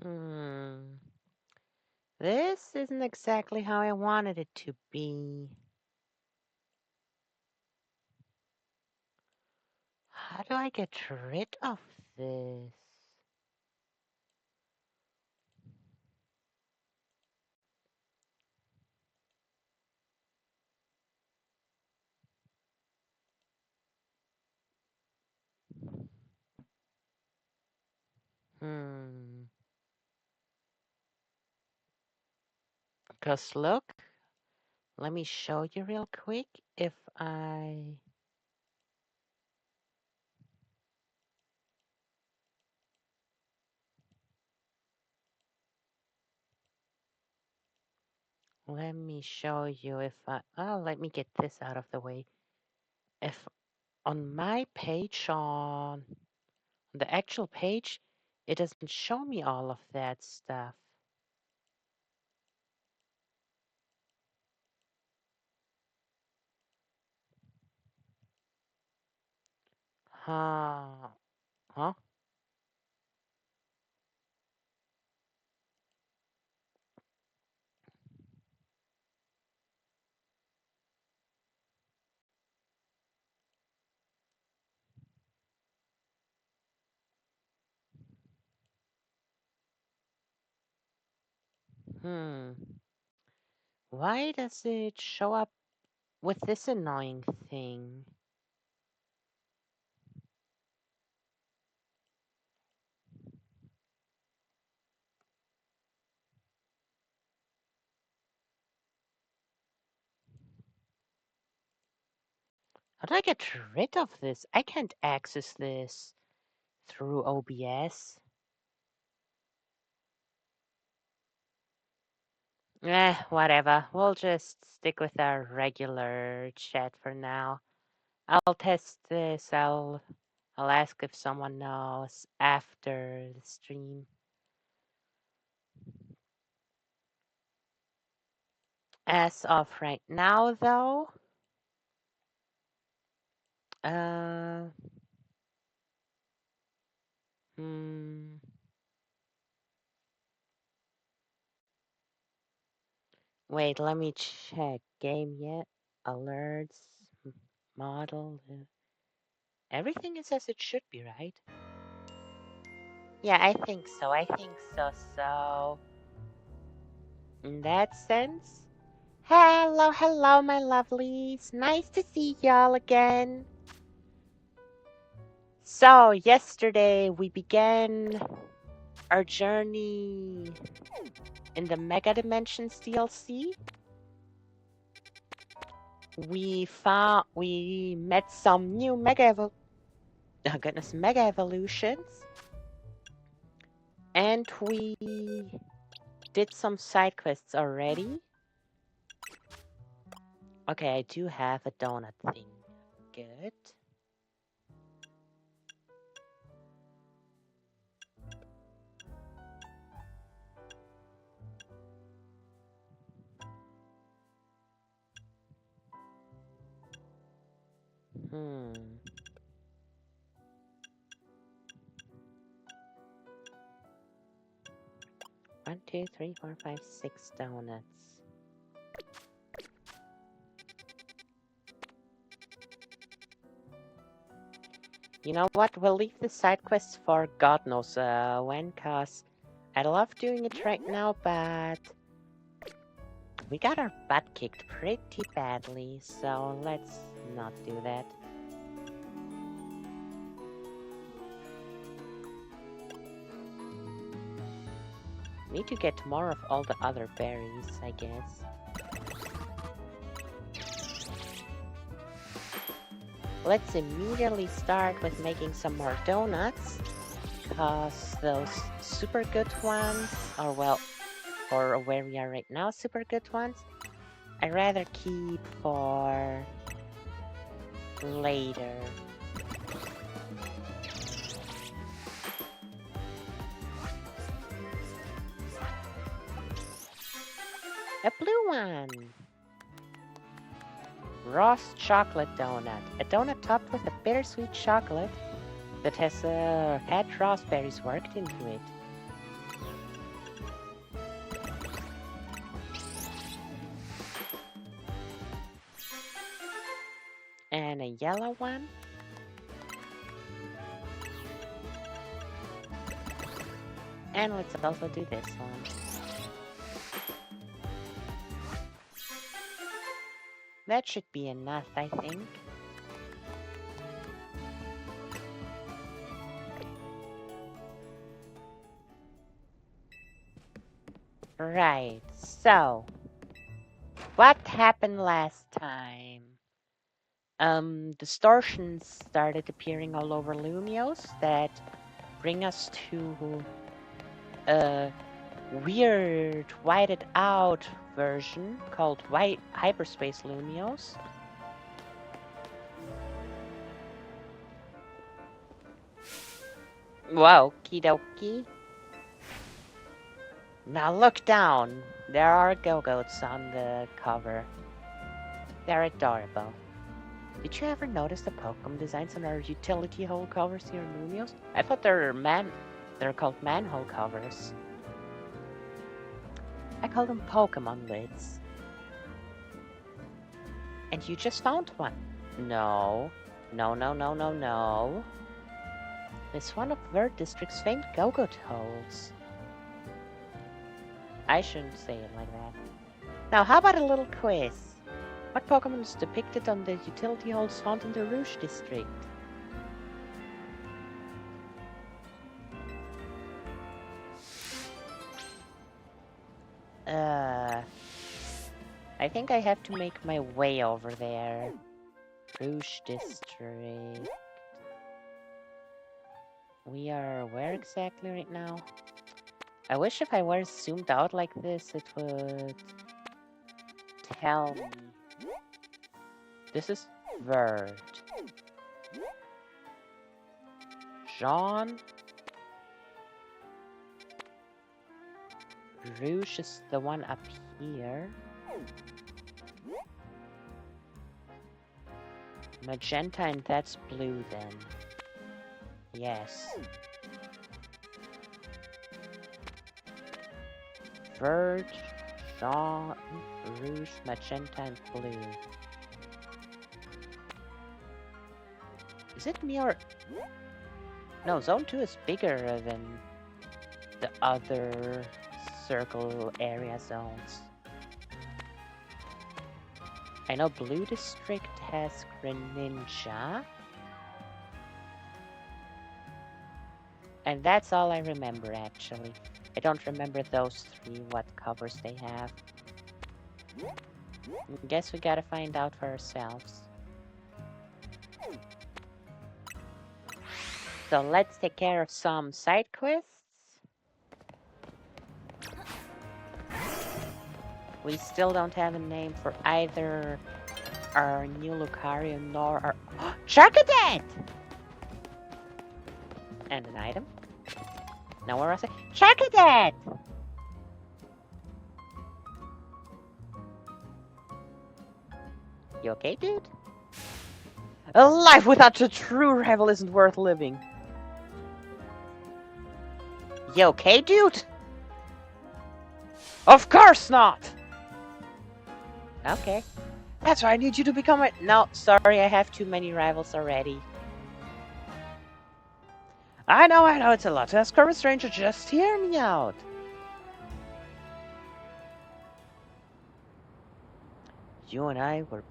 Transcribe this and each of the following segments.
Hmm. This isn't exactly how I wanted it to be. How do I get rid of this? Hmm. Because look, let me show you real quick if I... Let me show you if I... Oh, let me get this out of the way. If on my page, on the actual page, it doesn't show me all of that stuff. Huh? Huh? Hmm. Why does it show up with this annoying thing? How do I get rid of this? I can't access this through OBS. Whatever. We'll just stick with our regular chat for now. I'll test this. I'll ask if someone knows after the stream. As of right now, though, uh, hmm, wait, let me check. Game yet? Alerts, model. Everything is as it should be, right? Yeah, I think so. I think so. So, in that sense, hello, hello, my lovelies. Nice to see y'all again. So, yesterday we began our journey in the Mega Dimensions DLC. We met some new Mega Evolutions, and we did some side quests already. Okay, I do have a donut thing. Good. Hmm. One, two, three, four, five, 6 donuts. You know what? We'll leave the side quests for God knows when, cause I love doing it right now, but we got our butt kicked pretty badly, so let's not do that. Need to get more of all the other berries, I guess. Let's immediately start with making some more donuts, cause those super good ones, or well, for where we are right now, super good ones, I'd rather keep for later. A blue one! Roast chocolate donut. A donut topped with a bittersweet chocolate that has had raspberries worked into it. And a yellow one. And let's also do this one. That should be enough, I think. Right, so what happened last time? Distortions started appearing all over Lumiose that bring us to a weird whited out version called Hyperspace Lumiose. Wow, okie dokie. Now look down. There are go-goats on the cover. They're adorable. Did you ever notice the Pokemon designs on our utility hole covers here in Lumiose? I thought they're called manhole covers. I call them Pokemon lids. And you just found one. No. No. It's one of Vert District's famed go-goat holes. I shouldn't say it like that. Now, how about a little quiz? What Pokemon is depicted on the utility holes found in the Rouge District? I think I have to make my way over there. Rouge District. We are where exactly right now? I wish if I were zoomed out like this, it would tell me. This is Vert. Jean. Rouge is the one up here. Magenta, and that's blue then. Yes. Vert, Jean, Rouge, Magenta, and blue. Is it me or... No, Zone 2 is bigger than the other circle area zones. I know Blue District has Greninja. And that's all I remember, actually. I don't remember those three, what covers they have. Guess we gotta find out for ourselves. So let's take care of some side quests. We still don't have a name for either our new Lucario nor our... Charcadet! And an item. Now where was I? Charcadet! You okay, dude? A life without a true rival isn't worth living. You okay, dude? Of course not! Okay. That's why I need you to become a... No, sorry, I have too many rivals already. I know, it's a lot to ask for a stranger, just hear me out. You and I were...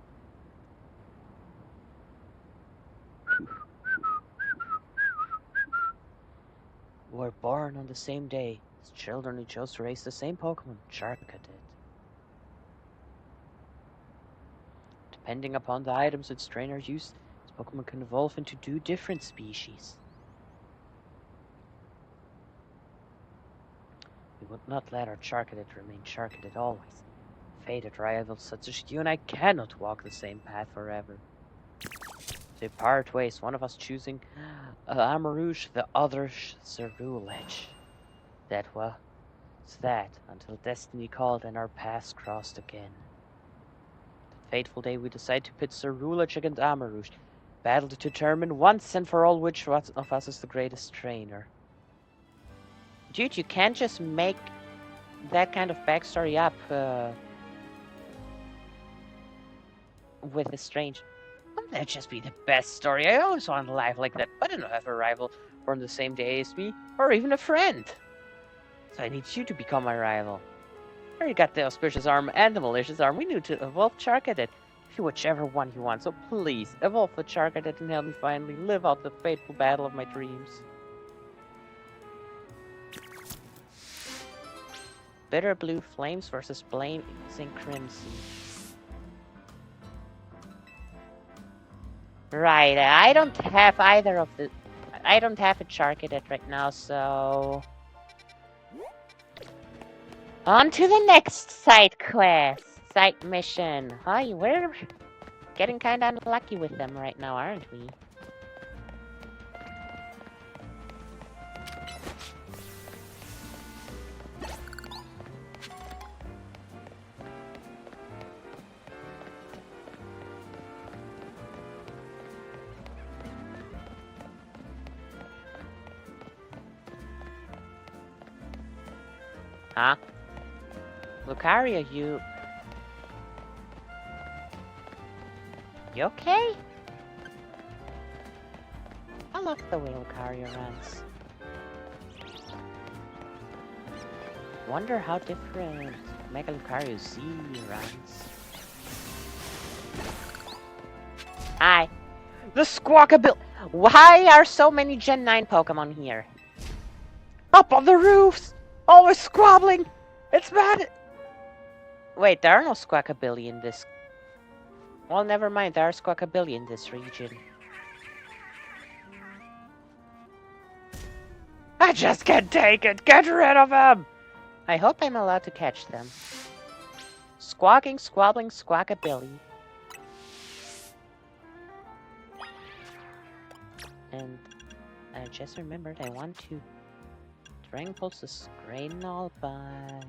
were born on the same day. As children who chose to raise the same Pokemon, Charka did. Depending upon the items its trainer used, its Pokemon can evolve into two different species. We would not let our Charcadet remain Charcadet always. Fated rivals such as you and I cannot walk the same path forever. They part ways, one of us choosing Amarouche, the other Cerulege. That was that, until destiny called and our paths crossed again. The fateful day we decide to pit Cerulege against Amarouche, battle to determine once and for all which of us is the greatest trainer. Dude, you can't just make that kind of backstory up with a strange... I'm That'd just be the best story. I always wanted a life like that, but I don't have a rival from the same day as me, or even a friend. So I need you to become my rival. I already got the auspicious arm and the malicious arm. We need to evolve Charcadet. Whichever one you want, so please, evolve the Charcadet and help me finally live out the fateful battle of my dreams. Bitter blue flames versus blazing crimson. Right, I don't have either of the... I don't have a Charcadet right now, so... On to the next side quest! Side mission. Hi, we're getting kinda unlucky with them right now, aren't we? Huh? Lucario, you okay? I love the way Lucario runs. Wonder how different Mega Lucario Z runs. Hi. The Squawkabill. Why are so many Gen 9 Pokemon here? Up on the roofs! Always squabbling! It's bad! Wait, there are no Squawkabilly in this... Well, never mind, there are Squawkabilly in this region. I just can't take it! Get rid of them! I hope I'm allowed to catch them. Squawking, squabbling, Squawkabilly. And I just remembered I want to Dragon Pulse is great and all, but...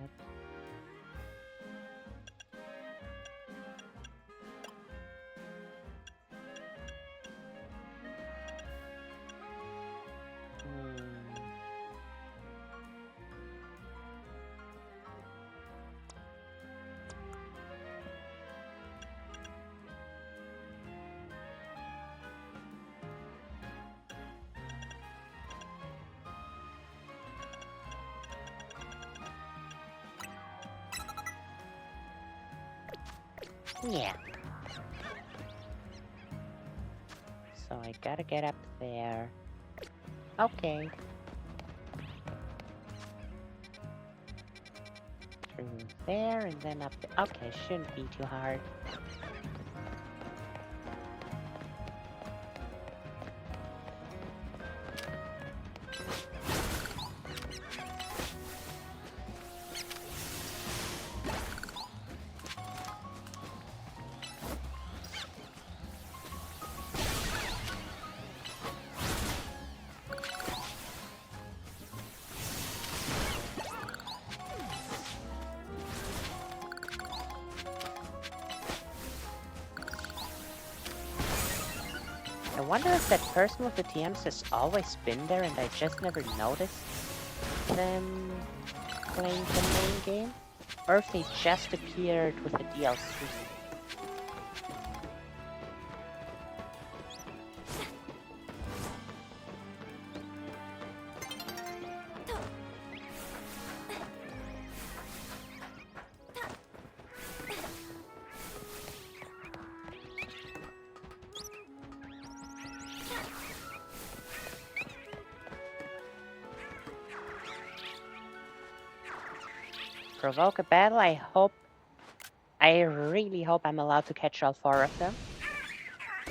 Yeah. So I gotta get up there. Okay. Through there and then up there. Okay, shouldn't be too hard. I wonder if that person with the TMs has always been there and I just never noticed them playing the main game? Or if they just appeared with the DLC. Provoke a battle, I really hope I'm allowed to catch all 4 of them.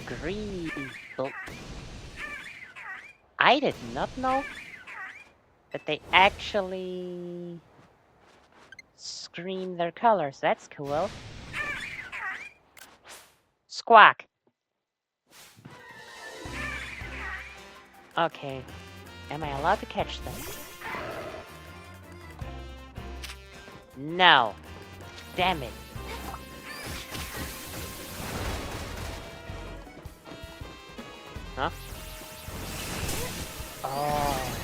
Greedy. I did not know that they actually screen their colors. That's cool. Squawk. Okay. Am I allowed to catch them? No. Damn it. Huh? Oh.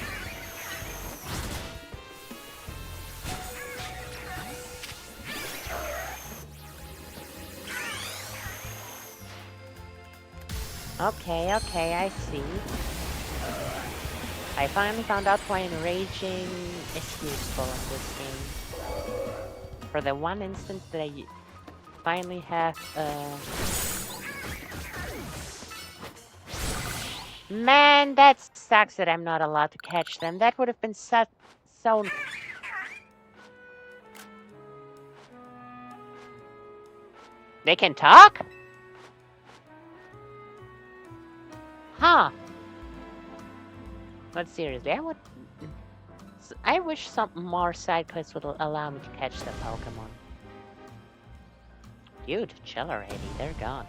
Okay, okay, I see. I finally found out why enraging is useful in this game. For the one instance that I finally have, Man, that sucks that I'm not allowed to catch them. That would have been so... They can talk? Huh. But seriously, I wish some more side quests would allow me to catch the Pokemon. Dude, chill already. They're gone.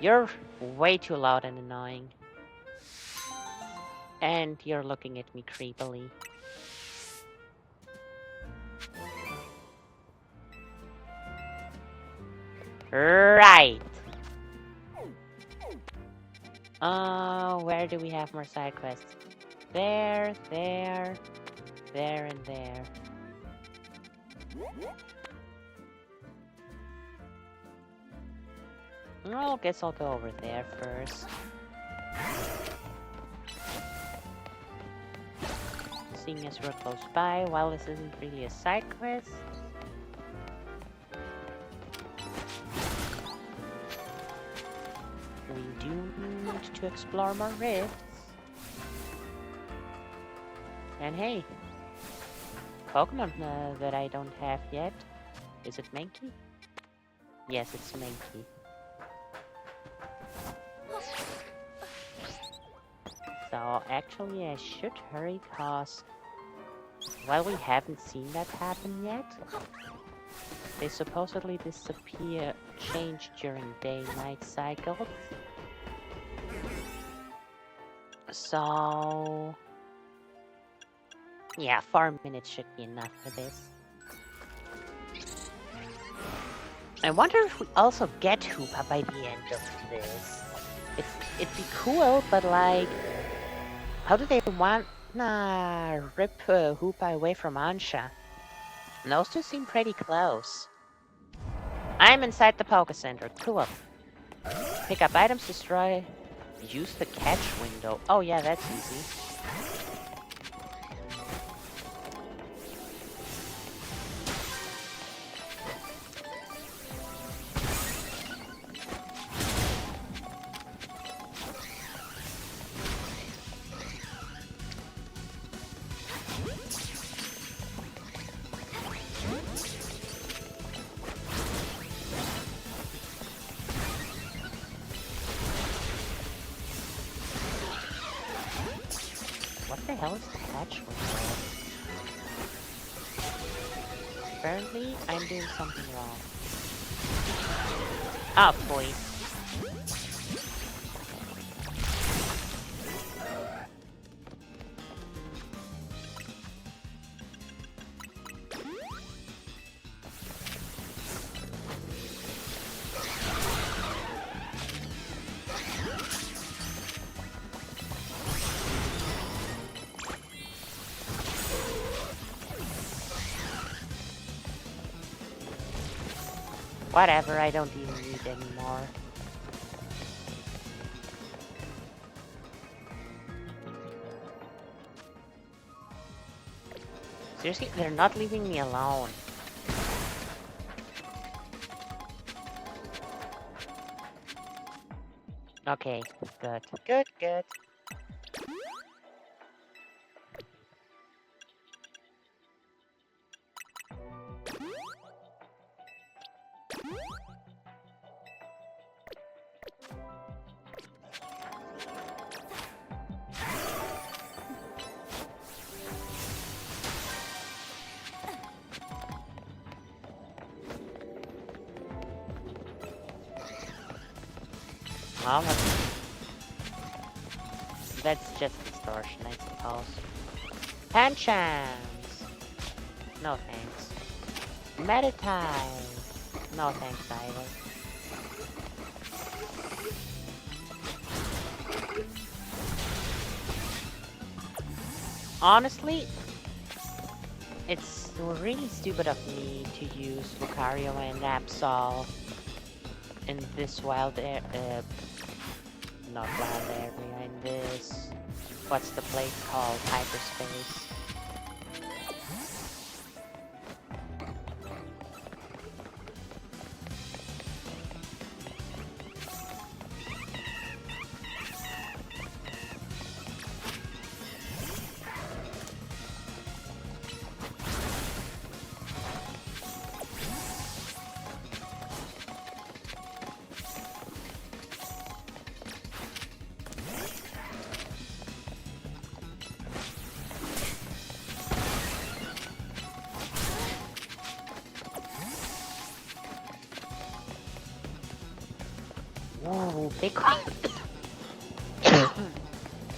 You're way too loud and annoying. And you're looking at me creepily. Right. Where do we have more side quests? There, there, there, and there. Well, guess I'll go over there first. Seeing as we're close by, while this isn't really a side quest. We do need to explore more rifts. And hey, Pokemon that I don't have yet. Is it Mankey? Yes, it's Mankey. So actually I should hurry cause while we haven't seen that happen yet, they supposedly change during day-night cycles. So yeah, 4 minutes should be enough for this. I wonder if we also get Hoopa by the end of this. It'd be cool, but like, how do they want rip Hoopa away from Ansha? And those two seem pretty close. I'm inside the Poké Center. Cool. Pick up items, destroy. Use the catch window. Oh yeah, that's easy. What the hell is the catch window? Apparently, I'm doing something wrong. Ah, boy. Whatever, I don't even need anymore. Seriously, they're not leaving me alone. Okay, good. Good, good. Well, that's just distortion, I suppose. Pensions! No thanks. Meditite! No thanks either. Honestly, it's really stupid of me to use Lucario and Absol in this wild area, not wild area, in this, what's the place called? Hyperspace. Whoa, big one.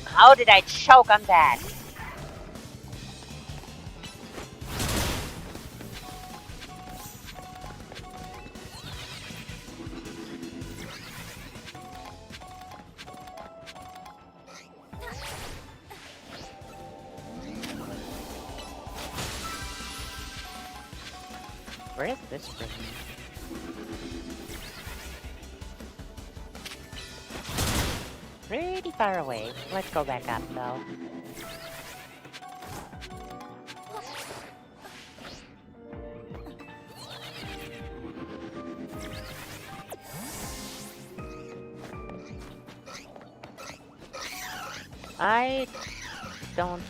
How did I choke on that? Where is this bring me? Pretty far away. Let's go back up though. I don't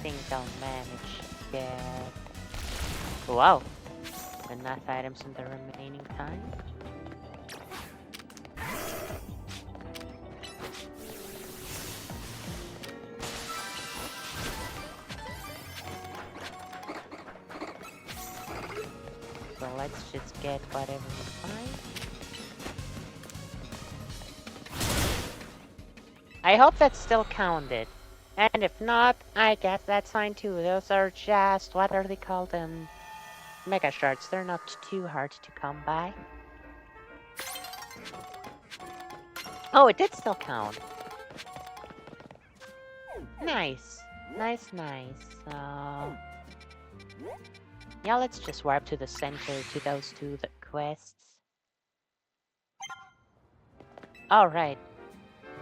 think I'll manage to get... Wow! Enough items in the remaining time. So let's just get whatever we find. I hope that's still counted. And if not, I guess that's fine too. Those are just, what are they called? Mega shards. They're not too hard to come by. Oh, it did still count. Nice. Nice. Yeah, let's just warp to the center to those two quests. Alright.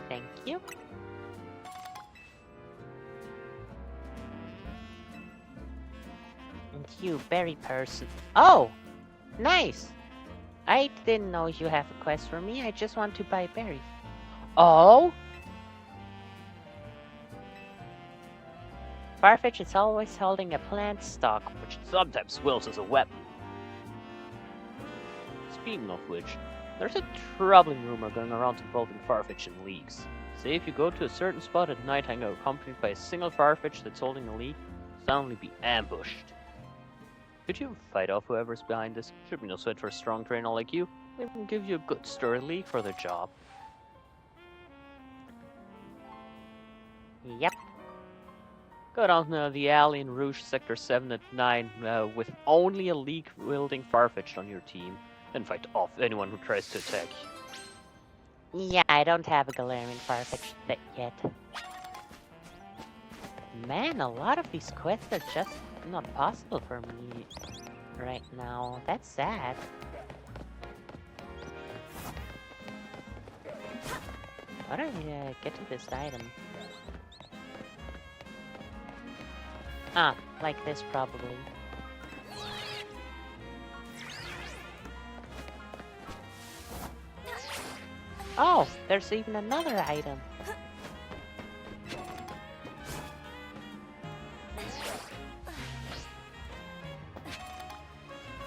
Thank you. And you, berry person. Oh! Nice! I didn't know you have a quest for me. I just want to buy berries. Oh! Farfetch is always holding a plant stock, which sometimes wields as a weapon. Speaking of which, there's a troubling rumor going around involving Farfetch in leagues. Say if you go to a certain spot at night and go accompanied by a single Farfetch that's holding a league, you'll suddenly be ambushed. Could you fight off whoever's behind this? Should be no sweat for a strong trainer like you. They can give you a good sturdy league for the job. Yep. Go down the alley in Rouge Sector 7 at 9 with only a league-wielding Farfetch'd on your team, and fight off anyone who tries to attack you. Yeah, I don't have a Galarian Farfetch yet. Man, a lot of these quests are just not possible for me right now. That's sad. How do I get to this item? Ah, like this probably. Oh, there's even another item.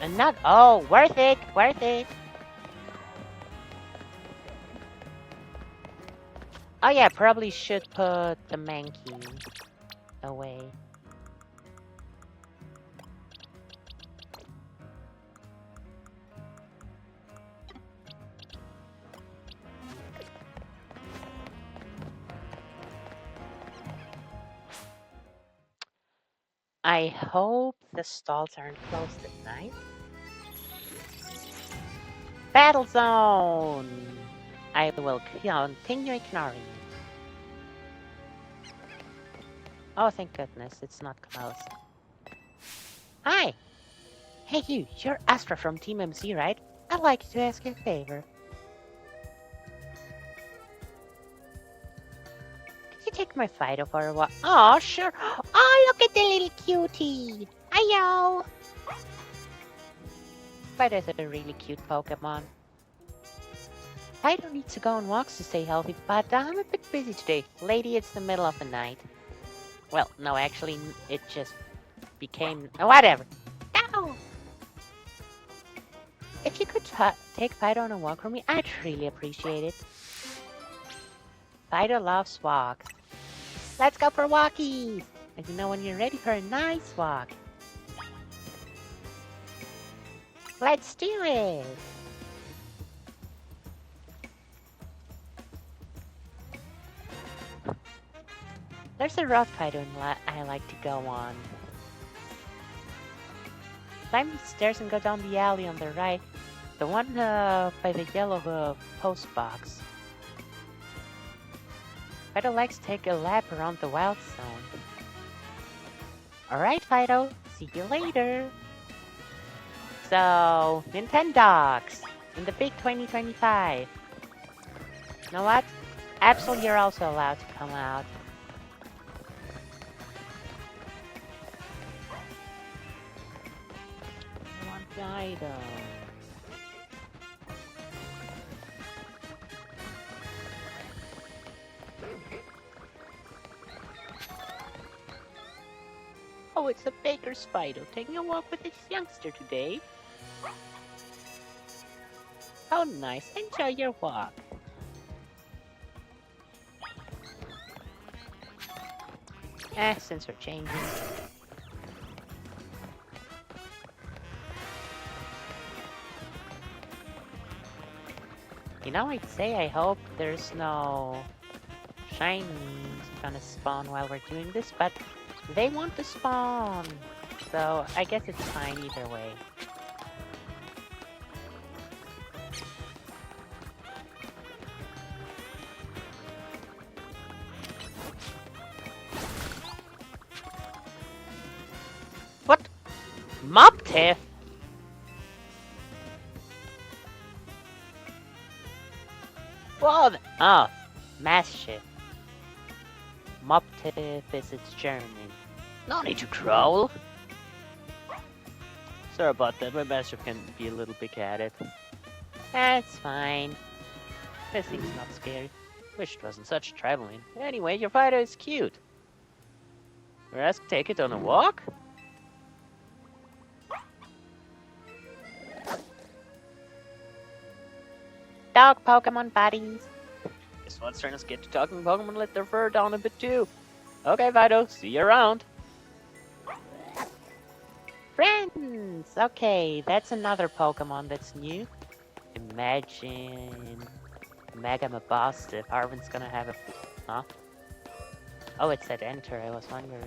Another. Oh, worth it, worth it. Oh yeah, probably should put the Mankey away. I hope the stalls aren't closed at night. Battle zone! I will continue ignoring it. Oh, thank goodness, it's not closed. Hi! Hey you, you're Astra from Team MC, right? I like to ask you a favor. Could you take my Fido for a walk? Oh, sure. Oh, look at the little cutie. Hiyo. Fido's a really cute Pokemon. Fido needs to go on walks to stay healthy, but I'm a bit busy today. Lady, it's the middle of the night. Well, no, actually, it just became... Whatever. Ow! If you could take Fido on a walk for me, I'd really appreciate it. Fido loves walks. Let's go for walkies! Let me know when you're ready for a nice walk. Let's do it! There's a rough Fido I like to go on. Climb the stairs and go down the alley on the right. The one by the yellow post box. Fido likes to take a lap around the wild zone. Alright, Fido. See you later. So, Nintendogs in the big 2025. You know what? Absol, you're also allowed to come out. One item. Oh, it's a baker's Fido taking a walk with his youngster today. How nice. Enjoy your walk. Since we're changing. You know, I'd say I hope there's no shinies gonna spawn while we're doing this, but they want to spawn. So I guess it's fine either way. What? Moptiff? Whoa! Oh, Mastiff. Moptiff is its German. No need to crawl. Sorry about that, my Mastiff can be a little big-headed. That's fine. This thing's not scary. Wish it wasn't such traveling. Anyway, your Fido is cute. Let's take it on a walk? Dog Pokemon buddies. This one's trying to get to talking Pokemon, let their fur down a bit too. Okay, Fido, see you around. Friends! Okay, that's another Pokemon that's new. Imagine Mega Mabostiff. Arvin's gonna have a... Huh? Oh, it said enter. I was wondering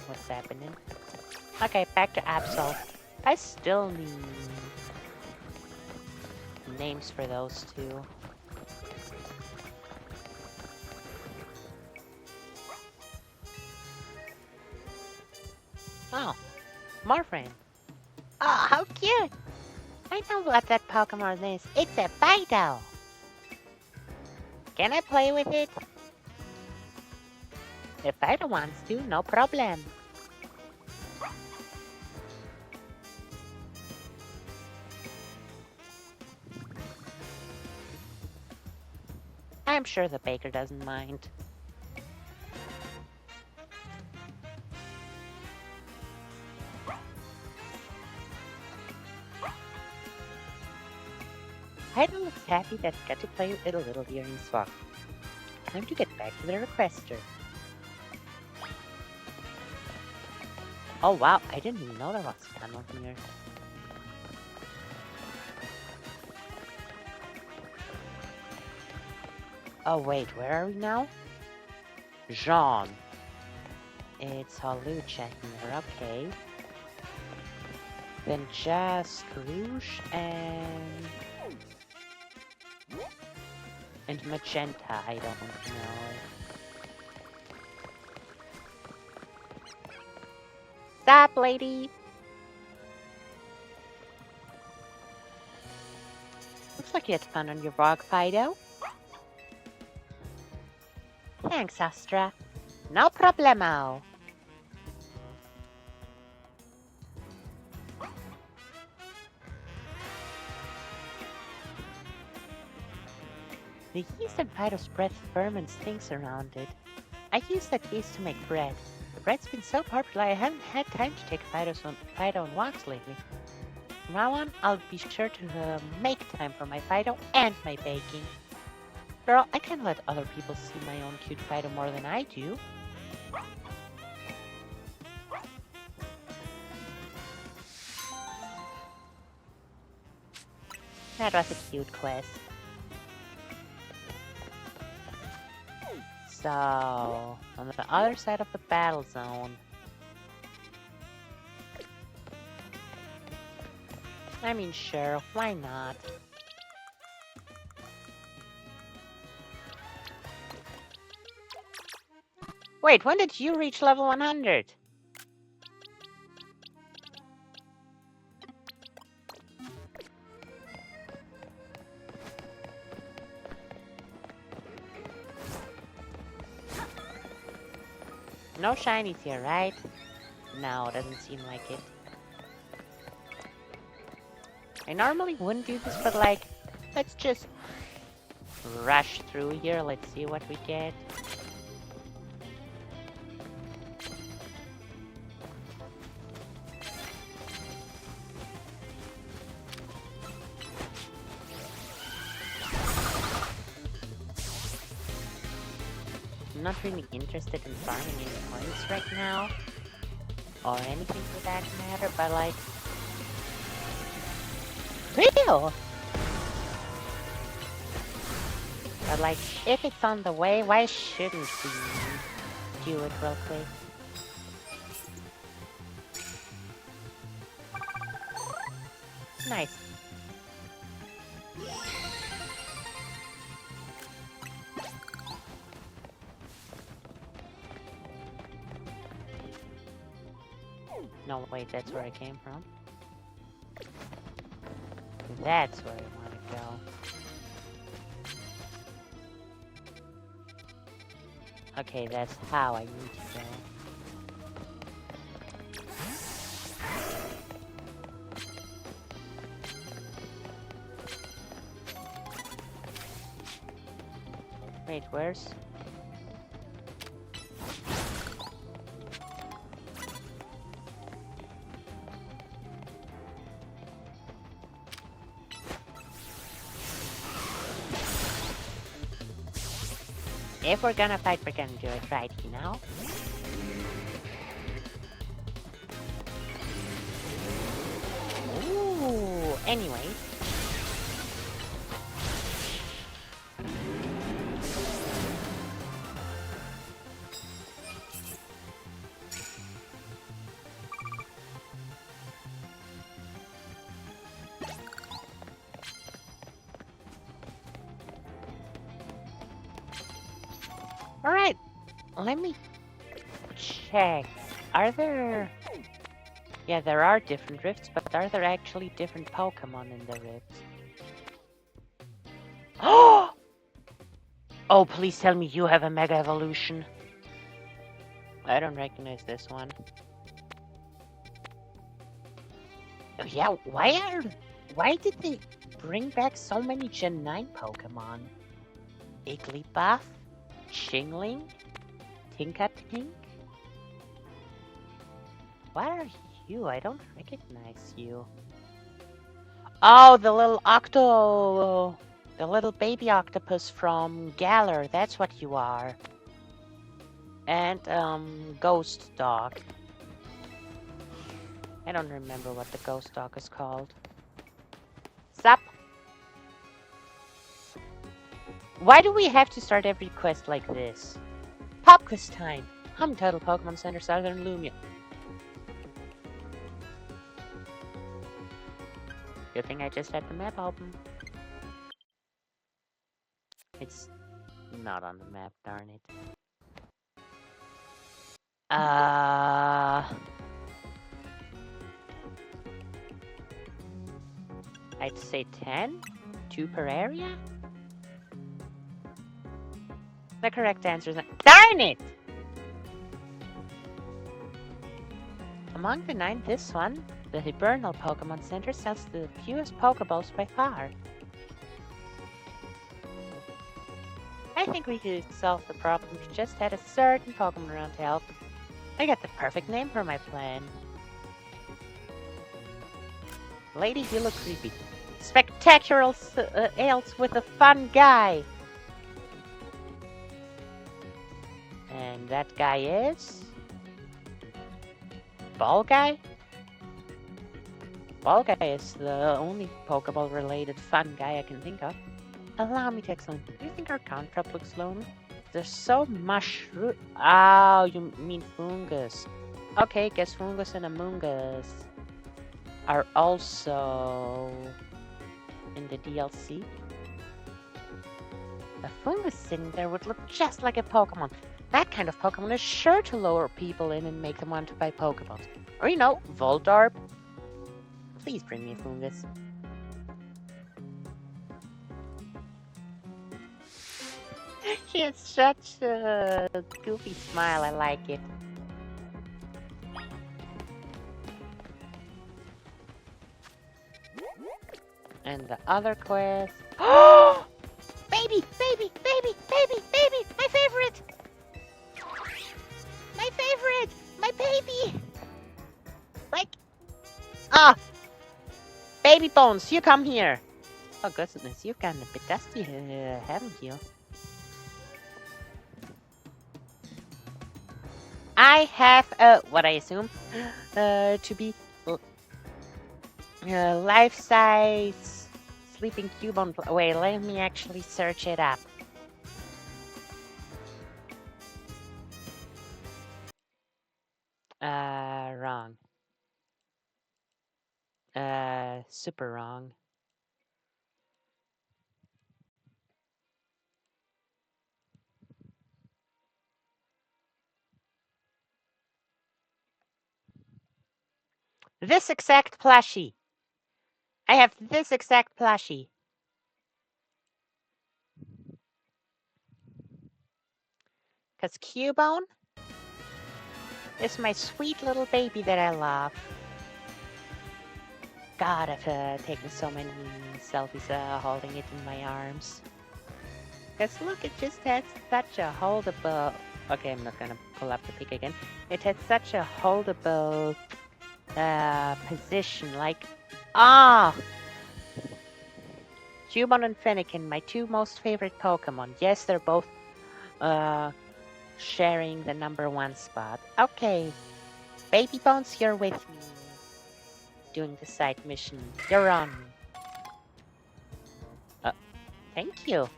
what's happening. Okay, back to Absol. I still need names for those two. Oh, Morphin. Oh, how cute! I know what that Pokemon is. It's a Fido. Can I play with it? If Fido wants to, no problem. I'm sure the baker doesn't mind. Fido looks happy that he got to play with it a little during his walk. Time to get back to the requester. Oh wow, I didn't even know there was a tunnel here. Oh wait, where are we now? Jean. It's Holucha here, okay. Then just Rouge and Magenta, I don't know. Stop, lady! Looks like you had fun on your walk, Fido. Thanks, Astra. No problemo. The yeast in Fido's breath ferments things around it. I use that yeast to make bread. The bread's been so popular I haven't had time to take Fido on walks lately. From now on, I'll be sure to make time for my Fido and my baking. Girl, I can't let other people see my own cute Fido more than I do. That was a cute quest. So, on the other side of the battle zone. I mean, sure, why not? Wait, when did you reach level 100? No shinies here, right? No, doesn't seem like it. I normally wouldn't do this, but like, let's just rush through here. Let's see what we get. I'm not really interested in farming any points right now. Or anything for that matter, but like... Real! But like, if it's on the way, why shouldn't we do it real quick? Nice. No, wait, that's where I came from. That's where I want to go. Okay, that's how I need to go. Wait, where's... If we're gonna fight, we're gonna do it right, you know? Ooh, anyway. Alright, let me check. Are there... Yeah, there are different rifts, but are there actually different Pokemon in the rifts? Oh! Oh, please tell me you have a Mega Evolution. I don't recognize this one. Oh, yeah, why did they bring back so many Gen 9 Pokemon? Igglybuff? Chingling? Tinkatink? What are you? I don't recognize you. Oh, the little the little baby octopus from Galar, that's what you are. And, Ghost Dog. I don't remember what the Ghost Dog is called. Sup? Why do we have to start every quest like this? Pop quiz time! Hum Total Pokemon Center Southern Lumiose. Good thing I just had the map open. It's not on the map, darn it. I'd say 10? 2 per area? The correct answer is... Darn it! Among the 9, this one, the Hibernal Pokemon Center, sells the fewest Pokeballs by far. I think we could solve the problem if we just had a certain Pokemon around to help. I got the perfect name for my plan. Lady, you look creepy. Spectacular ales with a fun guy. And that guy is... Ball Guy? Ball Guy is the only Pokeball-related fun guy I can think of. Allow me to explain. Do you think our contract looks lonely? There's so much... Oh, you mean Fungus. Okay, guess Fungus and Amoongus are also in the DLC. A Fungus sitting there would look just like a Pokemon. That kind of Pokemon is sure to lure people in and make them want to buy Pokeballs. Or, you know, Voltorb. Please bring me a Fungus. She has such a goofy smile, I like it. And the other quest... Oh! Baby! Baby! Baby! Baby! Baby! My favorite! My favorite! My baby! Like... Ah! Baby Bones, you come here! Oh goodness, you've gotten a bit dusty, haven't you? I have what I assume to be life-size sleeping Cubone. Wait, let me actually search it up. Wrong. Super wrong. This exact plushie. I have this exact plushie. Because Cubone is my sweet little baby that I love. God, I've taken so many selfies holding it in my arms. Because look, it just has such a holdable... Okay, I'm not gonna pull up the pic again. It has such a holdable position, like... Ah! Cubone and Fennekin, my 2 most favorite Pokemon. Yes, they're both sharing the #1 spot. Okay, Baby Bones, you're with me. Doing the side mission. You're on. Thank you.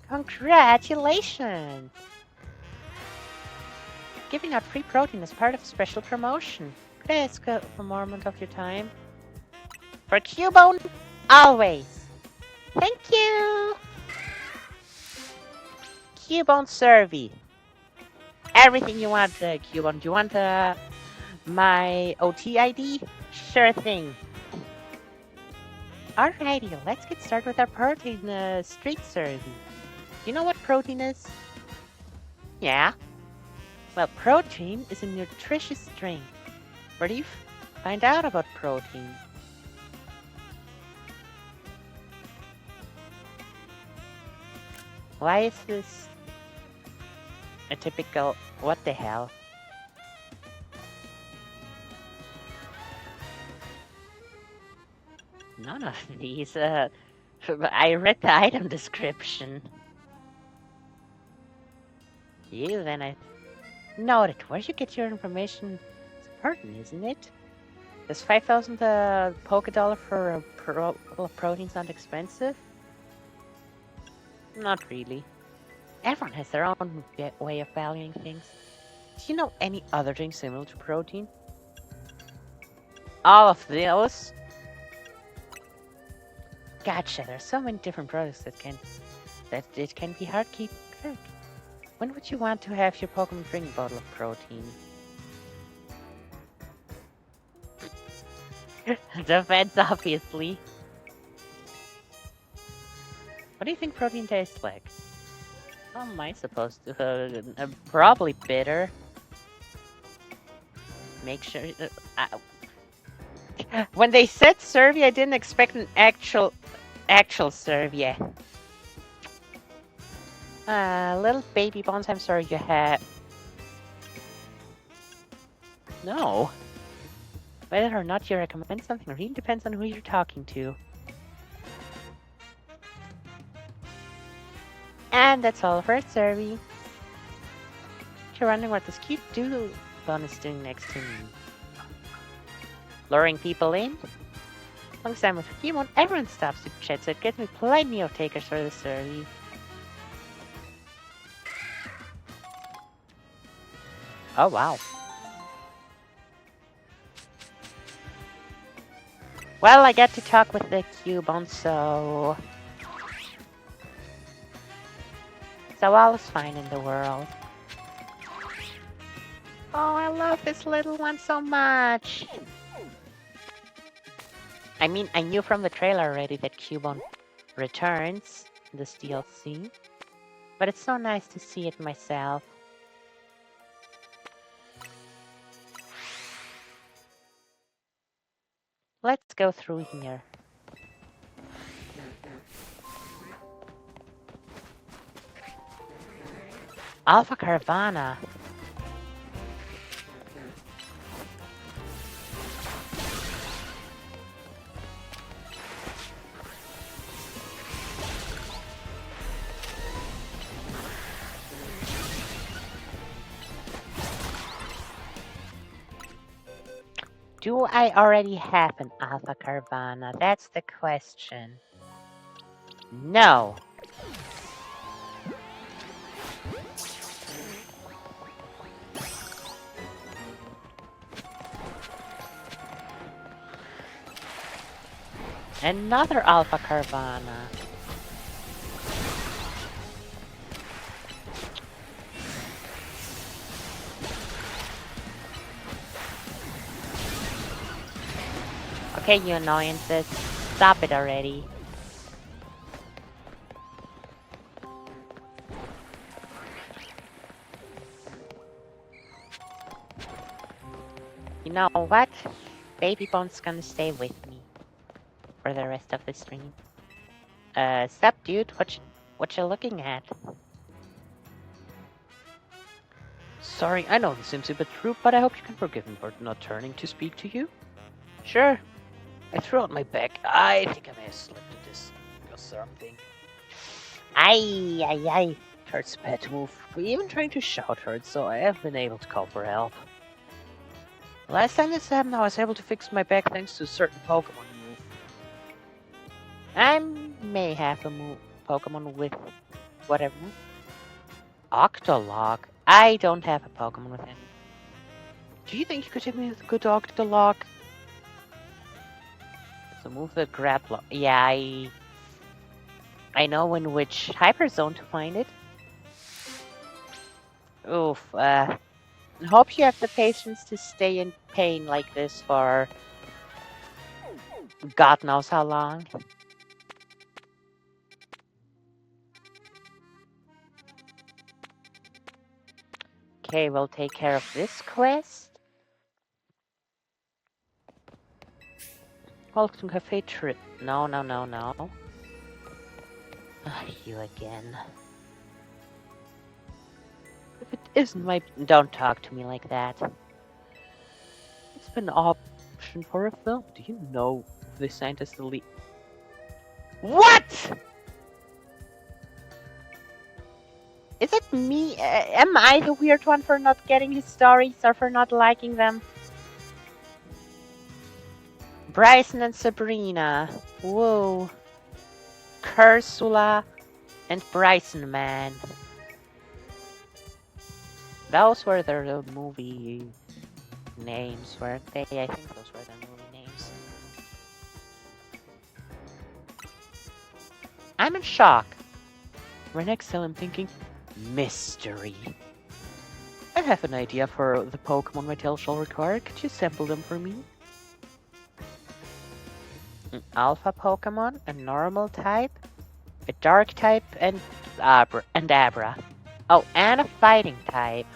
Congratulations! Giving out free protein as part of a special promotion. Could I ask for a moment of your time? For Cubone, always! Thank you! Cubone survey. Everything you want, Cubone. Do you want my OT ID? Sure thing. Alrighty, let's get started with our protein street survey. Do you know what protein is? Yeah. Well, protein is a nutritious drink. Where do you find out about protein? Why is this a typical... What the hell? None of these, I read the item description. You, then I... Noted. Where you get your information? It's important, isn't it? Is 5,000 Poké-Dollar for a couple of proteins not expensive? Not really. Everyone has their own way of valuing things. Do you know any other drink similar to protein? All of those? Gotcha, there's so many different products that it can be hard to keep track. When would you want to have your Pokemon drink a bottle of protein? Defense, obviously. What do you think protein tastes like? How am I supposed to? Probably bitter. Make sure. When they said Serbia, I didn't expect an actual Serbia. Little baby bones, I'm sorry you had. No. Whether or not you recommend something really depends on who you're talking to. And that's all for Serbia. If you're wondering what this cute doodle bun is doing next to me. Luring people in? Alongside with Pokemon, everyone stops to chat, so it gets me plenty of takers for the Serbia. Oh wow. Well, I get to talk with the Cubone, so all is fine in the world. Oh, I love this little one so much. I mean, I knew from the trailer already that Cubone returns in this DLC, but it's so nice to see it myself. Let's go through here. Alpha Caravana. Do I already have an Alpha Caravana? That's the question. No. Another Alpha Caravana. Okay, you annoyances. Stop it already. You know what? Baby Bone's gonna stay with me for the rest of the stream. Sup, dude? What you looking at? Sorry, I know this seems a bit rude, but I hope you can forgive me for not turning to speak to you. Sure. I threw out my back. I think I may have slipped a disc or something. Aye. Hurts bad to move. Even trying to shout hurts, so I have been able to call for help. Last time this happened, I was able to fix my back thanks to a certain Pokemon move. I may have a Pokemon with whatever. Octolok? I don't have a Pokemon with him. Do you think you could hit me with a good Octolok? It's a move that grapple. Yeah, I know in which Hyper Zone to find it. Oof. I hope you have the patience to stay in pain like this for God knows how long. Okay, we'll take care of this quest. Welcome to Cafe Trip. No. You again. If it isn't my... Don't talk to me like that. It's been an option for a film. Do you know the scientist elite? What? Is it me? Am I the weird one for not getting his stories or for not liking them? Bryson and Sabrina. Whoa. Cursula and Bryson Man. Those were their movie names, weren't they? I think those were their movie names. I'm in shock. Right next time I'm thinking, mystery. I have an idea for the Pokemon my tail shall require. Could you sample them for me? An alpha Pokemon, a normal type, A dark type and Abra. Oh, and a fighting type.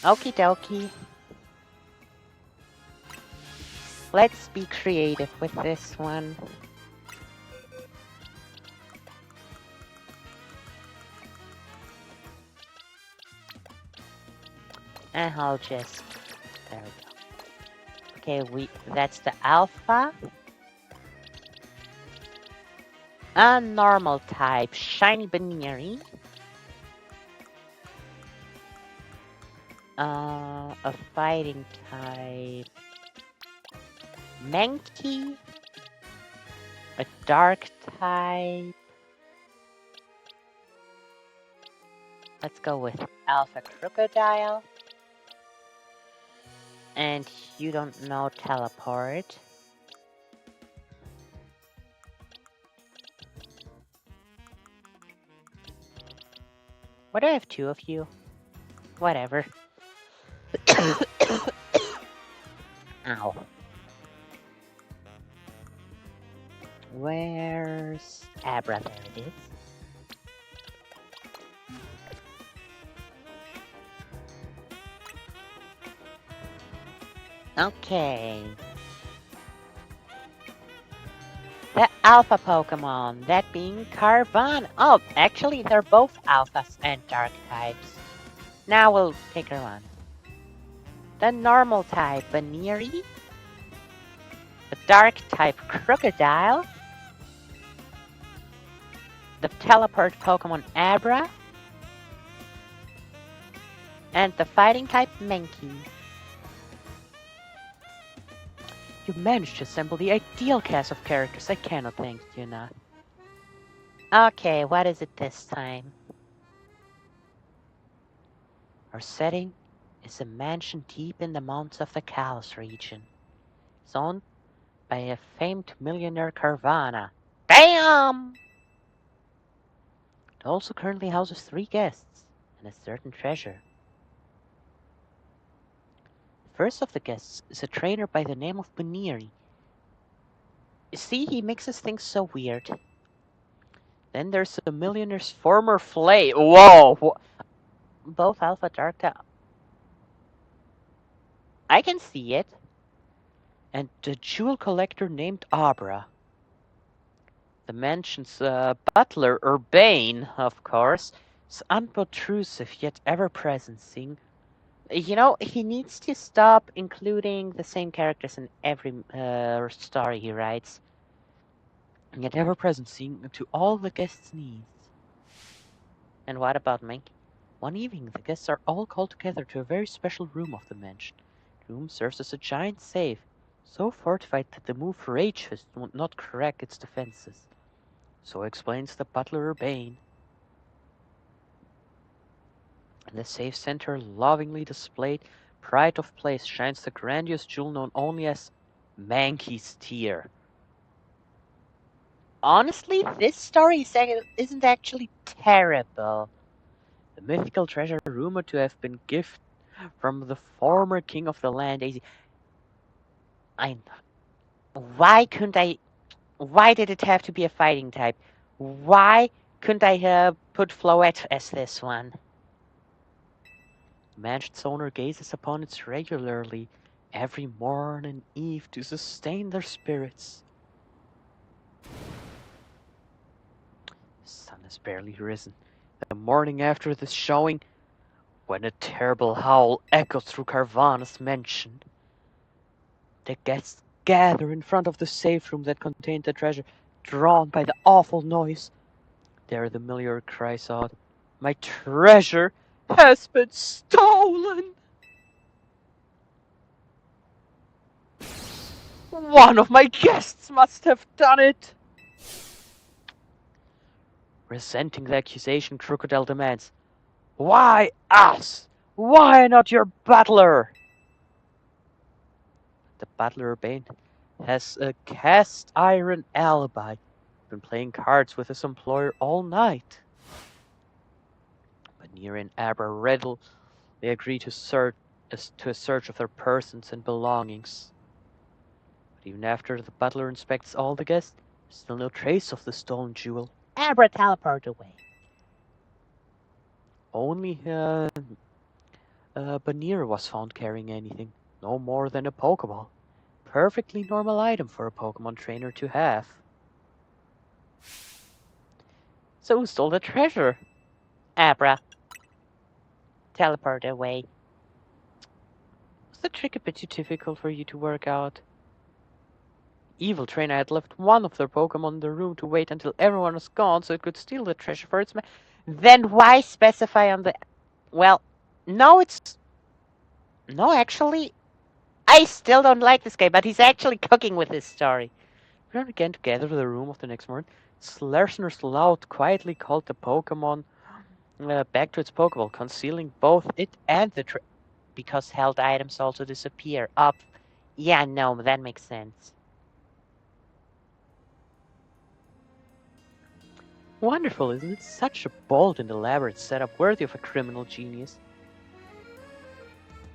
Okie dokie. Let's be creative with this one. And I'll just... There we go. Okay, that's the alpha. A normal type, shiny Baneri. A fighting type, Mankey. A dark type. Let's go with Alpha Crocodile. And you don't know Teleport. What, do I have two of you? Whatever. Ow. Where's Abra? There it is. Okay. The alpha Pokemon, that being Carvan. Oh, actually, they're both alphas and dark types. Now we'll pick one. The normal type, Baneri. The dark type, Crocodile. The teleport Pokemon, Abra. And the fighting type, Mankey. You managed to assemble the ideal cast of characters. I cannot thank you enough. Okay, what is it this time? Our setting is a mansion deep in the mountains of the Kalos region. It's owned by a famed millionaire Carvana. Damn! It also currently houses 3 guests and a certain treasure. The first of the guests is a trainer by the name of Baneri. You see, he mixes things so weird. Then there's the millionaire's former flay. Whoa! Both Alpha Dark Type. I can see it. And the jewel collector named Abra. The mansion's butler, Urbane, of course, is unobtrusive yet ever-presencing. You know, he needs to stop including the same characters in every story he writes. Yet ever-presencing to all the guests' needs. And what about Mink? One evening, the guests are all called together to a very special room of the mansion. The room serves as a giant safe, so fortified that the move Rage Fist would not crack its defenses. So explains the butler Urbane. In the safe center, lovingly displayed, pride of place, shines the grandiose jewel known only as Mankey's Tear. Honestly, this story isn't actually terrible. The mythical treasure rumored to have been gift from the former king of the land, AZ. Why couldn't I... Why did it have to be a fighting type? Why couldn't I put Floette as this one? The mansion's owner gazes upon it regularly, every morn and eve, to sustain their spirits. The sun has barely risen. The morning after this showing, when a terrible howl echoes through Carvana's mansion, the guests gather in front of the safe room that contained the treasure, drawn by the awful noise. There the millionaire cries out, "My treasure has been stolen! One of my guests must have done it!" Resenting the accusation, Crocodile demands, "Why us? Why not your butler?" The butler Urbane has a cast iron alibi. Been playing cards with his employer all night. Baneri and Abra readily agree to a search of their persons and belongings. But even after the butler inspects all the guests, Still no trace of the stolen jewel. Abra, teleport away. Only Banir was found carrying anything. No more than a Pokeball. Perfectly normal item for a Pokemon trainer to have. So who stole the treasure? Abra, teleport away. Was the trick a bit too difficult for you to work out? Evil trainer had left one of their Pokemon in the room to wait until everyone was gone so it could steal the treasure for its Then why specify on the... Well, no, No, actually, I still don't like this guy, but he's actually cooking with his story. Returned again to gather the room of the next morning. Slarsner's loud quietly called the Pokemon back to its Pokeball, concealing both it and the Because held items also disappear. Up. Yeah, no, that makes sense. Wonderful, isn't it? Such a bold and elaborate setup worthy of a criminal genius.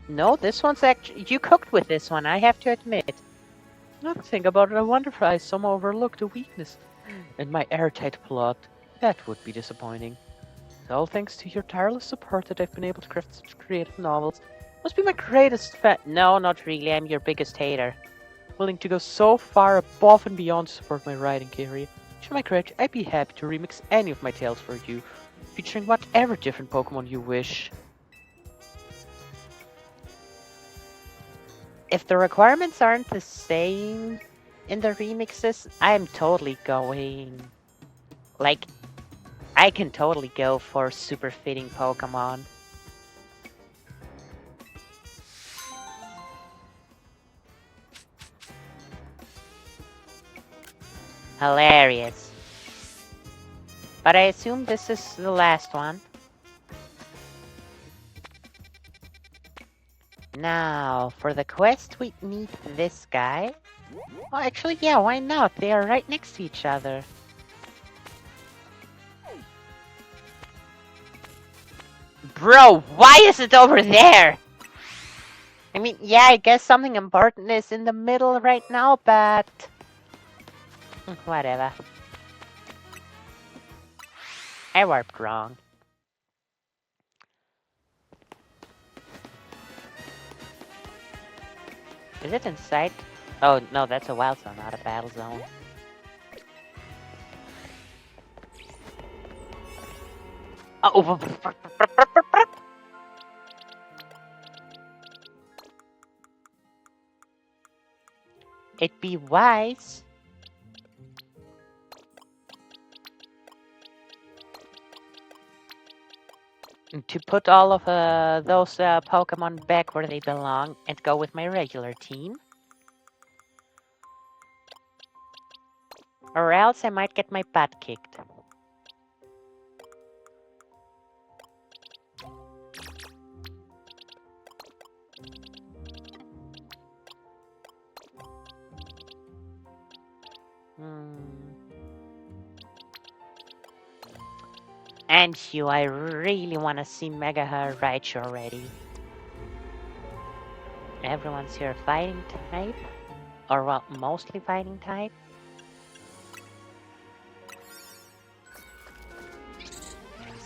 No, this one's actually... You cooked with this one, I have to admit. Now to think about it, I wonder if I somehow overlooked a weakness in my airtight plot. That would be disappointing. All thanks to your tireless support that I've been able to craft such creative novels. Must be my greatest fan. No, not really, I'm your biggest hater. Willing to go so far above and beyond to support my writing career. Should my correct, I'd be happy to remix any of my tales for you, featuring whatever different Pokemon you wish. If the requirements aren't the same in the remixes, I'm totally going... Like, I can totally go for super fitting Pokemon. Hilarious. But I assume this is the last one. Now, for the quest, we need this guy. Oh, actually, yeah, why not? They are right next to each other. Bro, why is it over there? I mean, yeah, I guess something important is in the middle right now, but... Whatever. I warped wrong. Is it in sight? Oh, no, that's a wild zone, not a battle zone. Oh, it'd be wise to put all of those Pokemon back where they belong and go with my regular team. Or else I might get my butt kicked. And you, I really want to see Mega Raichu already. Everyone's here fighting type. Or, well, mostly fighting type.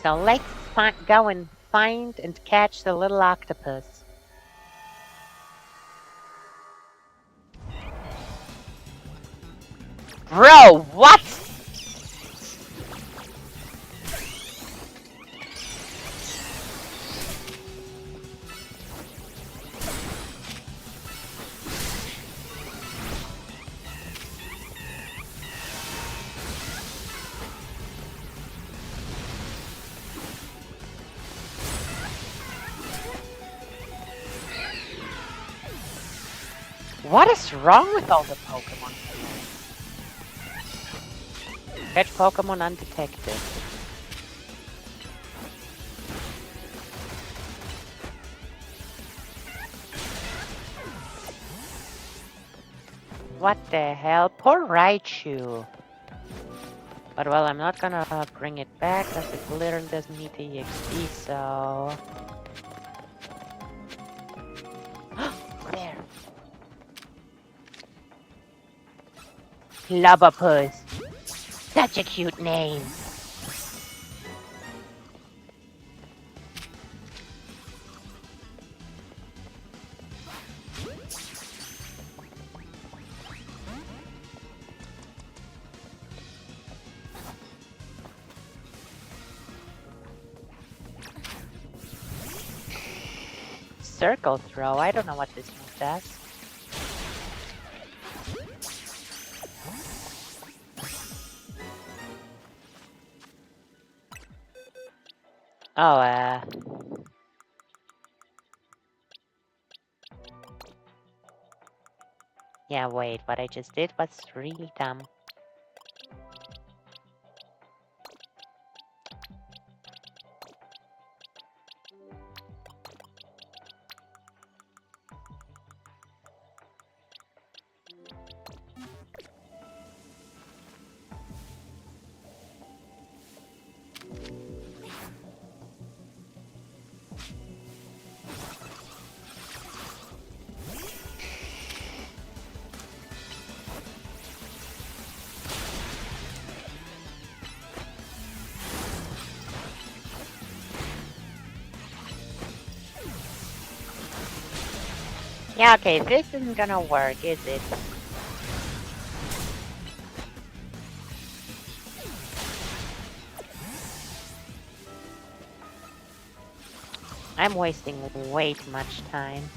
So let's go and find and catch the little octopus. Bro, what? What is wrong with all the Pokemon? Catch Pokemon undetected. What the hell? Poor Raichu. But well, I'm not gonna bring it back because it literally doesn't need the EXP, so... There. Lubberpuss. such a cute name. Circle throw. I don't know what this move does. Oh, yeah, wait, what I just did was really dumb. Yeah, okay, this isn't gonna work, is it? I'm wasting way too much time.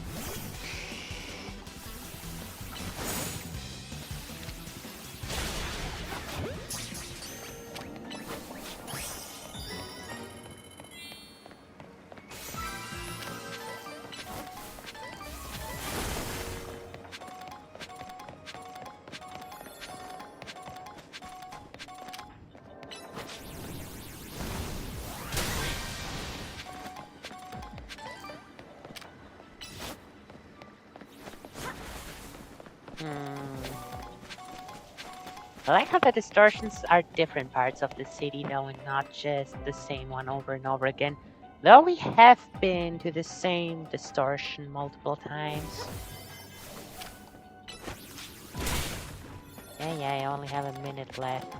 I like how the distortions are different parts of the city though, and not just the same one over and over again. Though we have been to the same distortion multiple times. Yeah, I only have a minute left.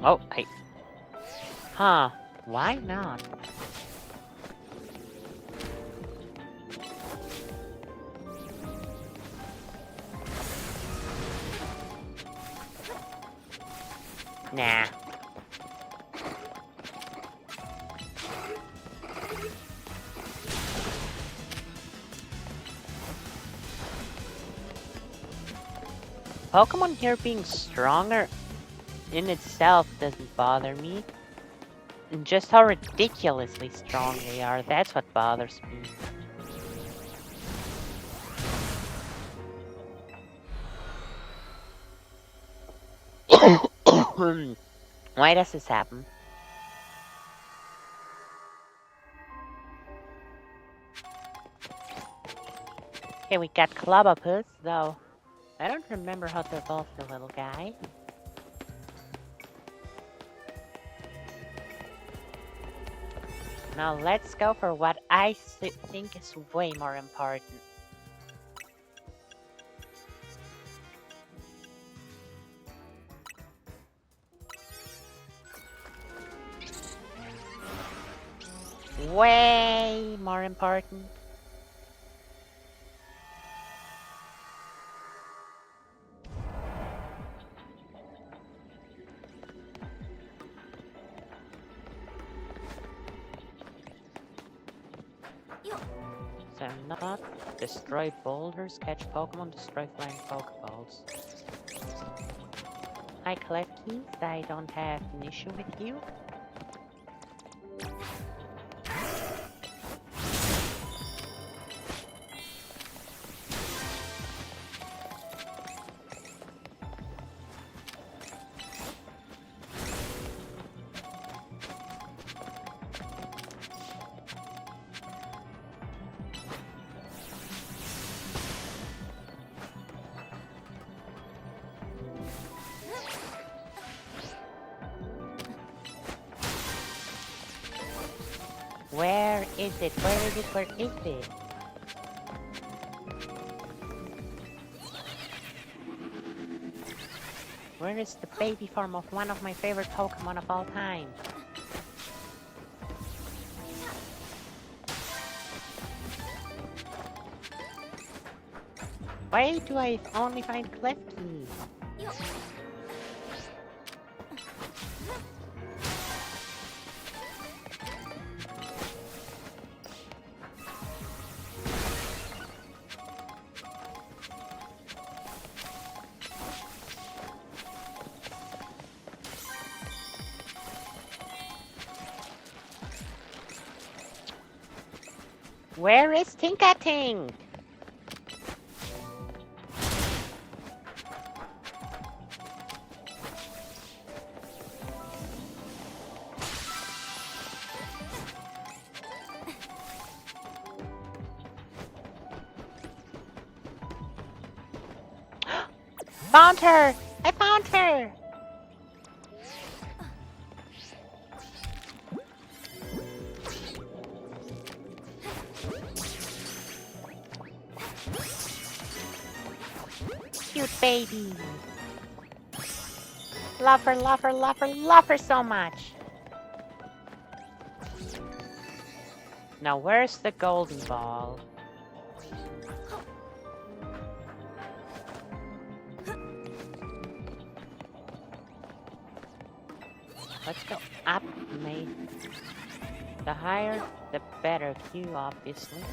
Oh, Huh, why not? Nah. Pokemon here being stronger in itself doesn't bother me. And just how ridiculously strong they are, that's what bothers me. Why does this happen? Okay, we got Clubopus, though. I don't remember how to evolve the little guy. Now let's go for what I think is way more important. Way more important. So not destroy boulders, catch Pokemon, destroy flying Pokeballs. Hi Kletkins, I don't have an issue with you. Where is it? Where is it? Where is it? Where is the baby form of one of my favorite Pokemon of all time? Why do I only find Klefki? Where is Tinkating? Found her! I found her! Cute baby. Love her, love her, love her, love her so much. Now where's the golden ball? Let's go up, mate. The higher, the better Q, obviously.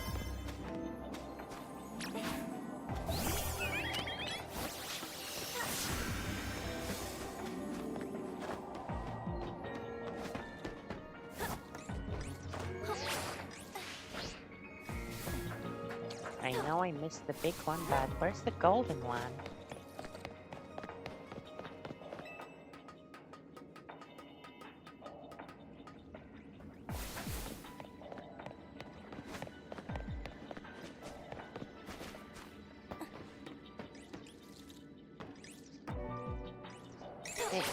I know I missed the big one, but where's the golden one?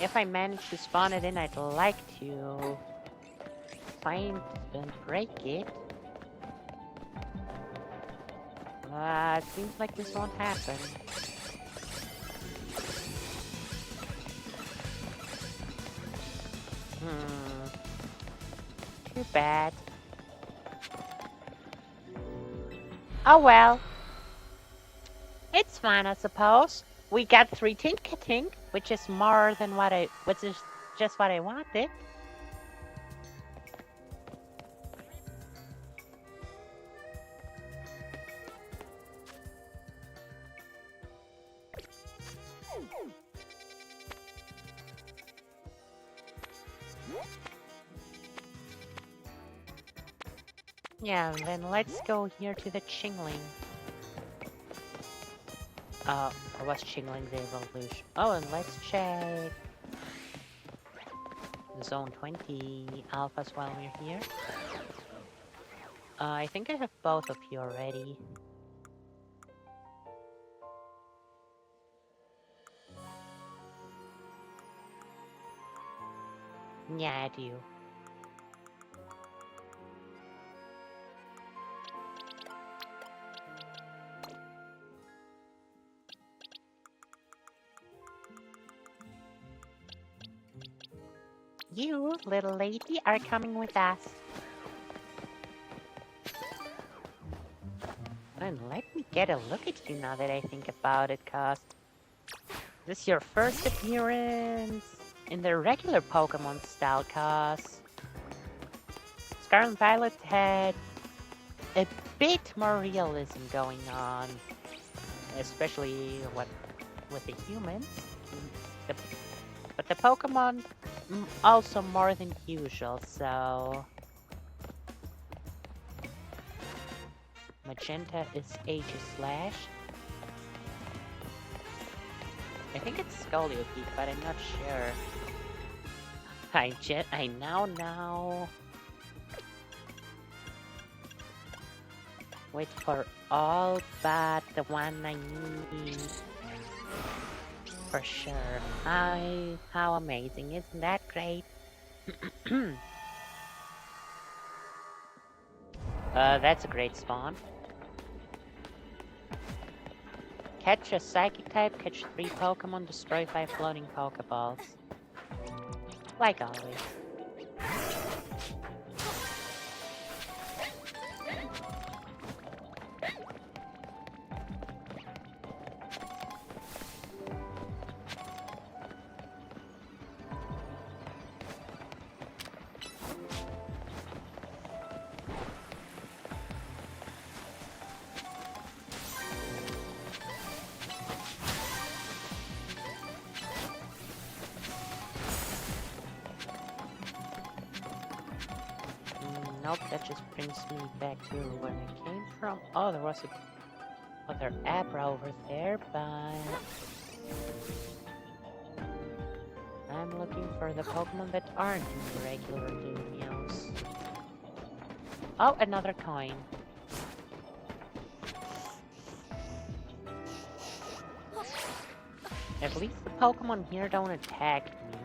If I manage to spawn it in, I'd like to find and break it. It seems like this won't happen. Too bad. Oh well. It's fine, I suppose. We got 3 Tinkating, which is more than which is just what I wanted. Yeah, then let's go here to the Chingling. Or was Chingling the evolution? Oh, and let's check Zone 20 alphas while we're here. I think I have both of you already. Yeah, I do. You, little lady, are coming with us. And let me get a look at you now that I think about it, cuz this is your first appearance in the regular Pokemon style, cuz Scarlet and Violet had a bit more realism going on, especially with the humans. But the Pokemon also more than usual, so Magenta is Aegislash. I think it's Scoliopeak, but I'm not sure. I now wait for all but the one I need. For sure. How amazing, isn't that great? That's a great spawn. Catch a psychic type, catch 3 Pokemon, destroy 5 floating Pokeballs. Like always. Nope, that just brings me back to where I came from. Oh, there was other Abra over there, but I'm looking for the Pokemon that aren't in the regular Lumiose. Oh, another coin. At least the Pokemon here don't attack me.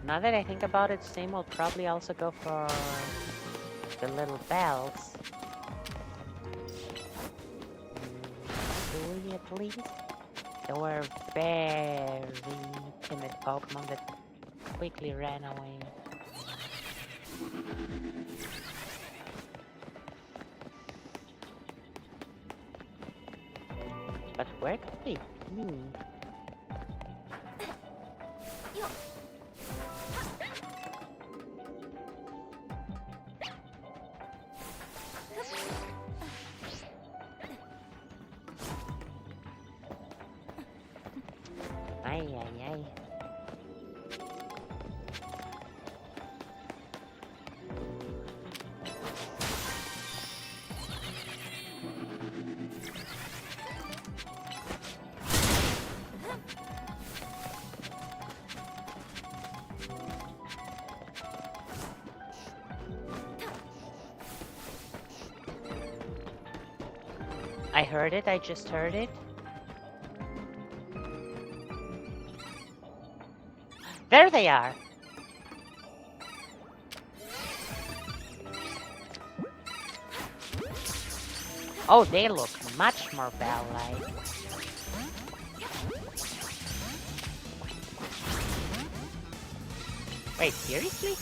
Now that I think about it, same will probably also go for the little bells. Three at least. They were very timid Pokemon that quickly ran away. But where could they be? Ay, ay, ay. I heard it, I just heard it. There they are! Oh, they look much more bell-like. Wait, seriously?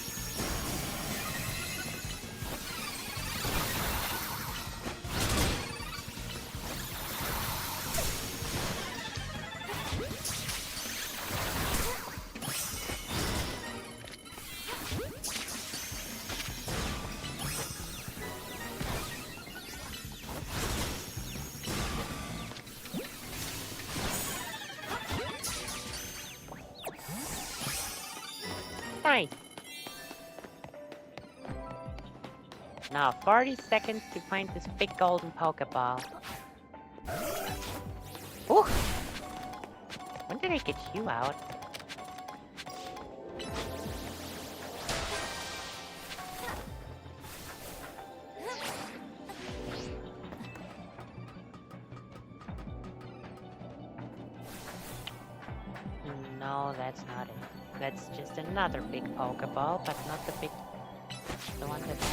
Fine. Now, 40 seconds to find this big golden Pokeball. Ooh! When did I get you out? No, that's not it. That's just another big Pokeball, but not the one that I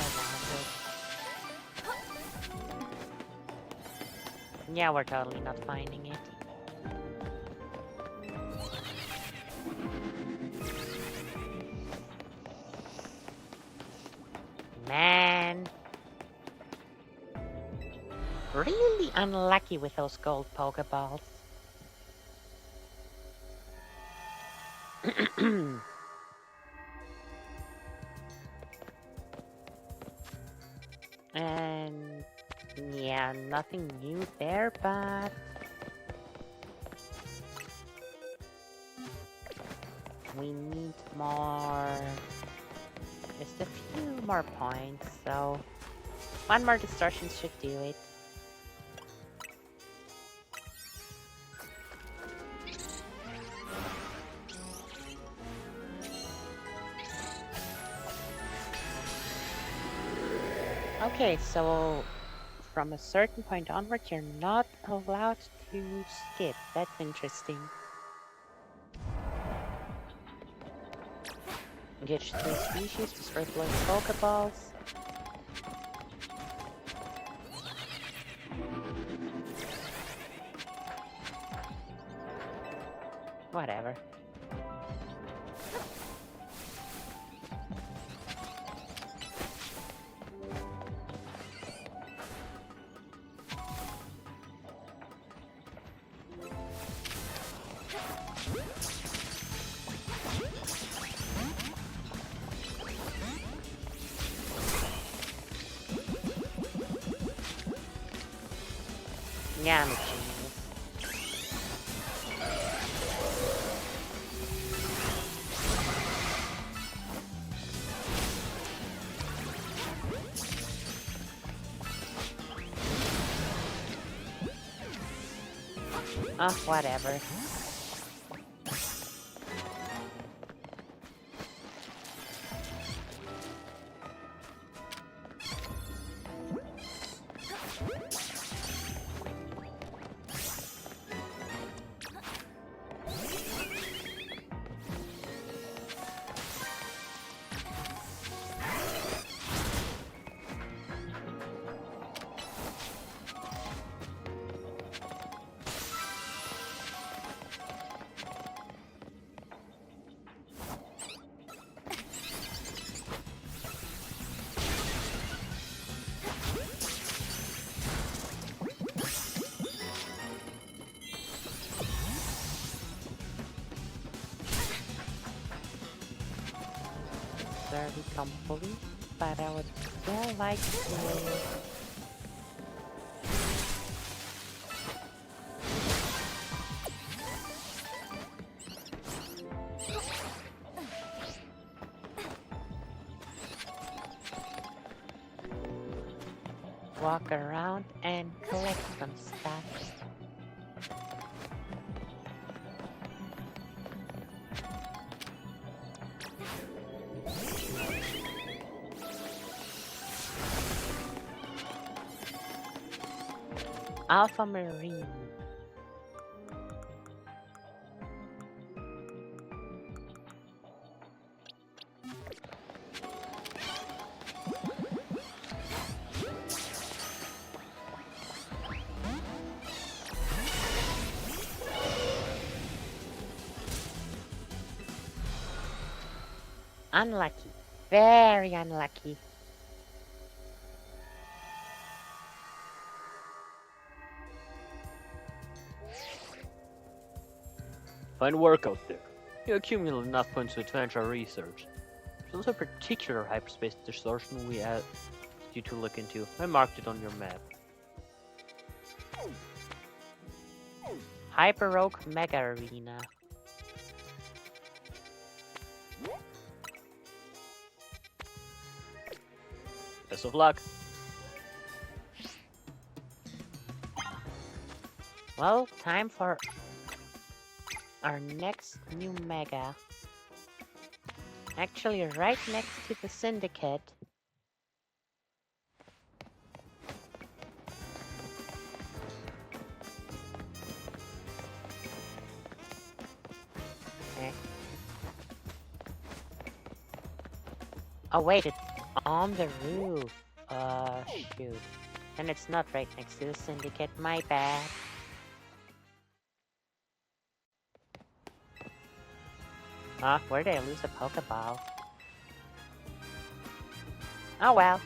wanted. Yeah, we're totally not finding it. Man. Really unlucky with those gold Pokeballs. And yeah, nothing new there, but we need more, just a few more points, so one more distortion should do it. Okay, so from a certain point onward, you're not allowed to skip. That's interesting. Engage 3 species, destroy flowing Pokeballs. Whatever. Yeah, I'm a genius. Whatever. Very complete, but I would still like to walk around and collect some stuff. Alpha Marine. Unlucky. Very unlucky. Fine work out there. You accumulate enough points to advance our research. There's also a particular hyperspace distortion we asked you to look into. I marked it on your map. Hyper Oak Mega Arena. Best of luck. Well, time for our next new Mega. Actually, right next to the Syndicate. Okay. Oh wait, it's on the roof. Shoot. And it's not right next to the Syndicate, my bad. Where did I lose a Pokeball? Oh well.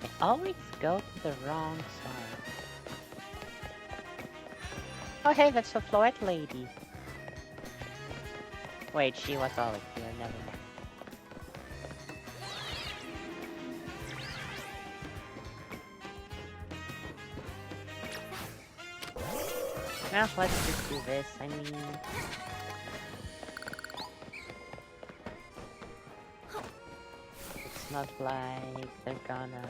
I always go to the wrong side. Oh hey, that's the Floette lady. Wait, she was always here, never mind. Now let's just do this, I mean... It's not like they're gonna...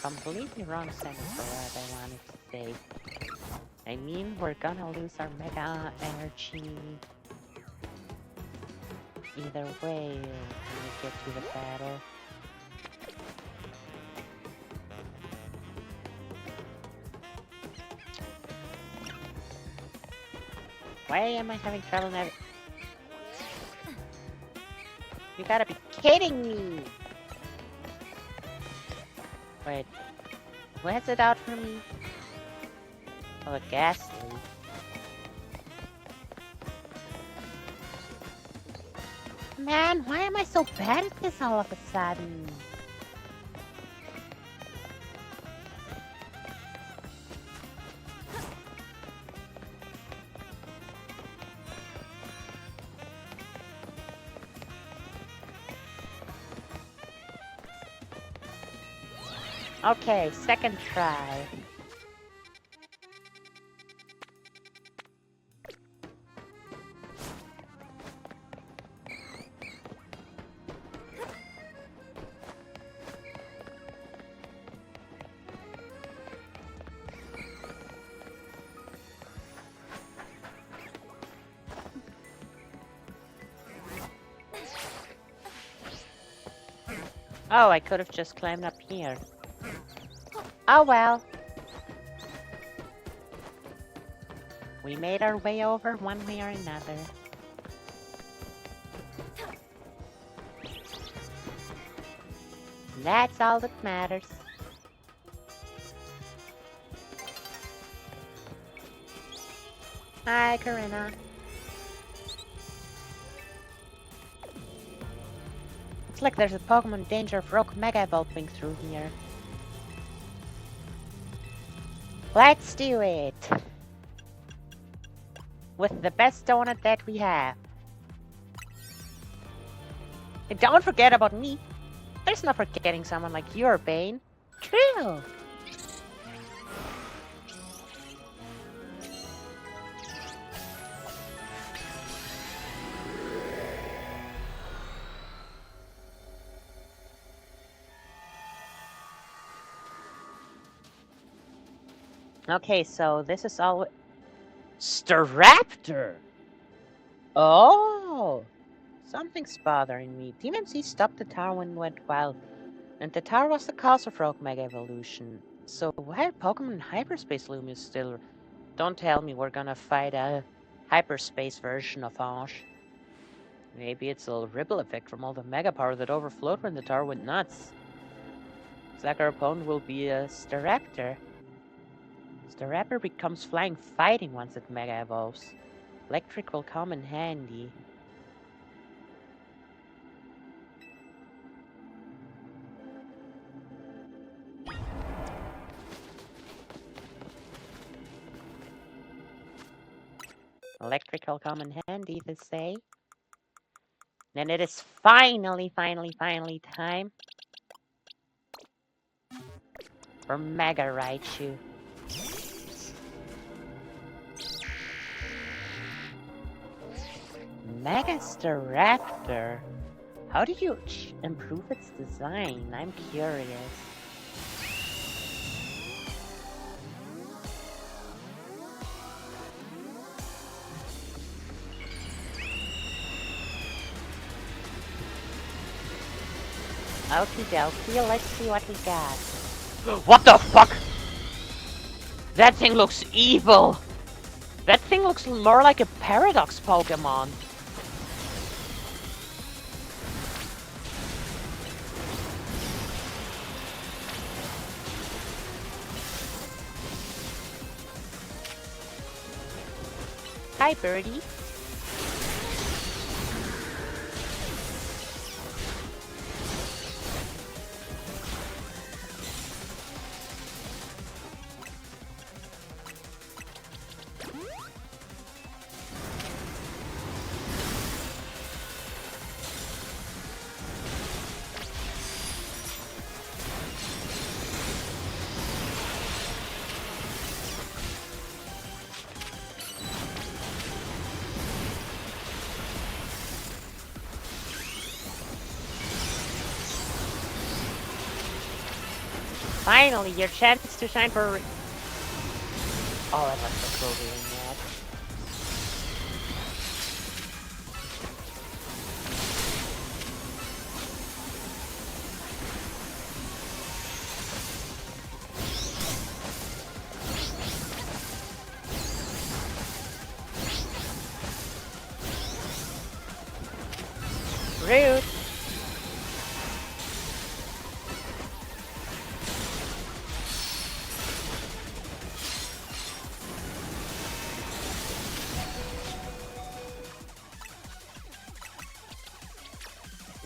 completely wrong sentence for what I wanted to say. I mean, we're gonna lose our mega energy either way when we get to the battle. Why am I having trouble now? You gotta be kidding me! Wait, who has it out for me? Oh, a gas leak. Man, why am I so bad at this all of a sudden? Okay, second try. Oh, I could have just climbed up here. Oh well. We made our way over one way or another. That's all that matters. Hi, Corinna. It's like there's a Pokemon danger of Rogue Mega evolving through here. Let's do it! With the best donut that we have. And don't forget about me. There's no forgetting someone like you, Bane. True. Okay, so this is all... Staraptor! Oh! Something's bothering me. Team MC stopped the tower when it went wild, and the tower was the cause of Rogue Mega Evolution. So why are Pokemon in Hyperspace Lumiose still... Don't tell me we're gonna fight a Hyperspace version of Ange. Maybe it's a ripple effect from all the Mega Power that overflowed when the tower went nuts. Looks like our opponent will be a Staraptor. Staraptor becomes flying fighting once it Mega Evolves. Electric will come in handy. Electric will come in handy, they say. And it is finally time for Mega Raichu. Mega Staraptor? How do you improve its design? I'm curious. Okie dokie, let's see what we got. What the fuck? That thing looks evil! That thing looks more like a Paradox Pokemon. Hi, birdie. Finally, your chance to shine for. Oh, that was so cool doing that. Rude.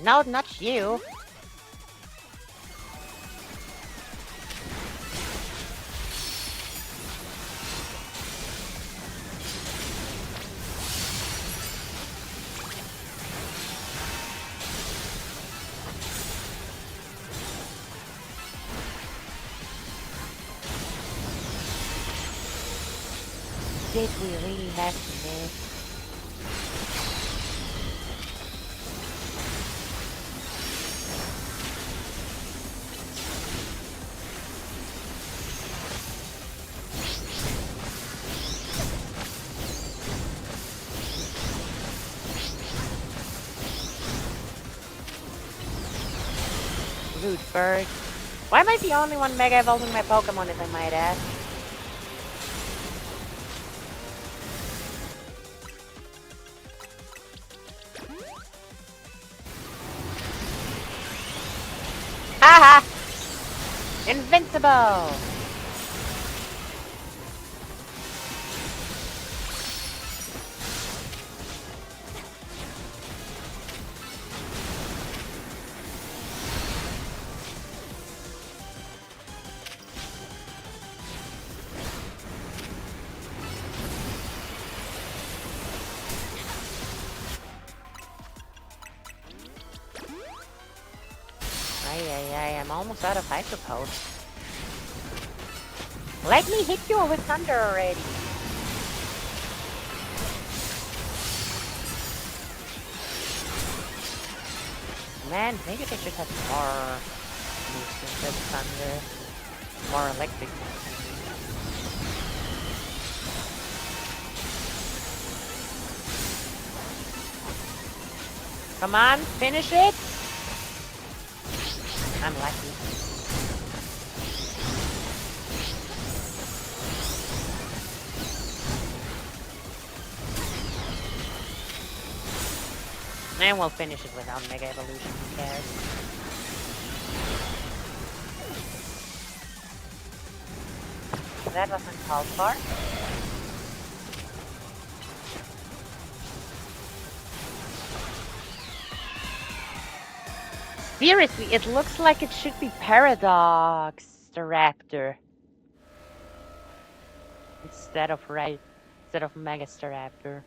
No, not you. Did we really have to miss? Rude bird. Why am I the only one mega evolving my Pokemon, if I might ask? Haha! Invincible! Ay, I'm almost out of Hyper Post. Let me hit you with thunder already. Man, maybe they should have more moves instead of thunder. More electric. Come on, finish it! I'm lucky. And we'll finish it without Mega Evolution, who cares? That wasn't called for. Seriously, it looks like it should be Paradox, the Raptor. Instead of Megastaraptor.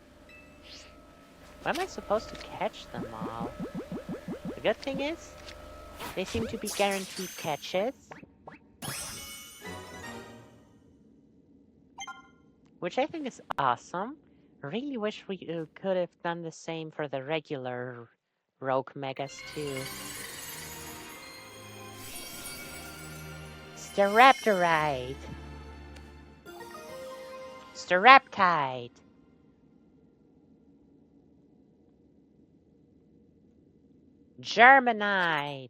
When am I supposed to catch them all? The good thing is, they seem to be guaranteed catches. Which I think is awesome. Really wish we could have done the same for the regular Rogue Megas too. Staraptorite. Staraptite. Germanite.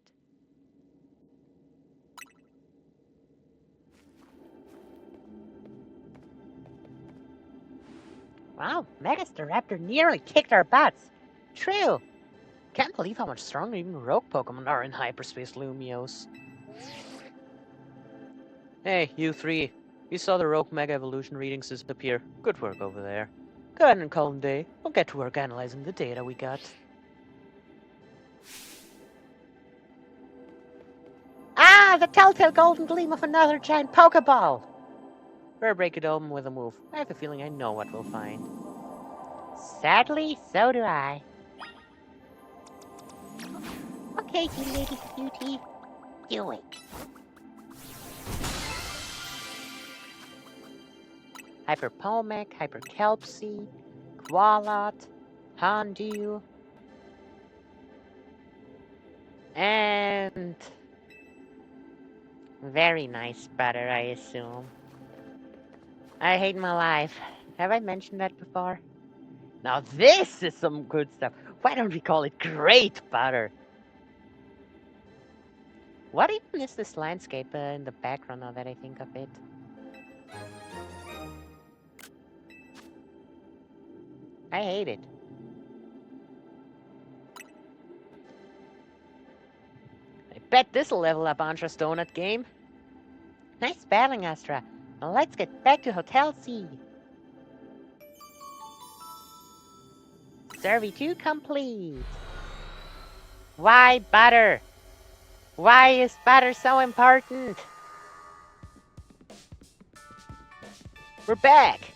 Wow, Megastaraptor nearly kicked our butts. True. Can't believe how much stronger even rogue Pokemon are in Hyperspace Lumiose. Hey, you three. You saw the rogue Mega Evolution readings disappear. Good work over there. Go ahead and call them day. We'll get to work analyzing the data we got. Ah, the telltale golden gleam of another giant Pokeball! Better break it open with a move. I have a feeling I know what we'll find. Sadly, so do I. Okay, you little cutie. Do it. Hyperpomac, Hyperkelpsy, Qualot, Hondew, and Very nice butter, I assume. I hate my life. Have I mentioned that before? Now this is some good stuff. Why don't we call it great butter? What even is this landscape in the background now that I think of it? I hate it. I bet this'll level up Antra's donut game. Nice battling, Astra. Now let's get back to Hotel C. Survey 2 complete. Why butter? Why is butter so important? We're back.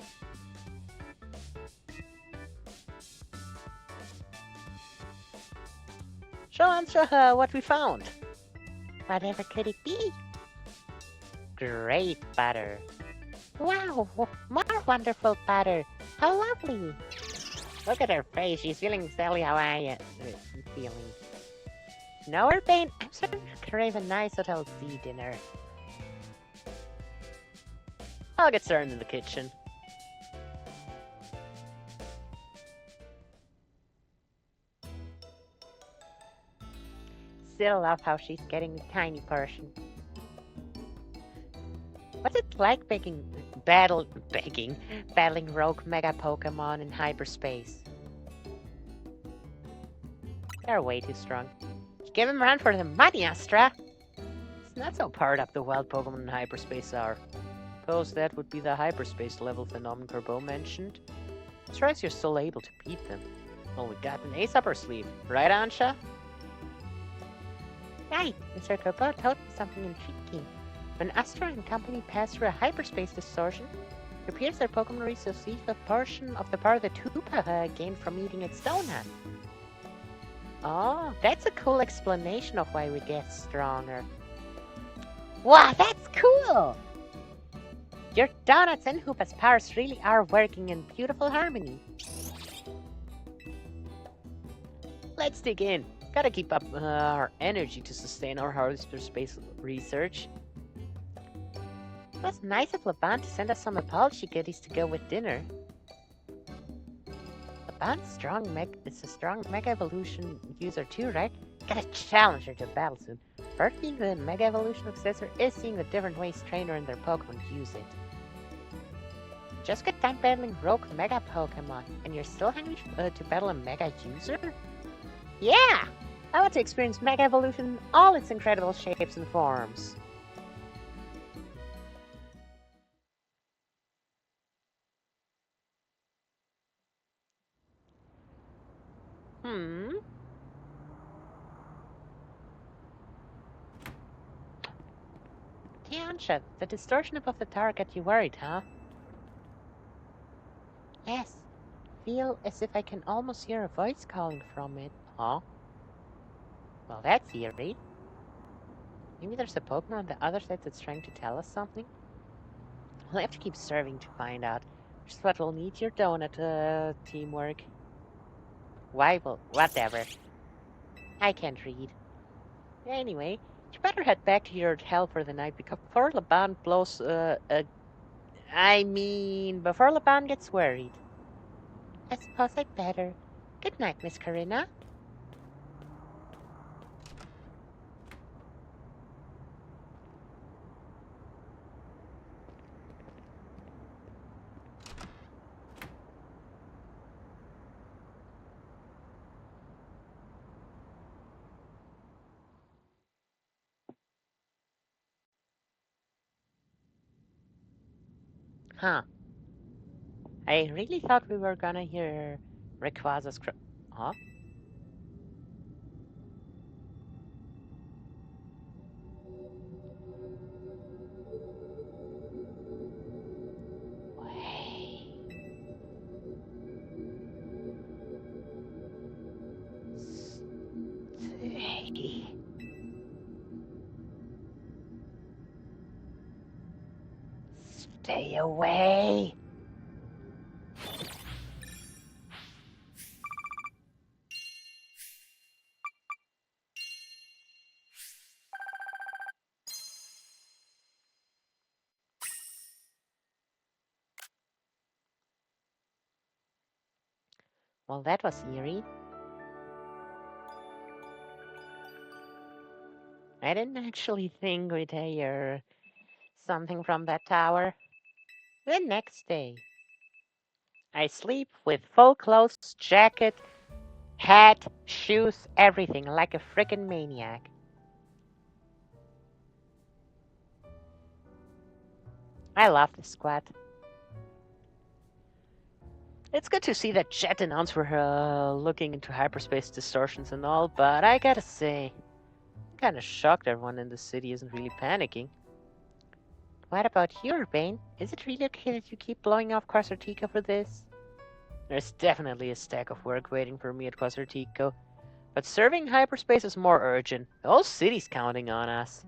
Show Ansha what we found. Whatever could it be? Great butter. Wow, more wonderful butter. How lovely. Look at her face. She's feeling exactly how I am feeling. No, Urbane, I'm starting to crave a nice Hotel C dinner. I'll get started in the kitchen. Still love how she's getting a tiny portion. What's it like battling rogue mega Pokemon in hyperspace? They're way too strong. Give him a run for the money, Astra! It's not so part up the wild Pokemon in hyperspace are. Suppose that would be the hyperspace level phenomenon Kerbo mentioned. Surprised you're still able to beat them. Well, we got an ace up our sleeve, right, Ansha? Right, Mr. Kerbo told me something intriguing. When Astra and company pass through a hyperspace distortion, it appears their Pokemon receive a portion of the power the Tupa gained from eating its donut. Oh, that's a cool explanation of why we get stronger. Wow, that's cool! Your donuts and Hoopa's powers really are working in beautiful harmony. Let's dig in. Gotta keep up our energy to sustain our hyperspace research. It was nice of Laban to send us some apology goodies to go with dinner. Laban's is a strong Mega Evolution user too, right? Gotta challenge her to battle soon. First, being the Mega Evolution successor is seeing the different ways trainer and their Pokemon use it. Just got done battling rogue Mega Pokemon, and you're still hungry to battle a Mega user? Yeah! I want to experience Mega Evolution in all its incredible shapes and forms. Tiansha, the distortion above the tower got you worried, huh? Yes. Feel as if I can almost hear a voice calling from it. Huh? Well, that's eerie. Maybe there's a Pokemon on the other side that's trying to tell us something? We'll have to keep serving to find out. Just what we'll need your donut, teamwork. Why, well, whatever. I can't read. Anyway, you better head back to your hotel for the night before Laban blows, before Laban gets worried. I suppose I'd better. Good night, Miss Karina. Huh. I really thought we were gonna hear Rayquaza's Huh? Wait. Stay. Stay away. Well, that was eerie. I didn't actually think we'd hear something from that tower. The next day, I sleep with full clothes, jacket, hat, shoes, everything, like a frickin' maniac. I love this squad. It's good to see that Jet announced we're looking into hyperspace distortions and all, but I gotta say, I'm kinda shocked everyone in the city isn't really panicking. What about you, Urbane? Is it really okay that you keep blowing off Quasartico for this? There's definitely a stack of work waiting for me at Quasartico, but serving hyperspace is more urgent. The whole city's counting on us.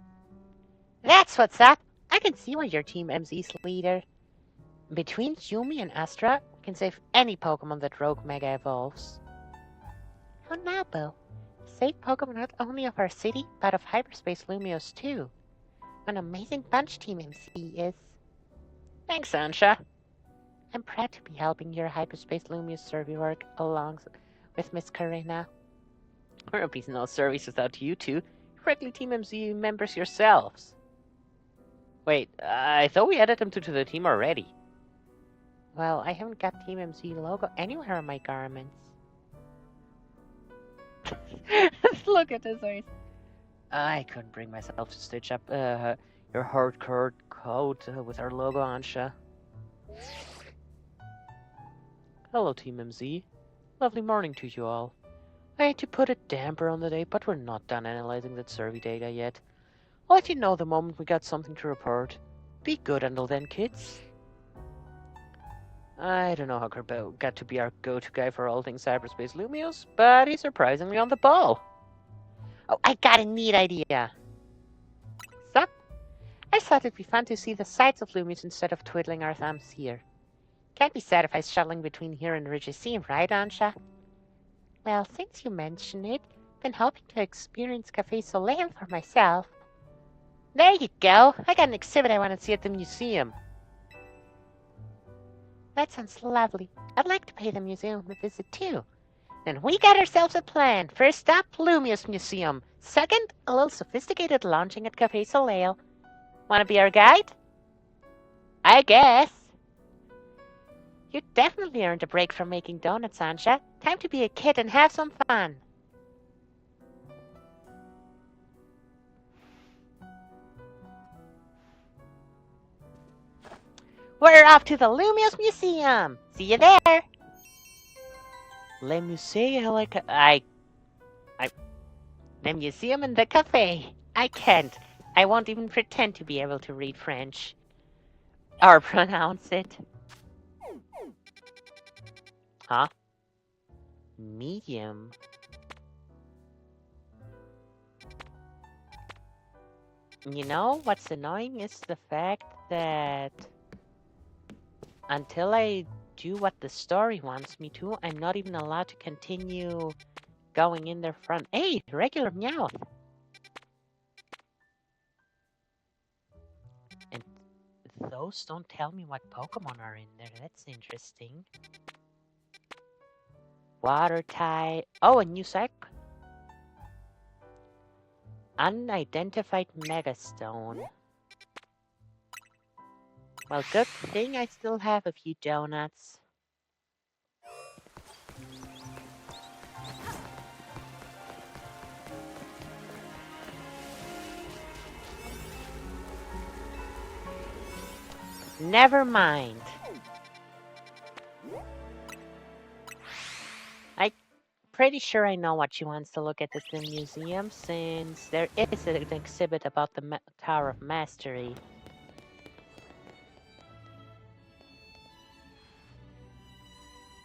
That's what's up! I can see why your Team MZ's leader. Between Yumi and Astra, we can save any Pokemon that Rogue Mega evolves. Oh now, Bo. Save Pokemon not only of our city, but of Hyperspace Lumiose too. What an amazing bunch Team MC is. Thanks, Ansha. I'm proud to be helping your Hyperspace Lumiose survey work along with Miss Karina. There'll be no service without you two. You're regular Team MC members yourselves. Wait, I thought we added them to the team already. Well, I haven't got Team MC logo anywhere on my garments. Look at his eyes. I couldn't bring myself to stitch up your hardcore coat with our logo, Ansha. Hello, Team MZ. Lovely morning to you all. I hate to put a damper on the day, but we're not done analyzing that survey data yet. I'll let you know the moment we got something to report. Be good until then, kids. I don't know how Kerbo got to be our go-to guy for all things cyberspace Lumiose, but he's surprisingly on the ball. Oh, I got a neat idea. Sup? I thought it'd be fun to see the sights of Lumiose instead of twiddling our thumbs here. Can't be sad if I shuttling between here and Regiseum, right, Ansha? Well, since you mention it, been hoping to experience Café Soleil for myself. There you go. I got an exhibit I want to see at the museum. That sounds lovely. I'd like to pay the museum a visit too. Then we got ourselves a plan. First up, Lumiose Museum. Second, a little sophisticated launching at Café Soleil. Want to be our guide? I guess. You definitely earned a break from making donuts, Ansha. Time to be a kid and have some fun. We're off to the Lumiose Museum. See you there. Le Musée, the museum and the cafe. I can't. I won't even pretend to be able to read French. Or pronounce it. Huh? Medium. You know, what's annoying is the fact that until I do what the story wants me to, I'm not even allowed to continue going in there front. Hey, regular Meowth. And those don't tell me what Pokemon are in there. That's interesting. Water type. Oh, a new psych. Unidentified Megastone. Well, good thing I still have a few donuts. Never mind. I'm pretty sure I know what she wants to look at at the museum, since there is an exhibit about the Tower of Mastery.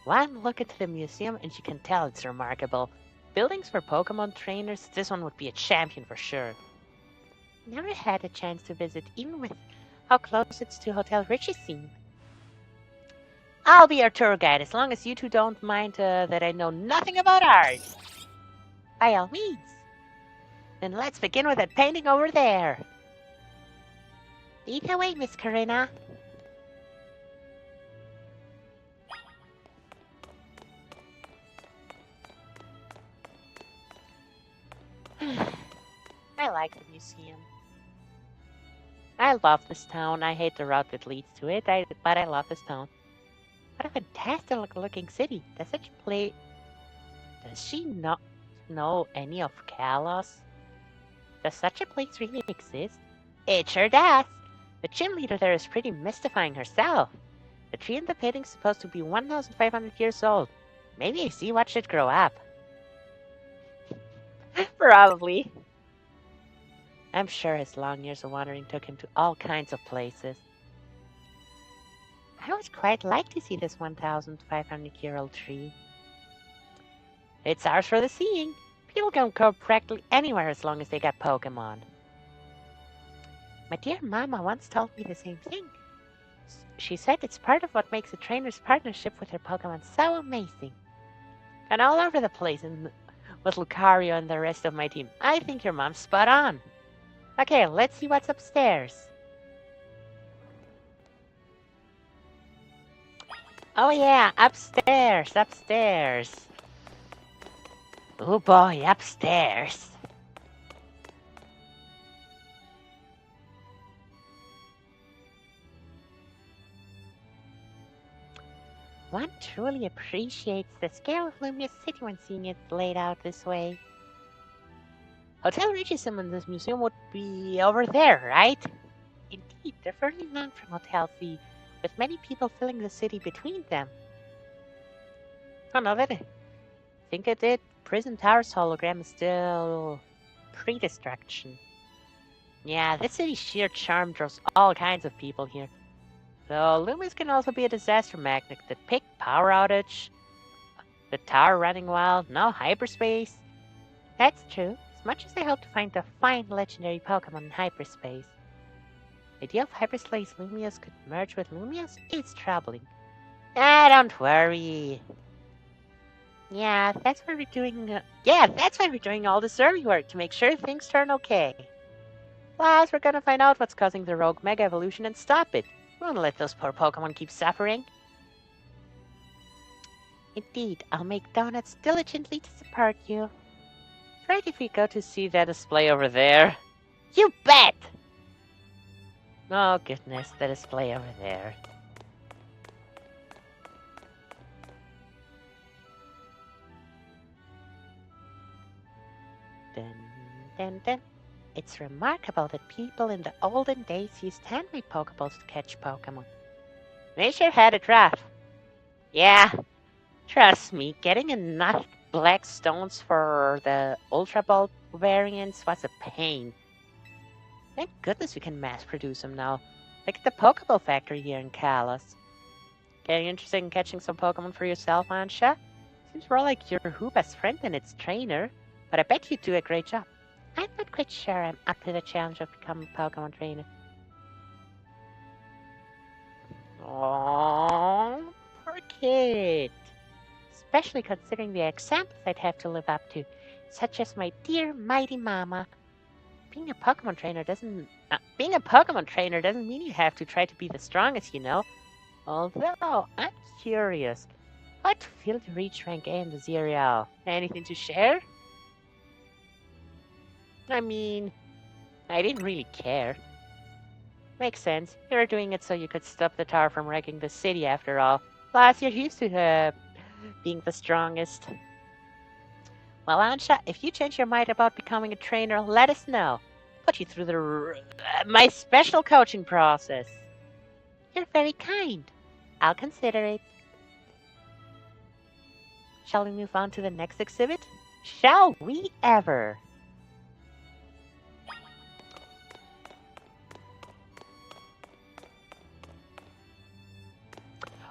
One look at the museum and you can tell it's remarkable. Buildings for Pokemon trainers, this one would be a champion for sure. Never had a chance to visit, even with how close it's to Hotel Richie. I'll be your tour guide as long as you two don't mind that I know nothing about art. By all means. Then let's begin with that painting over there. Lead the way, Miss Karina. like the museum. I love this town. I hate the route that leads to it, but I love this town. What a fantastic looking city. Does she not know any of Kalos? Does such a place really exist? It sure does. The gym leader there is pretty mystifying herself. The tree in the painting's supposed to be 1,500 years old. Maybe AC watched it grow up. Probably. I'm sure his long years of wandering took him to all kinds of places. I would quite like to see this 1,500-year-old tree. It's ours for the seeing. People can go practically anywhere as long as they got Pokemon. My dear Mama once told me the same thing. She said it's part of what makes a trainer's partnership with her Pokemon so amazing. And all over the place with Lucario and the rest of my team. I think your mom's spot on. Okay, let's see what's upstairs. Oh yeah, upstairs. Oh boy, upstairs. One truly appreciates the scale of Lumiose City when seeing it laid out this way. Hotel Regisum and this museum would be over there, right? Indeed, they're fairly long from Hotel C, with many people filling the city between them. Oh, no, that I think it did. Prison Tower's hologram is still pre-destruction. Yeah, this city's sheer charm draws all kinds of people here. Though Lumiose can also be a disaster magnet. The pick power outage, the tower running wild, no hyperspace. That's true. As much as I hope to find the fine legendary Pokemon in hyperspace, the idea of Hyperspace Lumiose could merge with Lumiose is troubling. Ah, don't worry. Yeah, that's why we're doing all the survey work to make sure things turn okay. Plus, we're gonna find out what's causing the rogue Mega Evolution and stop it. We won't let those poor Pokemon keep suffering. Indeed, I'll make donuts diligently to support you. Right if we go to see that display over there. You bet! Oh goodness, the display over there. Dun, dun, dun. It's remarkable that people in the olden days used handmade Pokeballs to catch Pokemon. They sure had it rough. Yeah, trust me, getting enough black stones for the Ultra Ball variants was a pain. Thank goodness we can mass produce them now, like at the Pokeball factory here in Kalos. Getting interested in catching some Pokemon for yourself, Ansha? Seems more like you're who best friend than its trainer, but I bet you do a great job. I'm not quite sure I'm up to the challenge of becoming a Pokemon trainer. Aww, poor kid. Especially considering the examples I'd have to live up to, such as my dear mighty mama. Being a Pokemon trainer doesn't mean you have to try to be the strongest, you know. Although I'm curious, how to feel to reach rank A in the Zerial? Anything to share? I mean, I didn't really care. Makes sense. You were doing it so you could stop the tower from wrecking the city after all. Plus, you're used to being the strongest. Well, Ansha, if you change your mind about becoming a trainer, let us know. Put you through my special coaching process. You're very kind. I'll consider it. Shall we move on to the next exhibit? Shall we ever?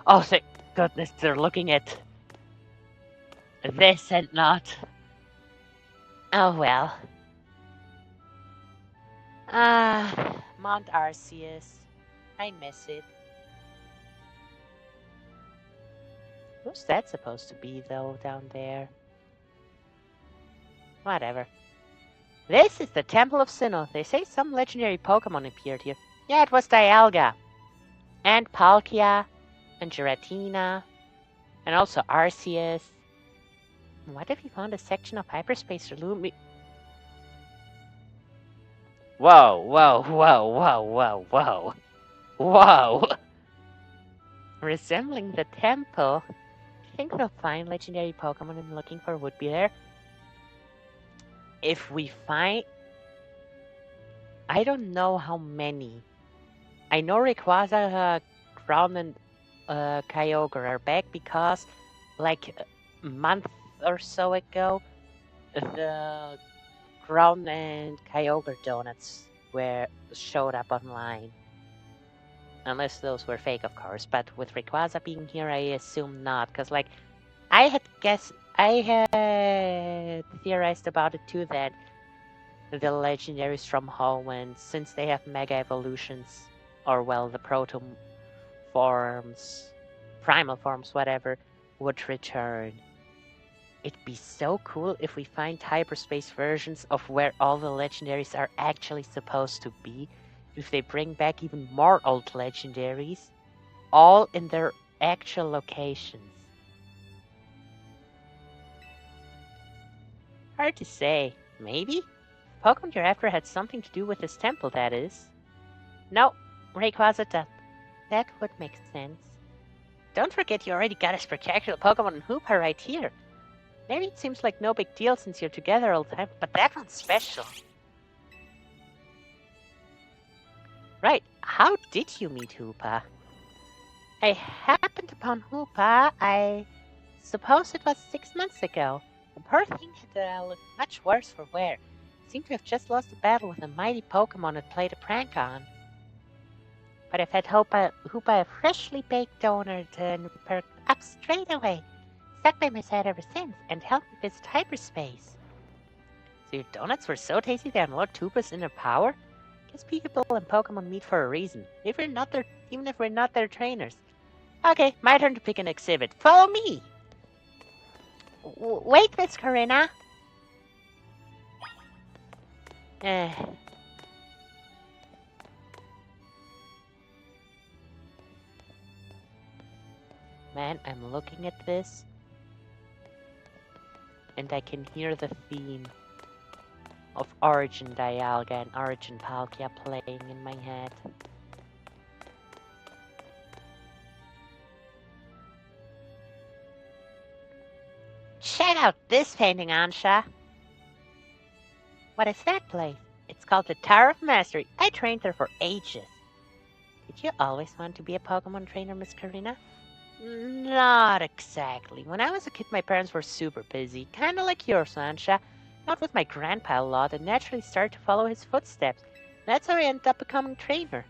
Oh, thank goodness they're looking at this and not. Oh well. Mount Arceus. I miss it. Who's that supposed to be, though, down there? Whatever. This is the Temple of Sinnoh. They say some legendary Pokemon appeared here. Yeah, it was Dialga. And Palkia. And Giratina. And also Arceus. What if we found a section of hyperspace for Lumiose? Whoa, whoa, whoa, whoa, whoa, whoa. Whoa! Resembling the temple. Think we'll find legendary Pokemon I'm looking for would be there? If we find... I don't know how many. I know Rayquaza, Ground, and Kyogre are back because, like, a month or so ago, the Ground and Kyogre donuts showed up online. Unless those were fake, of course. But with Rayquaza being here, I assume not. Because, like, I had theorized about it too, that the legendaries from Hoenn, since they have mega evolutions, or well, the proto forms, primal forms, whatever, would return. It'd be so cool if we find hyperspace versions of where all the legendaries are actually supposed to be. If they bring back even more old legendaries, all in their actual locations. Hard to say. Maybe? Pokemon you're after had something to do with this temple, that is. No, Rayquaza doesn't. That would make sense. Don't forget you already got a spectacular Pokemon in Hoopa right here. Maybe it seems like no big deal since you're together all the time, but that one's special. Right, how did you meet Hoopa? I happened upon Hoopa, I suppose it was 6 months ago. The poor thing had looked much worse for wear. Seemed to have just lost a battle with a mighty Pokemon it played a prank on. But I've had Hoopa a freshly baked donut and perked up straight away. Stuck by my side ever since and helped me visit Hyperspace. So your donuts were so tasty they unlocked Hoopa's inner power? Guess people and Pokemon meet for a reason, even if we're not their trainers. Okay, my turn to pick an exhibit. Follow me! Wait, Miss Corinna. Man, I'm looking at this, and I can hear the theme of Origin Dialga and Origin Palkia playing in my head. Check out this painting, Ansha! What is that place? It's called the Tower of Mastery. I trained there for ages. Did you always want to be a Pokemon trainer, Miss Karina? Not exactly. When I was a kid, my parents were super busy. Kinda like yours, Ansha. Not with my grandpa a lot, and naturally started to follow his footsteps. That's how I ended up becoming a trainer.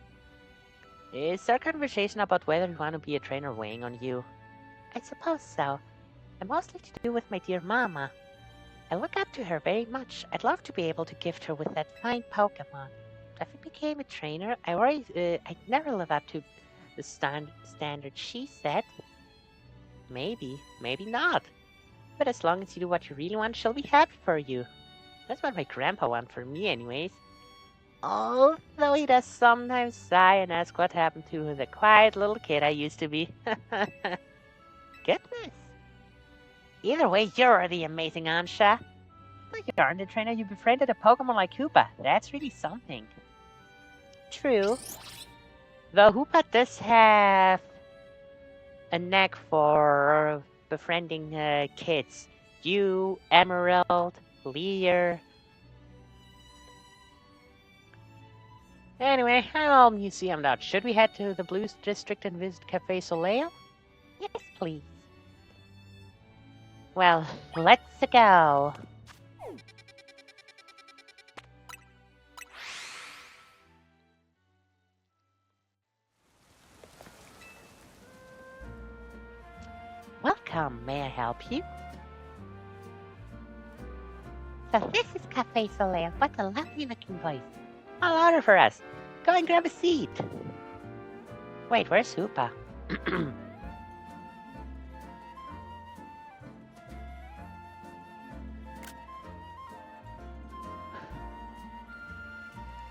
Is our conversation about whether you want to be a trainer weighing on you? I suppose so. And mostly to do with my dear mama. I look up to her very much. I'd love to be able to gift her with that fine Pokemon. If I became a trainer, I'd never live up to the standard she set. Maybe, maybe not. But as long as you do what you really want, she'll be happy for you. That's what my grandpa wants for me anyways. Although he does sometimes sigh and ask what happened to the quiet little kid I used to be. Goodness. Either way, you're the amazing Ansha. Like you aren't a trainer, you befriended a Pokemon like Hoopa. That's really something. True. Though Hoopa does have a knack for befriending kids. You, Emerald, Lear. Anyway, I'm all museumed out. Should we head to the Blues District and visit Cafe Soleil? Yes, please. Well, let's go. Welcome, may I help you? So this is Cafe Soleil. What a lovely looking place. I'll order for us. Go and grab a seat. Wait, where's Hoopa?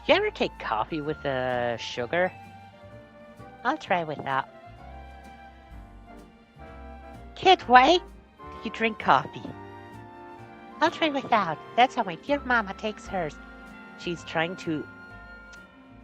You ever take coffee with sugar? I'll try without. Kid, why? You drink coffee. I'll try without. That's how my dear mama takes hers. She's trying to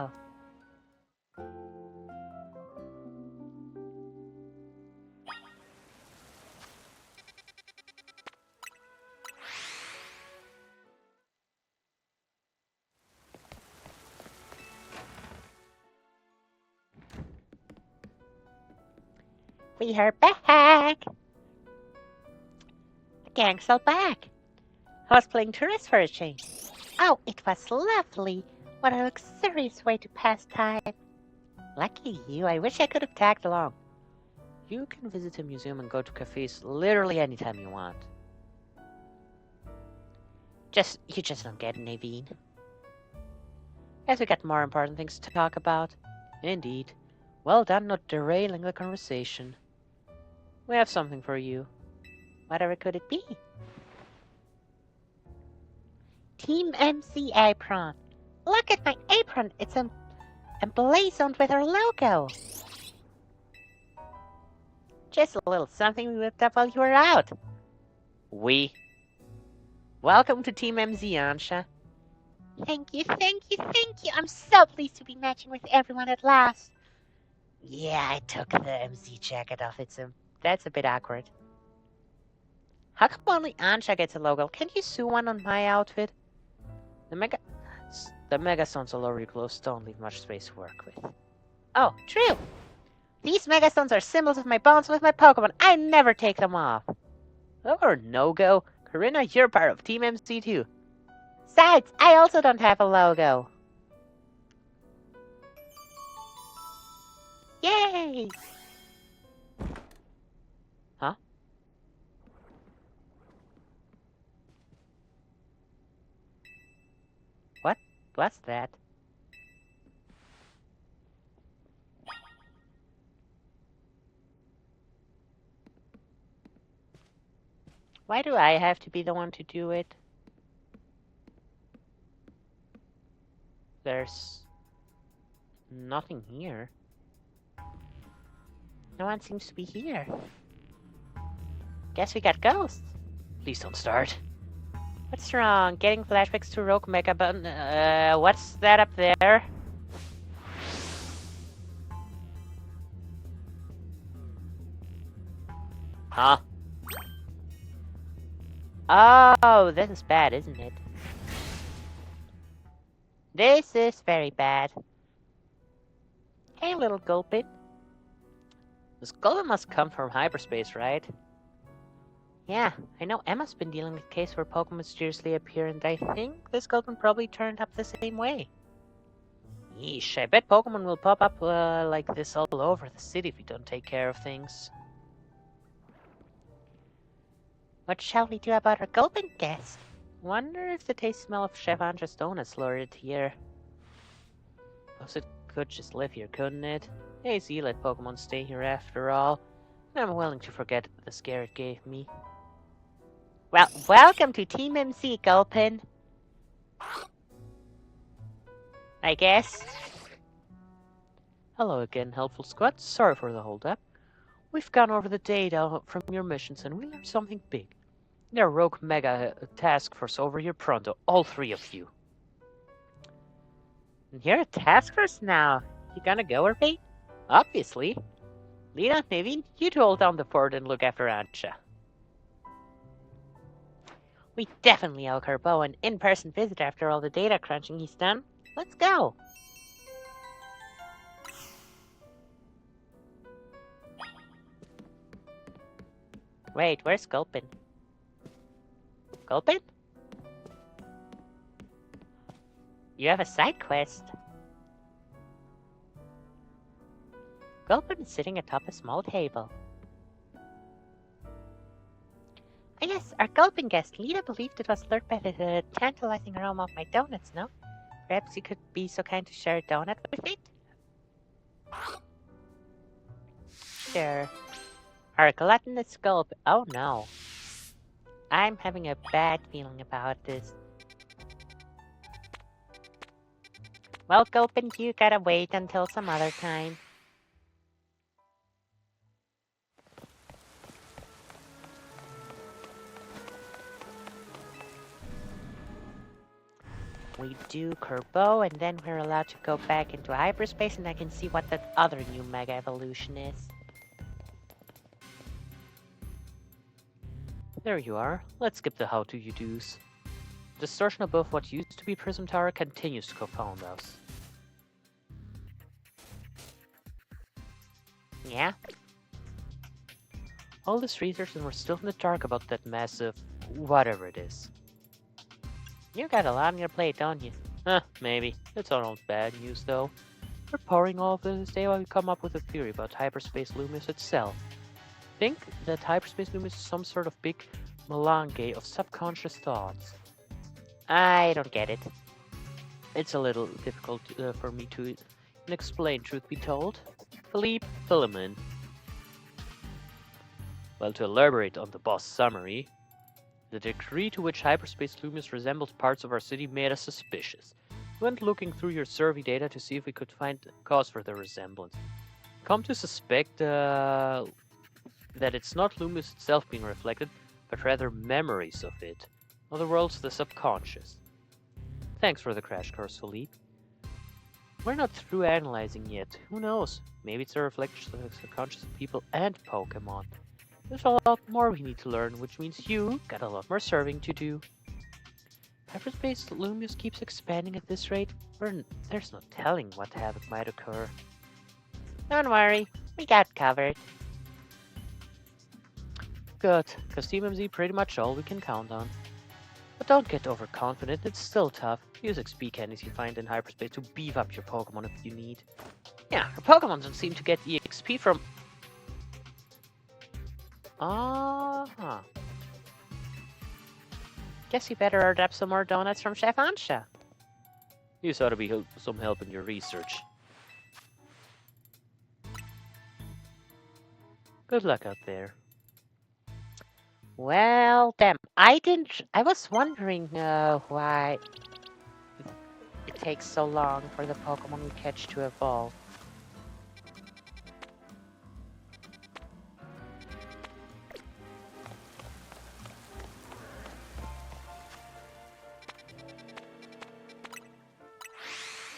well. We are back! The gang's all back. I was playing tourist for a change. Oh, it was lovely. What a luxurious way to pass time. Lucky you, I wish I could have tagged along. You can visit a museum and go to cafes literally anytime you want. You just don't get it, Naveen. Guess we got more important things to talk about. Indeed. Well done not derailing the conversation. We have something for you. Whatever could it be? Team MC apron. Look at my apron. It's emblazoned with our logo. Just a little something we whipped up while you were out. Welcome to Team MZ, Ansha. Thank you. I'm so pleased to be matching with everyone at last. Yeah, I took the MC jacket off. That's a bit awkward. How come only Ansha gets a logo? Can you sew one on my outfit? The megastones all over your clothes don't leave much space to work with. Oh, true. These megastones are symbols of my bonds with my Pokemon. I never take them off. Or no-go. Corinna, you're part of Team MC too. Besides, I also don't have a logo. Yay! Huh? What's that? Why do I have to be the one to do it? There's nothing here. No one seems to be here. Guess we got ghosts. Please don't start. What's wrong? Getting flashbacks to Rogue Mega Button? What's that up there? Huh? Oh, this is bad, isn't it? This is very bad. Hey, little Gulpin. This Gulpin must come from hyperspace, right? Yeah, I know Emma's been dealing with a case where Pokemon mysteriously appear, and I think this Gulpin probably turned up the same way. Yeesh, I bet Pokemon will pop up like this all over the city if we don't take care of things. What shall we do about our Gulpin guest? Wonder if the taste smell of Chef Andre's donuts lured it here. Suppose it could just live here, couldn't it? Easy, let Pokemon stay here after all. I'm willing to forget the scare it gave me. Well, welcome to Team MC, Gulpin. I guess. Hello again, helpful squad. Sorry for the hold up. We've gone over the data from your missions and we learned something big. There are Rogue Mega task force over here pronto, all 3 of you. You're a task force now. You gonna go or bait? Obviously. Lena, Naveen, you two hold down the fort and look after Ansha. We definitely owe Kerbo an in-person visit after all the data crunching he's done. Let's go. Wait, where's Gulpin? Gulpin? You have a side quest. Gulpin is sitting atop a small table. I guess our Gulpin guest, Lita, believed it was lured by the tantalizing aroma of my donuts, no? Perhaps you could be so kind to share a donut with it? Sure. Our gluttonous Gulp. Oh no. I'm having a bad feeling about this. Well, Gulpin, you gotta wait until some other time. We do Kerbo, and then we're allowed to go back into hyperspace, and I can see what that other new Mega Evolution is. There you are. Let's skip the how do you do's. Distortion above what used to be Prism Tower continues to confound us. Yeah? All this research and we're still in the dark about that massive whatever it is. You got a lot on your plate, don't you? Maybe. It's all bad news though. We're pouring all of this day while we come up with a theory about Hyperspace Lumiose itself. Think that Hyperspace Lumiose is some sort of big melange of subconscious thoughts. I don't get it. It's a little difficult for me to explain, truth be told. Philippe, fill him in. Well, to elaborate on the boss summary, the degree to which Hyperspace Lumiose resembles parts of our city made us suspicious. We went looking through your survey data to see if we could find cause for the resemblance. Come to suspect that it's not Lumiose itself being reflected, but rather memories of it. In other words, the subconscious. Thanks for the crash course, Philippe. We're not through analyzing yet. Who knows? Maybe it's a reflection of the subconscious of people and Pokemon. There's a lot more we need to learn, which means you got a lot more serving to do. Hyperspace Lumiose keeps expanding at this rate, there's no telling what havoc might occur. Don't worry, we got covered. Good, because Team MZ pretty much all we can count on. But don't get overconfident, it's still tough. Use XP candies you find in hyperspace to beef up your Pokemon if you need. Yeah, our Pokemon don't seem to get EXP from... Guess you better order up some more donuts from Chef Ansha. You ought to be some help in your research. Good luck out there. Well, damn, I was wondering why it takes so long for the Pokemon we catch to evolve.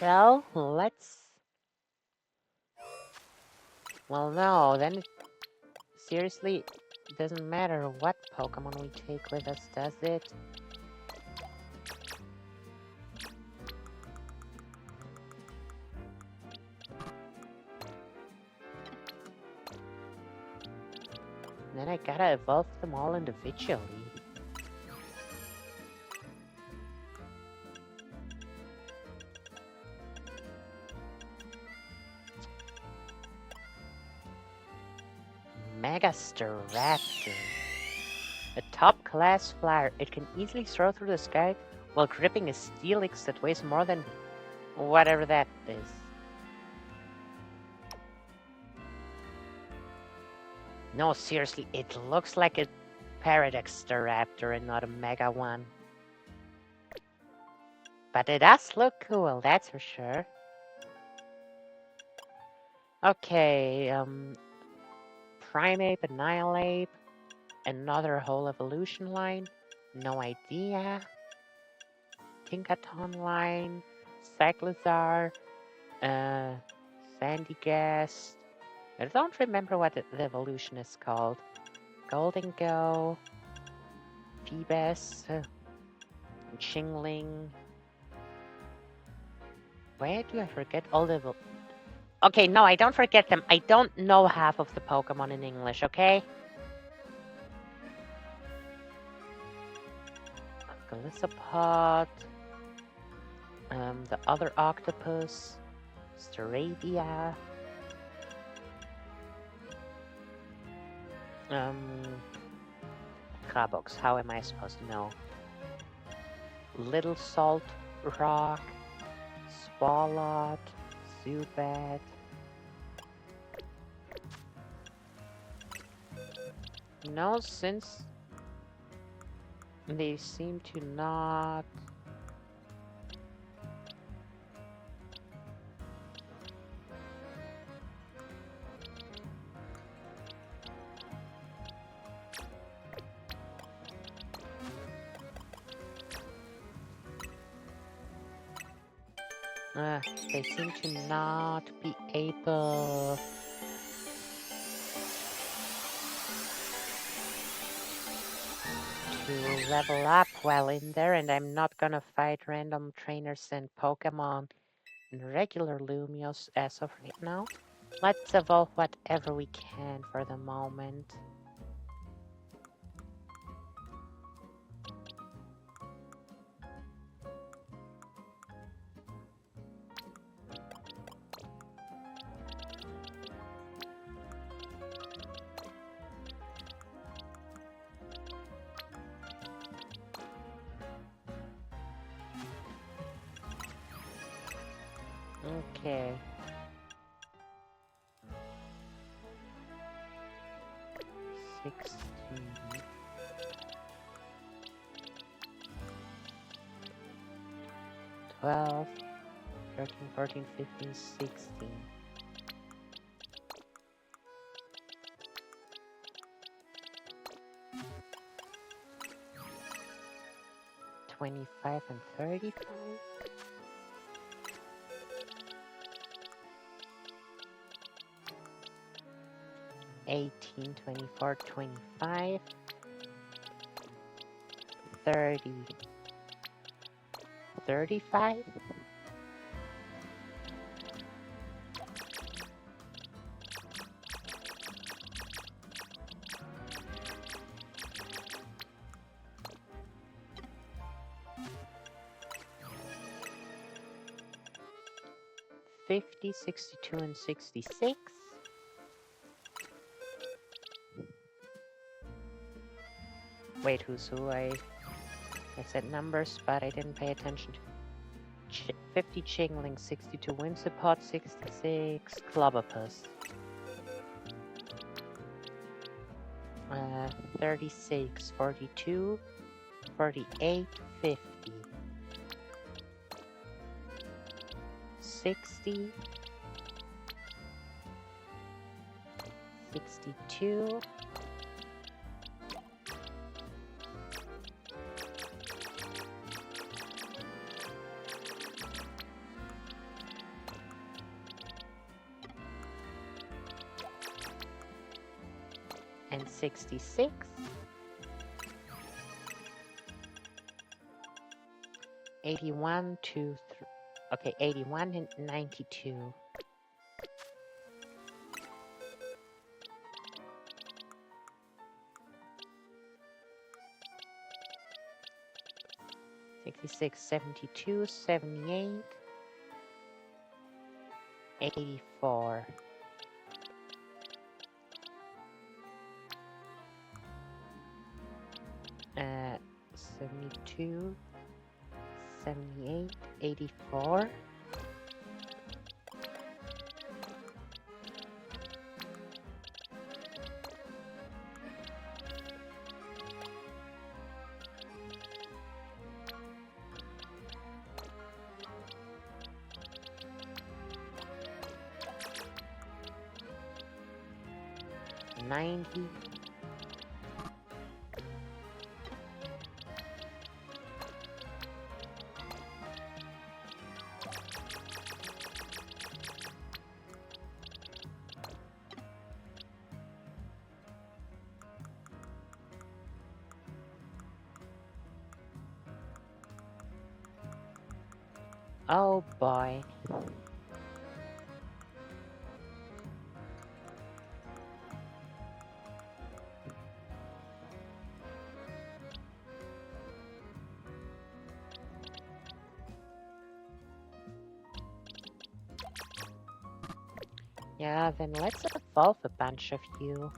Well, let's... Well, no, then it seriously doesn't matter what Pokemon we take with us, does it? Then I gotta evolve them all individually. Megastaraptor. A top-class flyer. It can easily soar through the sky while gripping a Steelix that weighs more than whatever that is. No, seriously, it looks like a Paradoxaraptor and not a Mega one. But it does look cool, that's for sure. Okay, Primeape, Annihilape, another whole evolution line. No idea. Tinkaton line, Cyclizar, Sandygast. I don't remember what the evolution is called. Golden Go, Phoebus, Chingling. Where do I forget all the... Okay, no, I don't forget them. I don't know half of the Pokemon in English, okay? Galissapod, the other octopus, Staravia, Cabox, how am I supposed to know? Little Salt Rock, Swalot, Zubat. No, since they seem to not... they seem to not be able to level up well in there, and I'm not gonna fight random trainers and Pokemon in regular Lumiose as of right now. Let's evolve whatever we can for the moment. Okay. $16. 12, 13, 14, 15, 16. 25 and 35. 18, 24, 25, 30, 35. $50, 62, and 66. Wait, who's who? I said numbers, but I didn't pay attention to 50 Chingling, 62 Whimsipod, 66 Clobopus, 36, 42, 48, 50, 60, 62, and 66. 81 to okay, 81 and 92. 66, 72, 78, 84. 72, 78, 84. 90. Oh boy. Yeah, then let's evolve a bunch of you.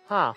Huh.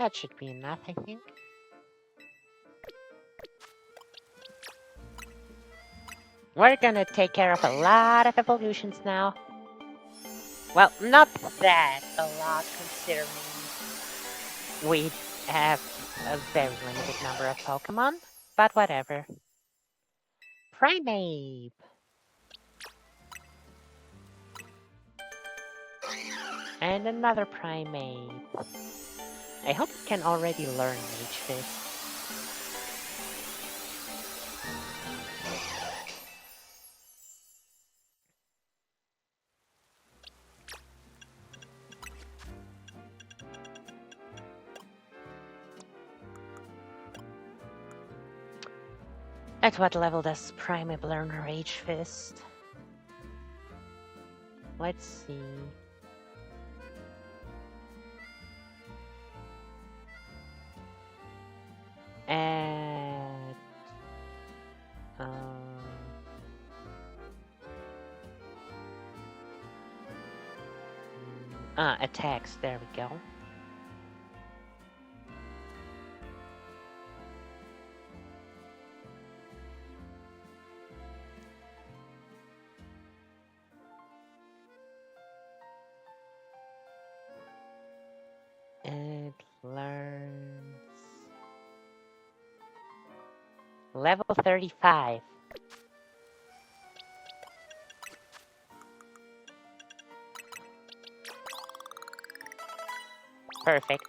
That should be enough, I think. We're gonna take care of a lot of evolutions now. Well, not that a lot, considering we have a very limited number of Pokemon, but whatever. Primeape. And another Primeape. I hope we can already learn Mage Fist. At what level does Primeape learn Rage Fist? Let's see. At attacks. There we go. It learns level 35. Perfect.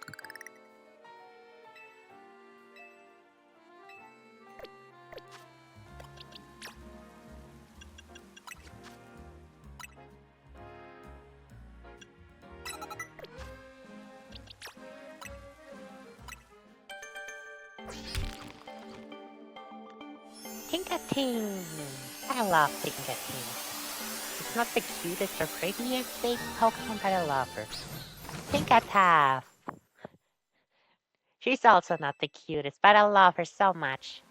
Tinkating! I love Tinkating. It's not the cutest or prettiest baby Pokemon, but I love her. Tinkataf! She's also not the cutest, but I love her so much.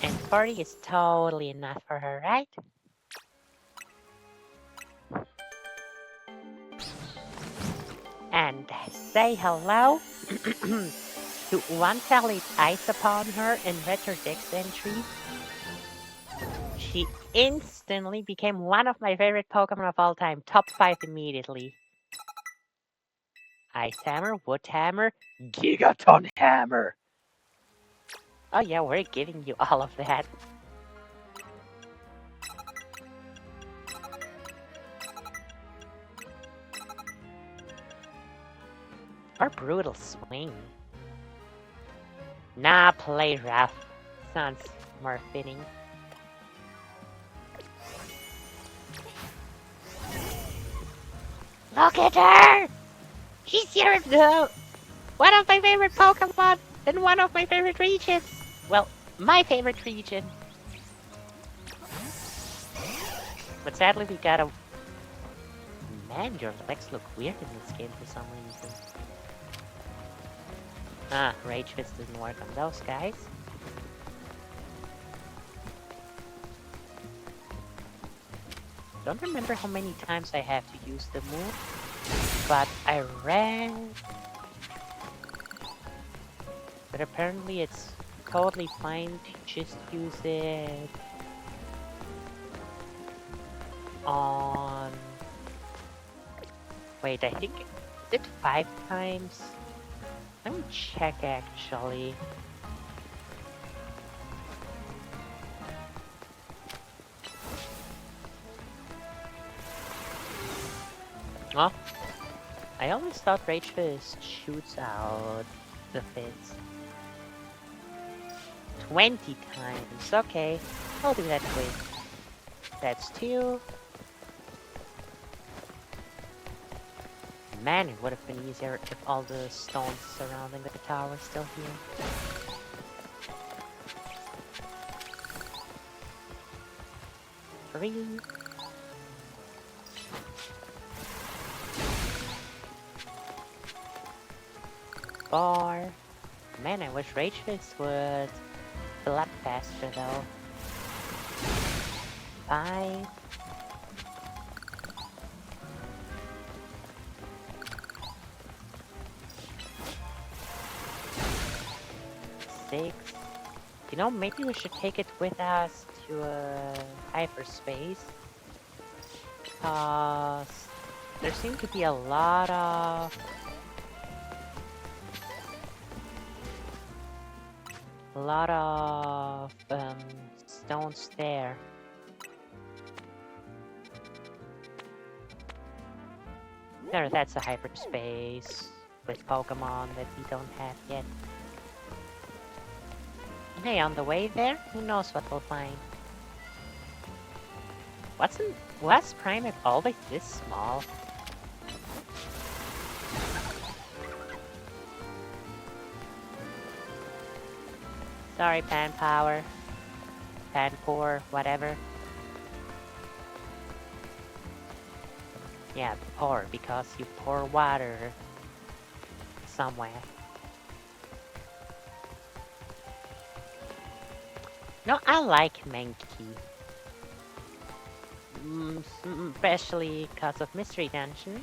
And 40 is totally enough for her, right? And say hello to one fell its eyes upon her and read her dex entry. She instantly became one of my favorite Pokemon of all time. Top 5 immediately. Ice Hammer, Wood Hammer, Gigaton Hammer! Oh yeah, we're giving you all of that. Or Brutal Swing. Nah, play rough. Sounds more fitting. Look at her! She's here, one of my favorite Pokemon in one of my favorite regions. Well, my favorite region. But sadly, we gotta. Man, your legs look weird in this game for some reason. Ah, Rage Fist didn't work on those guys. Don't remember how many times I have to use the move, but I read. But apparently it's totally fine to just use it on... Wait, I think... Is it 5 times? Let me check actually. Oh, I always thought Rage Fist shoots out the fits 20 times. Okay, I'll do that quick. That's 2. Man, it would have been easier if all the stones surrounding the tower were still here. 3. Four. Man, I wish Rage Fist would fill up faster though. 5. 6. You know, maybe we should take it with us to Hyperspace. Because there seem to be a lot of stones there. There, that's a Hyperspace with Pokemon that we don't have yet. Hey, on the way there, who knows what we'll find. Was Primeape always this small? Sorry, Panpower. Panpour, whatever. Yeah, pour, because you pour water somewhere. No, I like Mankey. Especially because of Mystery Dungeon.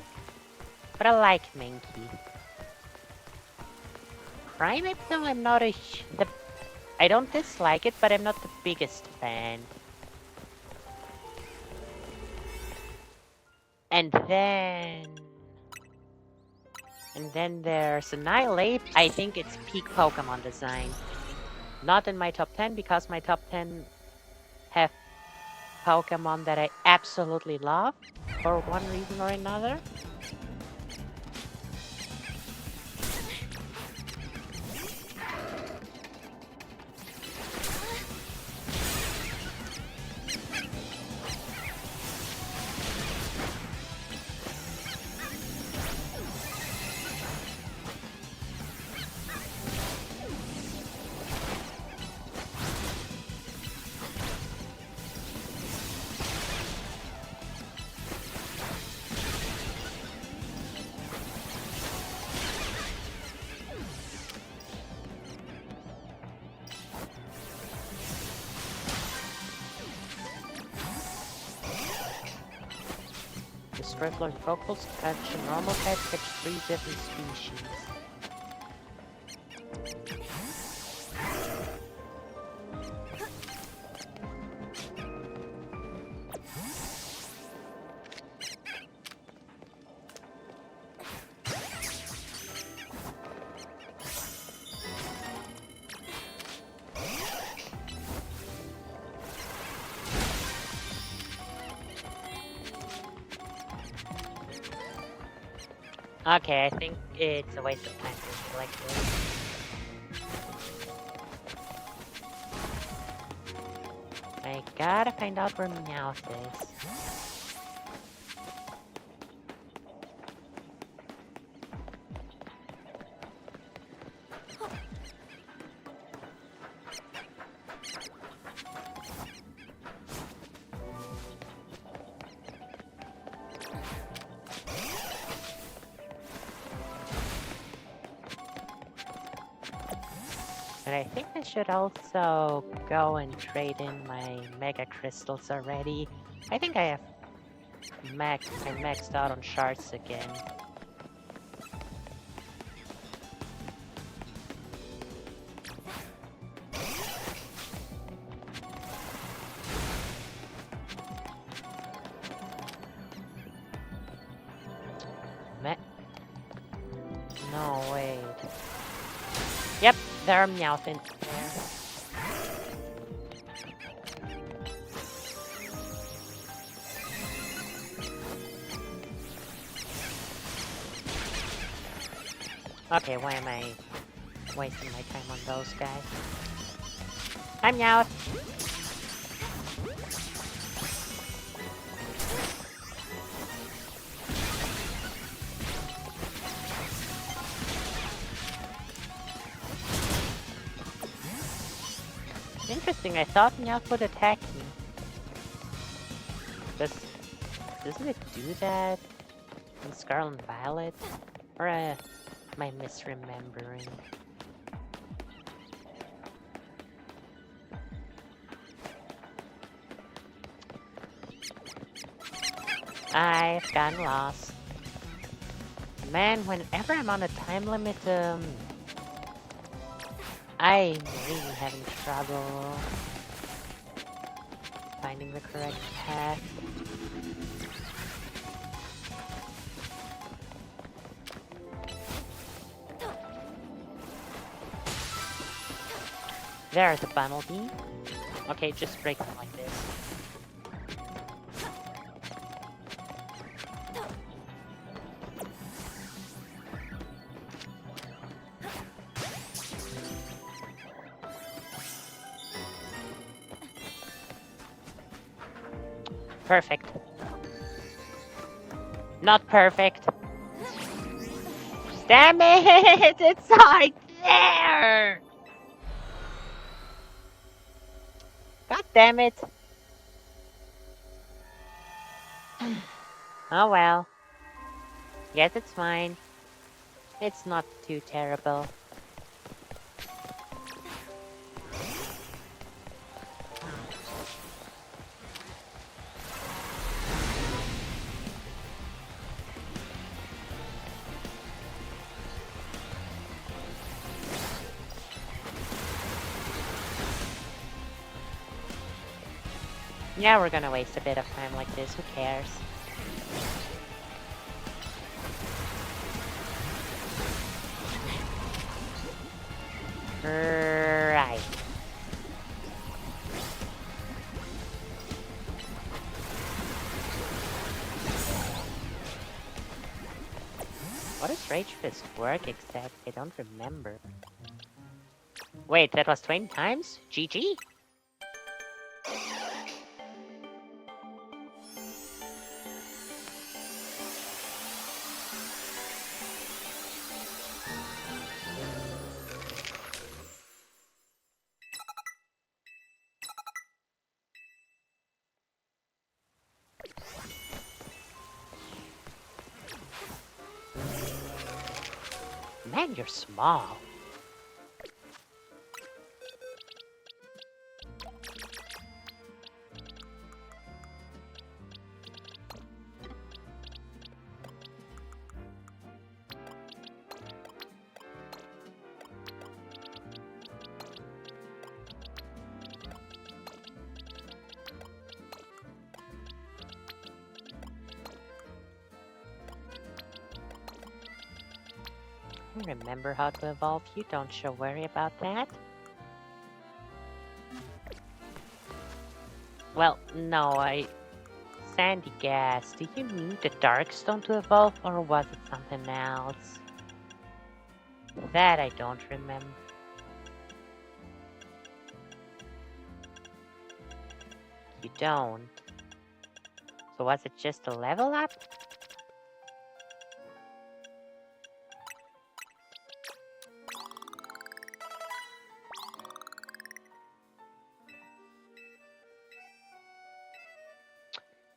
But I like Mankey. Primeape, though, I'm not I don't dislike it, but I'm not the biggest fan. And then there's Annihilate. I think it's peak Pokemon design. Not in my top 10, because my top 10 have Pokemon that I absolutely love for one reason or another. peripheral and focals. Catch a normal type, catch 3 different species. Okay, I think it's a waste of time to collect this. I gotta find out where Meowth is. And I think I should also go and trade in my Mega Crystals already. I think I have maxed out on shards again. No, wait. Yep, there are Meowth in there. Okay, why am I wasting my time on those guys? I'm Meowth! Interesting, I thought Meowth would attack me. Doesn't it do that in Scarlet and Violet? Or am I misremembering? I've gotten lost. Man, whenever I'm on a time limit, I'm really having trouble finding the correct path. There's a Bumblebee. Okay, just break them like this. Perfect. Not perfect. Damn it! It's right there! God damn it. Oh well. Guess it's fine. It's not too terrible. Yeah, we're gonna waste a bit of time like this, who cares? Right. What does Rage Fist work exactly? I don't remember. Wait, that was 20 times? GG? Man, you're small. Remember how to evolve you, don't you worry about that. Well, no, Sandy Gas, do you need the Darkstone to evolve, or was it something else? That I don't remember. You don't. So was it just a level up?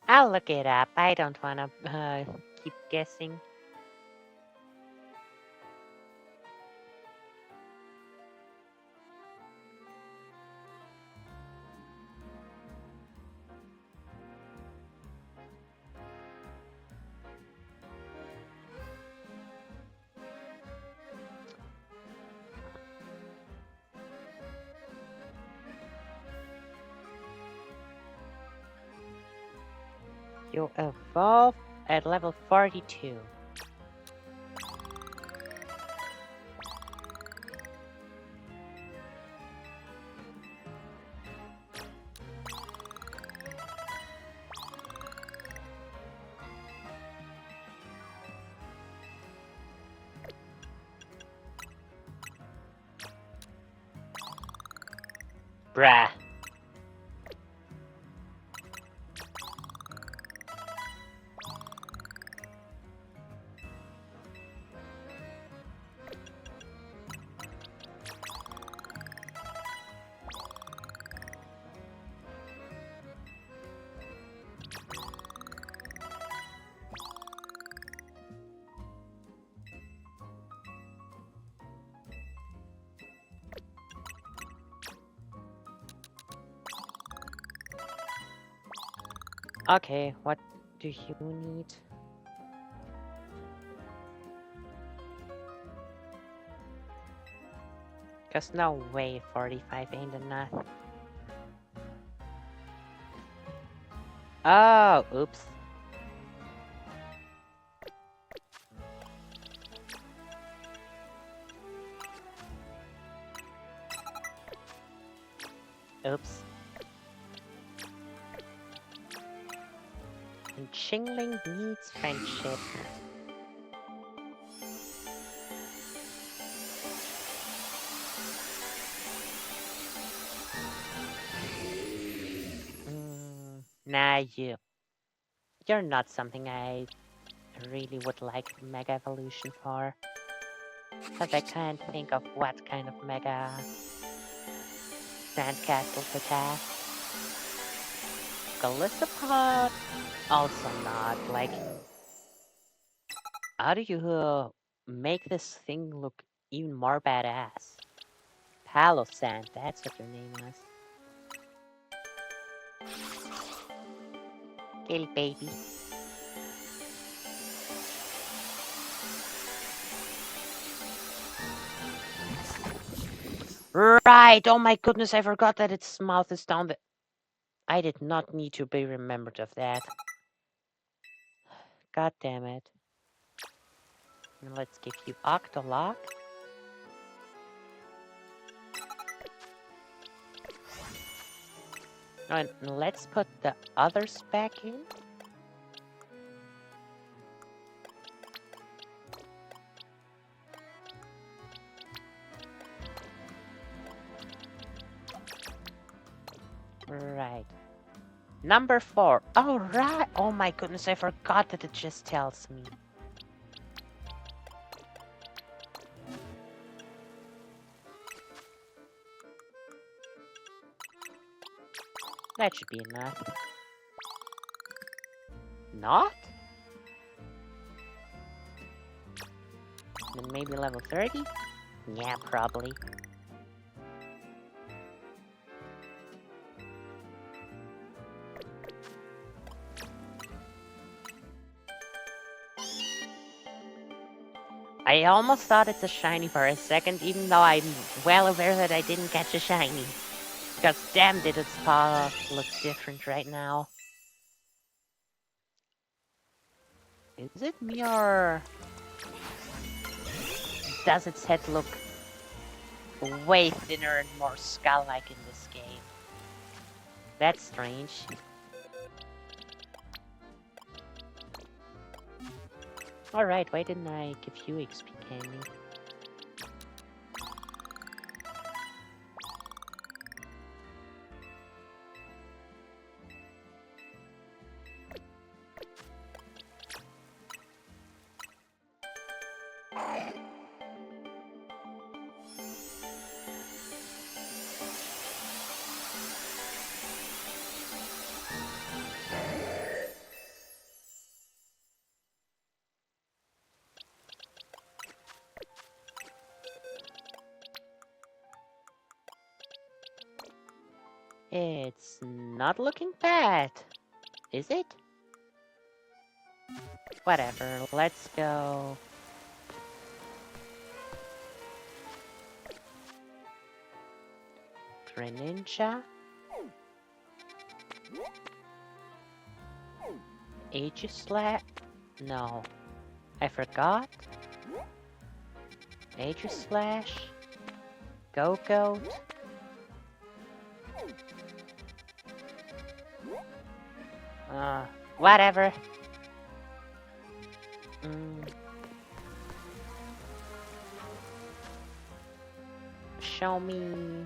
I'll look it up. I don't want to keep guessing. You evolve at level 42. Bruh. Okay, what do you need? Cause no way 45 ain't enough. Oh, oops. Oops. And Chingling needs friendship. Nah, you're not something I really would like Mega Evolution for. Cause I can't think of what kind of Mega Sandcastle to attack. Galissapod? Also not. Like, how do you make this thing look even more badass? Palosand, that's what your name was. Little baby. Right! Oh my goodness, I forgot that its mouth is down the... I did not need to be remembered of that. God damn it. And let's give you Octolock. And let's put the others back in. Right. Number 4. Oh, right. Oh my goodness, I forgot that it just tells me. That should be enough. Not? Then maybe level 30? Yeah, probably. I almost thought it's a shiny for a second, even though I'm well aware that I didn't catch a shiny. Because damn did its paw look different right now. Is it me or... does its head look way thinner and more skull-like in this game? That's strange. Alright, why didn't I give you XP candy? It's not looking bad, is it? Whatever, let's go. Greninja? Aegislash? No. I forgot. Aegislash? Go-Goat? Whatever. Show me.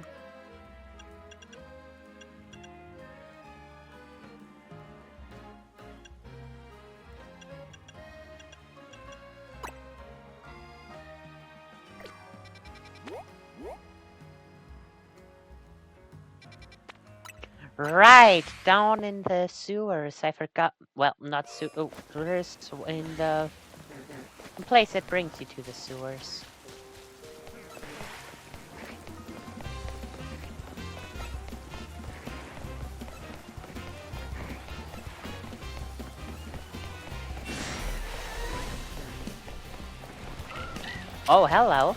Right, down in the sewers. I forgot. Well, not sewers. In the place that brings you to the sewers. Oh, hello.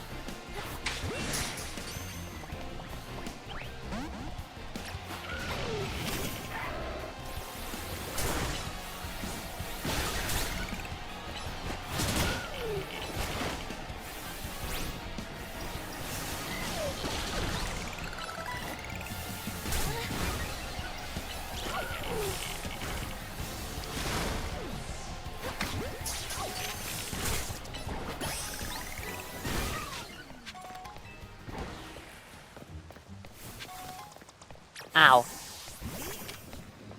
Ow.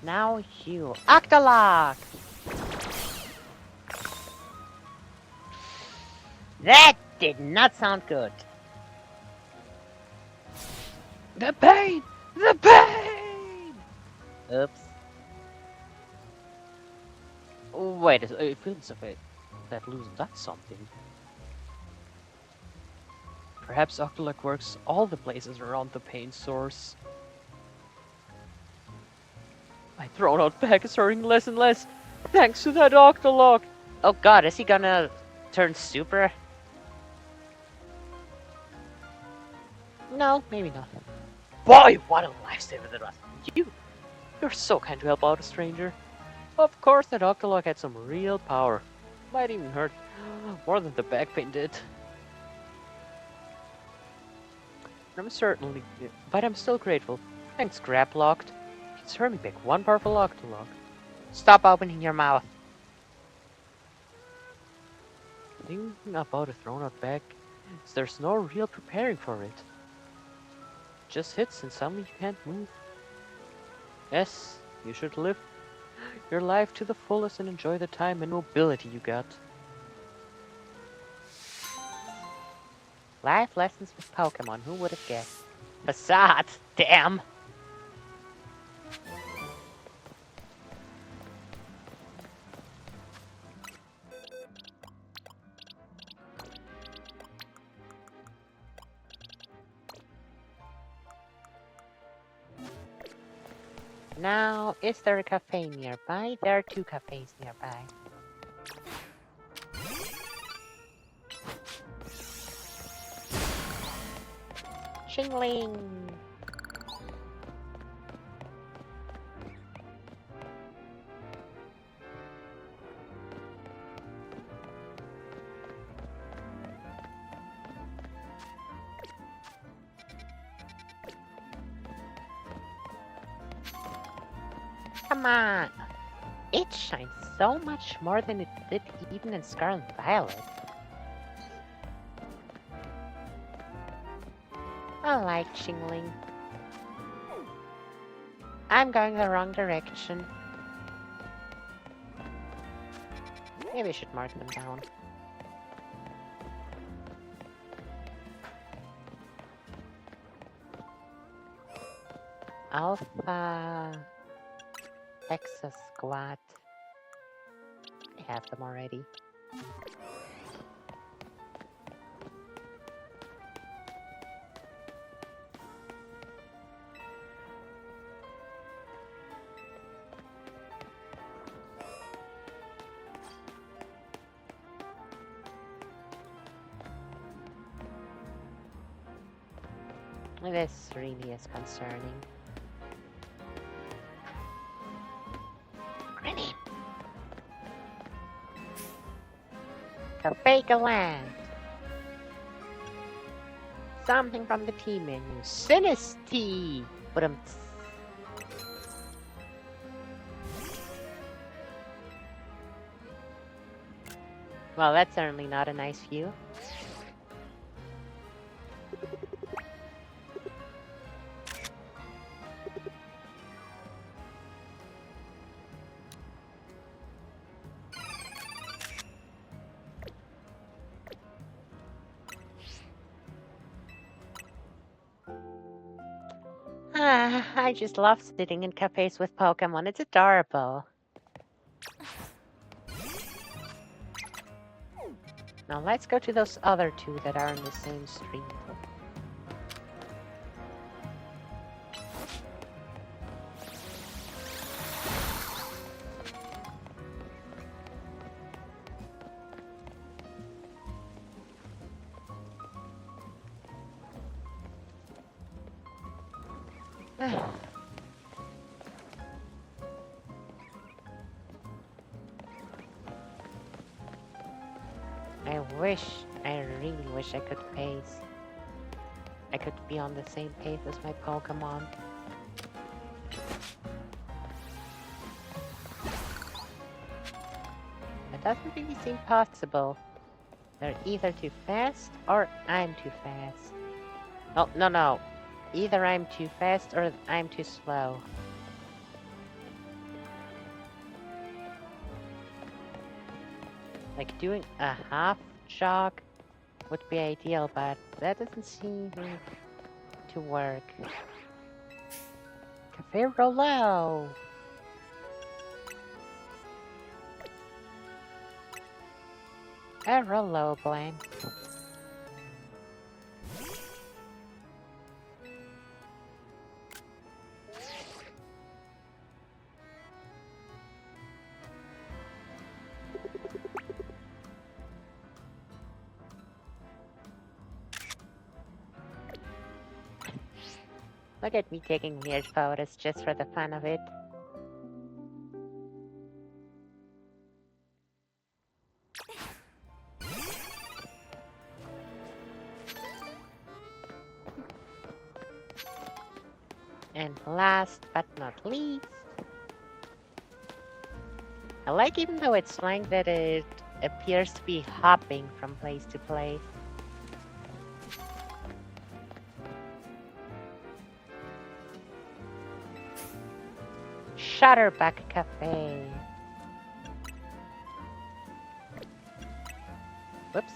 Now you. Octolock! That did not sound good. The pain! The pain! Oops. Wait, it feels a bit that losing that's something. Perhaps Octolock works all the places around the pain source. My thrown out back is hurting less and less, thanks to that Octolock! Oh god, is he gonna turn super? No, maybe not. Boy, what a lifesaver that was! You're so kind to help out a stranger. Of course that Octolock had some real power. Might even hurt more than the back pain did. I'm still grateful. Thanks, Graplocked. It's heard me pick one powerful Octolock. Stop opening your mouth. Thinking about a thrown out back is there's no real preparing for it. Just hits and suddenly you can't move. Yes, you should live your life to the fullest and enjoy the time and mobility you got. Life lessons with Pokemon, who would have guessed? Facade, damn. Now, is there a cafe nearby? There are 2 cafes nearby. Shingling! Come on. It shines so much more than it did even in Scarlet Violet. I like Chingling. I'm going the wrong direction. Maybe I should mark them down. Alpha Hexa Squat. I have them already. This really is concerning. Granny! Cafe Galant! Something from the tea menu. Sinistea! But well, that's certainly not a nice view. I just love sitting in cafes with Pokemon. It's adorable. Now let's go to those other two that are in the same street. I really wish I could pace. I could be on the same pace as my Pokemon. That doesn't really seem possible. They're either too fast or I'm too fast. Oh, no. Either I'm too fast or I'm too slow. Like doing a half jog would be ideal, but that doesn't seem to work. Cafe Rollo! A Rollo blend. Look at me taking weird photos just for the fun of it. And last but not least, I like even though it's slang that it appears to be hopping from place to place. Shutterback Cafe. Whoops.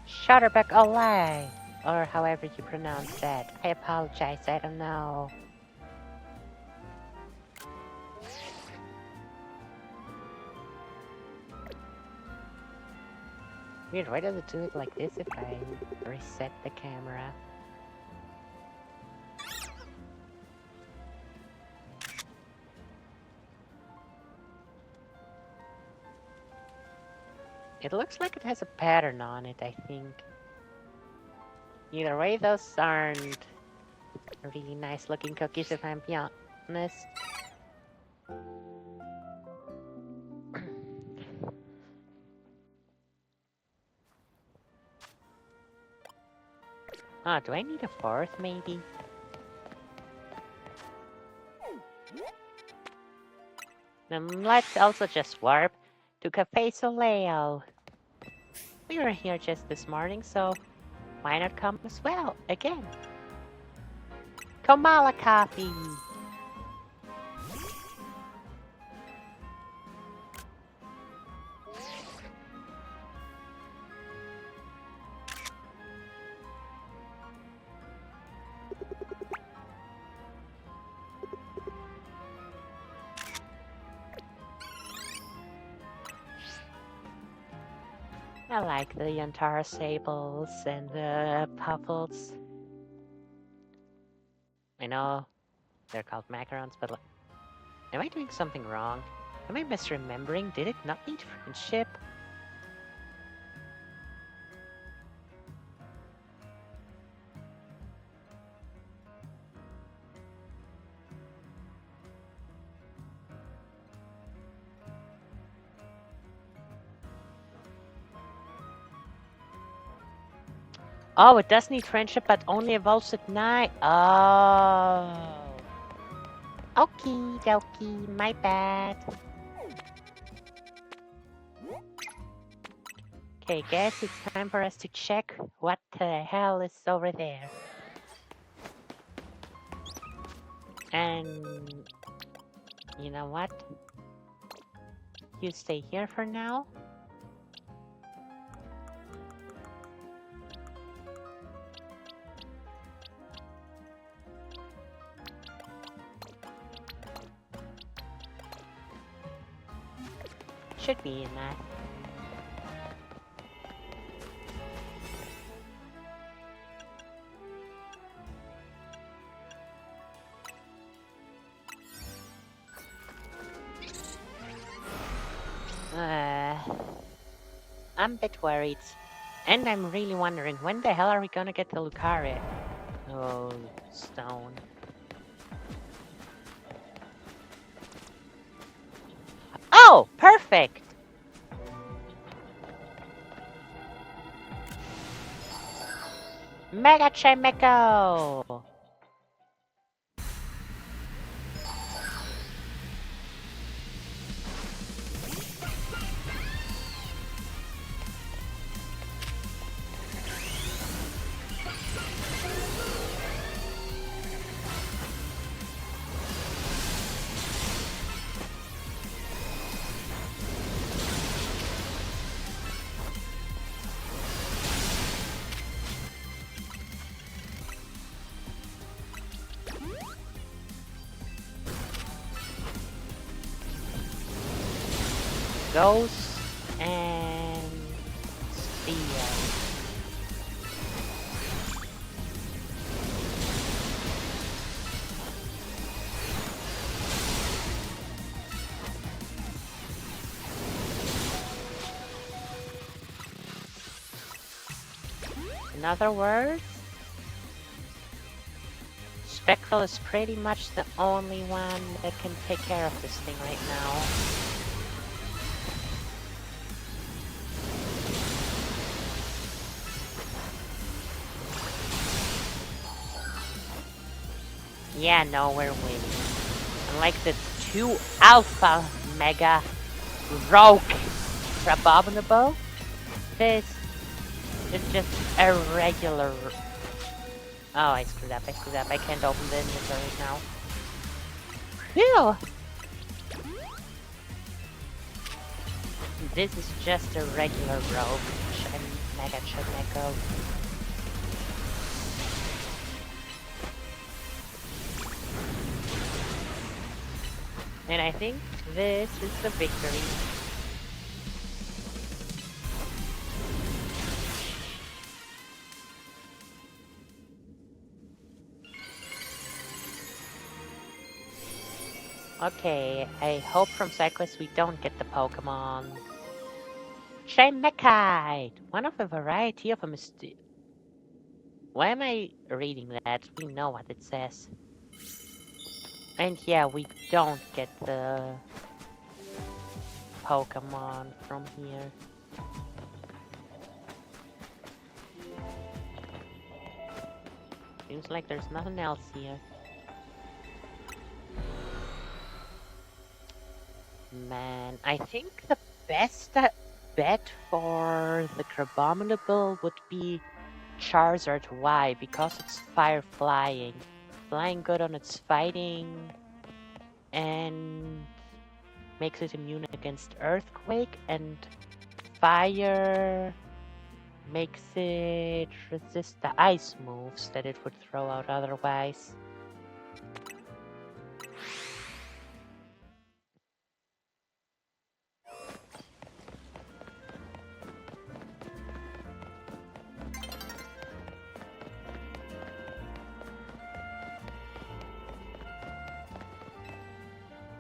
Shutterback Olay, or however you pronounce that. I apologize, I don't know. Weird, why does it do it like this if I reset the camera? It looks like it has a pattern on it, I think. Either way, those aren't really nice looking cookies if I'm being honest. Oh, do I need a fourth, maybe? Then let's also just warp to Cafe Soleil. We were here just this morning, so why not come as well, again? Kamala coffee! I like the Yantara sables and the puffles. I know they're called macarons, but am I doing something wrong? Am I misremembering? Did it not need friendship? Oh, it does need friendship, but only evolves at night. Oh. Okie dokie, my bad. Okay, guess it's time for us to check what the hell is over there. And you know what? You stay here for now. Should be enough. I'm a bit worried. And I'm really wondering, when the hell are we gonna get to Lucaria? Oh, stone. Oh, perfect! Mega Chimeco! Ghost and Steel. In other words, Spectral is pretty much the only one that can take care of this thing right now. Yeah, no, we're winning. Unlike the 2 Alpha Mega Rogue Abominable, this is just a regular... Oh, I screwed up, I can't open the inventory now. Phew! This is just a regular Rogue Mega Chimeco. And I think this is the victory. Okay, I hope from Cyclist we don't get the Pokemon. Chimeckite! One of a variety of a mysterious... Why am I reading that? We know what it says. And yeah, we don't get the Pokemon from here. Seems like there's nothing else here. Man, I think the best bet for the Crabominable would be Charizard Y because it's fire flying. Flying good on its fighting and makes it immune against earthquake, and fire makes it resist the ice moves that it would throw out otherwise.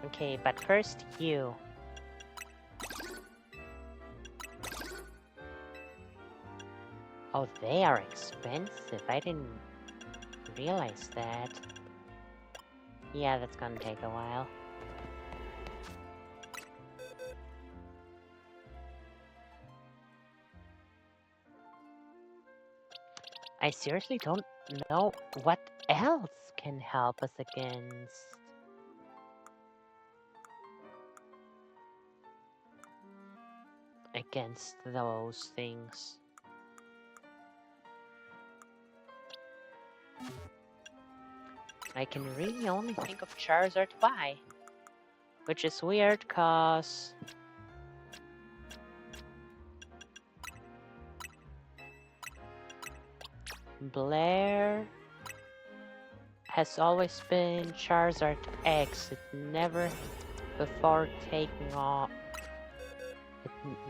Okay, but first you. Oh, they are expensive. I didn't realize that. Yeah, that's gonna take a while. I seriously don't know what else can help us against those things. I can really only think of Charizard Y, which is weird cause Blair has always been Charizard X. It never before taking on.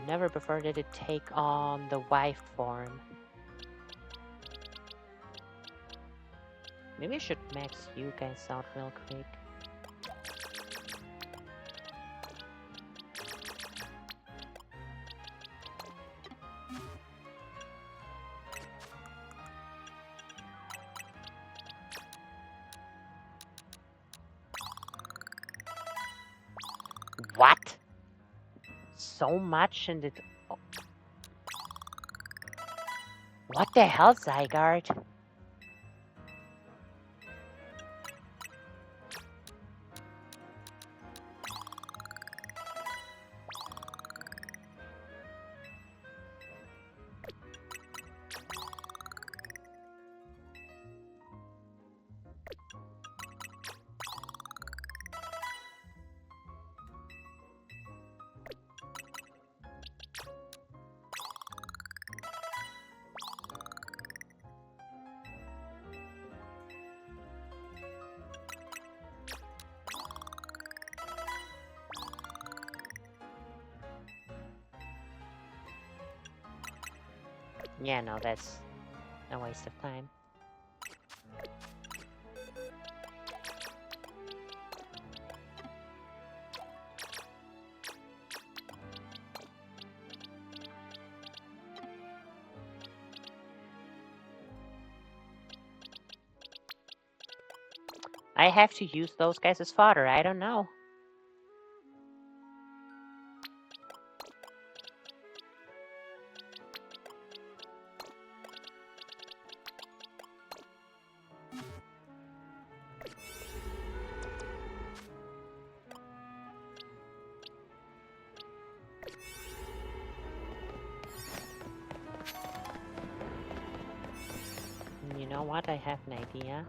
Never before did it take on the Y form. Maybe I should max you guys out real quick. What? So much and it... Oh. What the hell, Zygarde? Yeah, no, that's a waste of time. I have to use those guys as fodder, I don't know. You know what? I have an idea.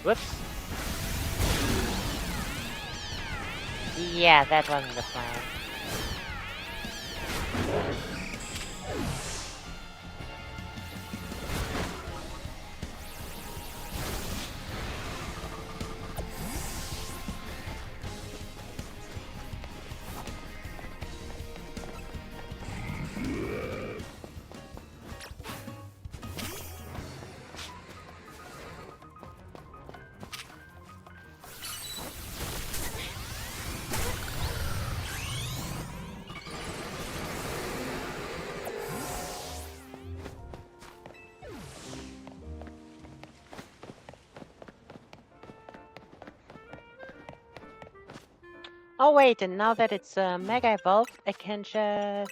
Whoops. Yeah, that wasn't the plan. Oh wait, and now that it's Mega Evolved, I can just...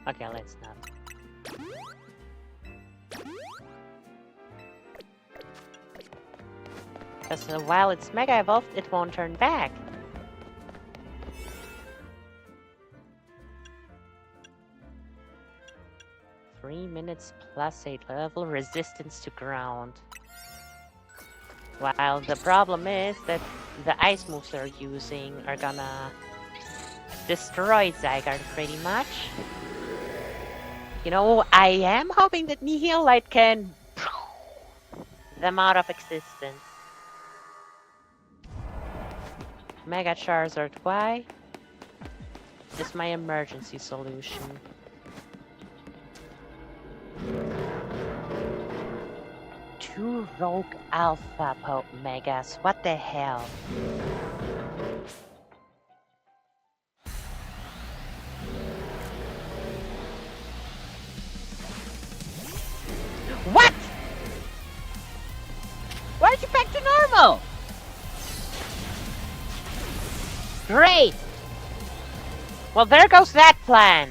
Okay, let's not. Because while it's Mega Evolved, it won't turn back. Three minutes plus 8 level resistance to ground. While the problem is that the ice moves they're using are gonna destroy Zygarde pretty much. You know, I am hoping that Nihil Light can them out of existence. Mega Charizard Y is my emergency solution. Two Rogue Alpha Megas, what the hell? What? Why are you back to normal? Great! Well, there goes that plan.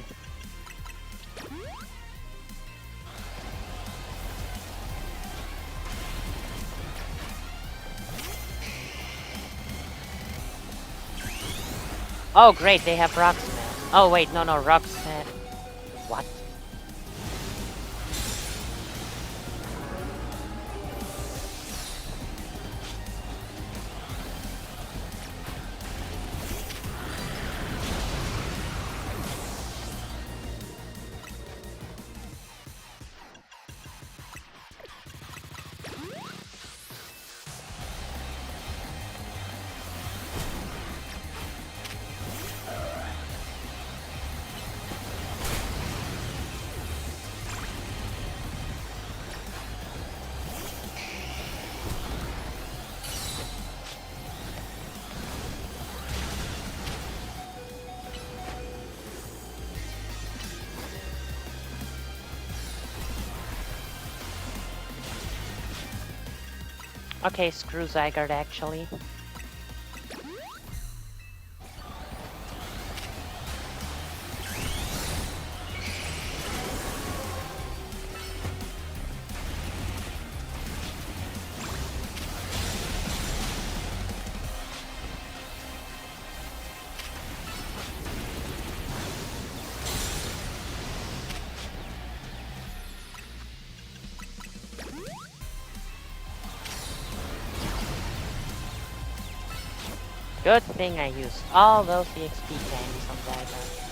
Oh, great, they have Rock Smash. Oh, wait, no, Rock Smash. What? Okay, screw Zygarde, actually. Good thing I used all those EXP candies on Zygarde.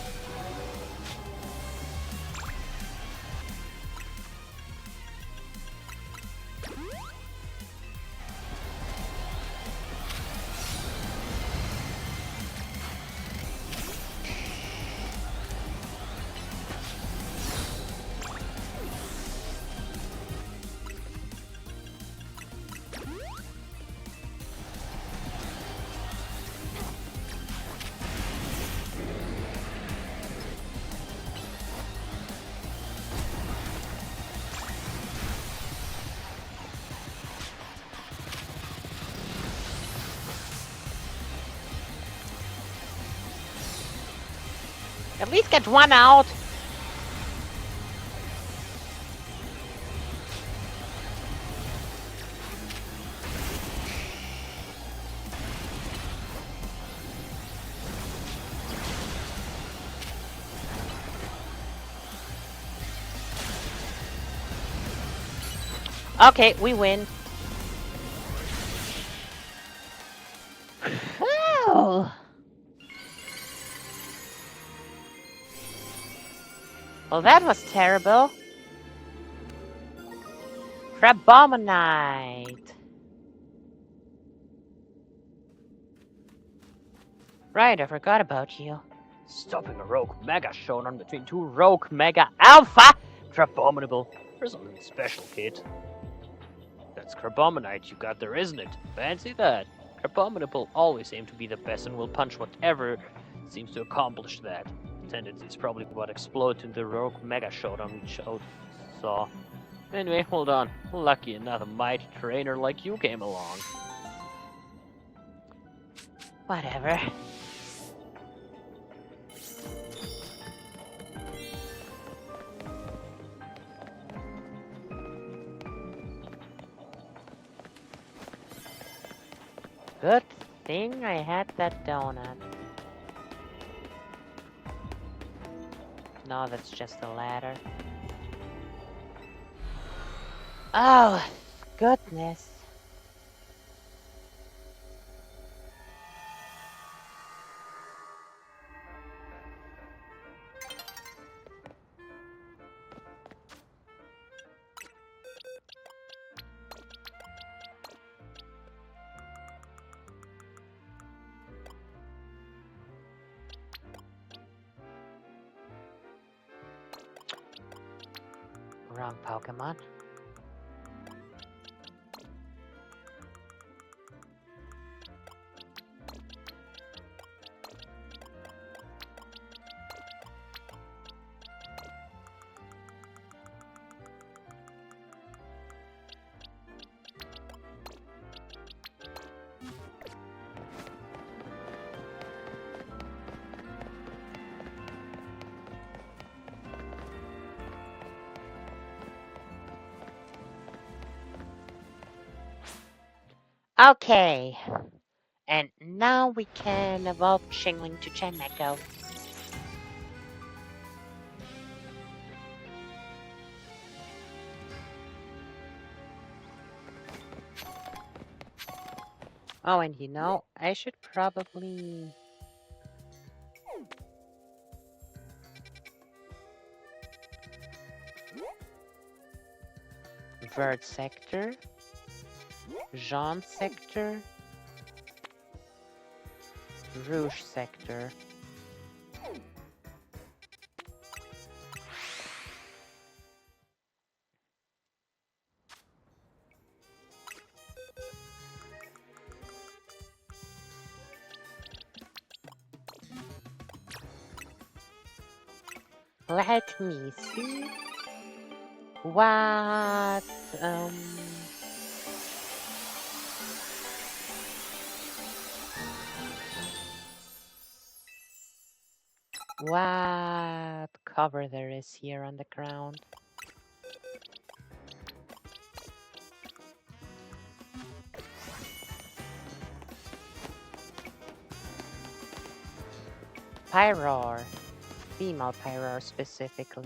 At least get one out! Okay, we win. Oh. Well, that was terrible. Crabominite. Right, I forgot about you. Stopping a Rogue Mega Showdown between two Rogue Mega Alpha! Crabominable. There's only a special kit. That's Crabominite you got there, isn't it? Fancy that. Crabominable always aim to be the best and will punch whatever seems to accomplish that. Tendency is probably what exploded in the Rogue Mega Showdown we saw. Anyway, hold on. Lucky enough, a mighty trainer like you came along. Whatever. Good thing I had that donut. No, that's just a ladder. Oh, goodness. Wrong Pokemon. Okay. And now we can evolve Shingling to Chenmeko. Oh, and you know, I should probably... Vert Sector, Jean Sector, Rouge Sector. Let me see what um what cover there is here on the ground. Pyroar, female Pyroar specifically.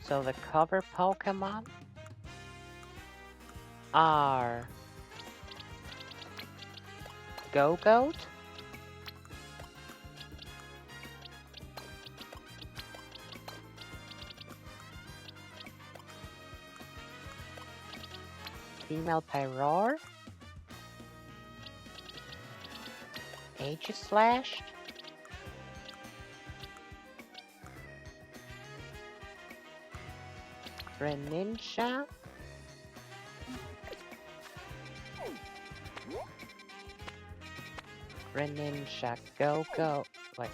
So the cover Pokemon are Go-Goat, female Pyroar, Aegislashed, Greninja, Greninja, Go-Go, like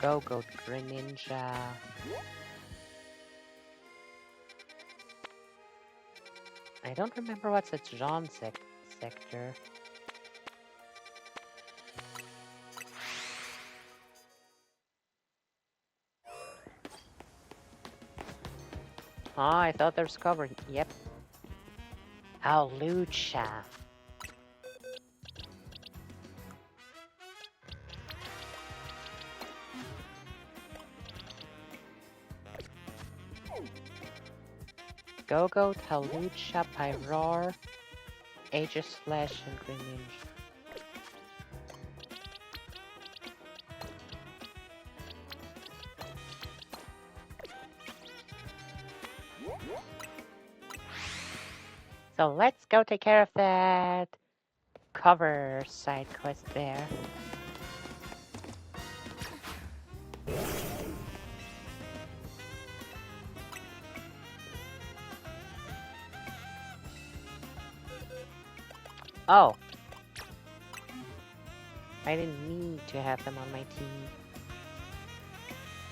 Go-Goat, Greninja. I don't remember what's a Jean sector. Oh, I thought there's cover. Yep. Oh, Lucha. Go-Goat, Halucha, Pyroar, Aegislash, and Greninja. So let's go take care of that cover side quest there. Oh. I didn't need to have them on my team.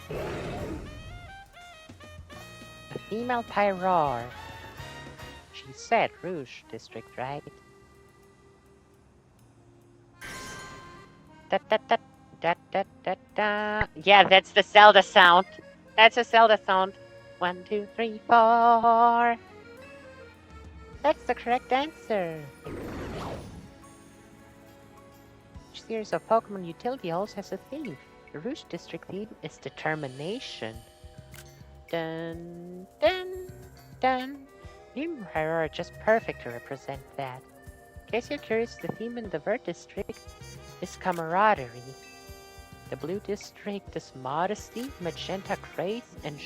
A female pyroar. She said Rouge District, right? Da, da, da, da, da, da, da. Yeah, that's the Zelda sound. That's a Zelda sound. 1, 2, 3, 4. That's the correct answer. Each series of Pokemon utility halls has a theme. The Rouge District theme is determination. Dun, dun, dun. Pyroar are just perfect to represent that. In case you're curious, the theme in the Vert District is camaraderie. The Blue District is modesty, magenta grace, and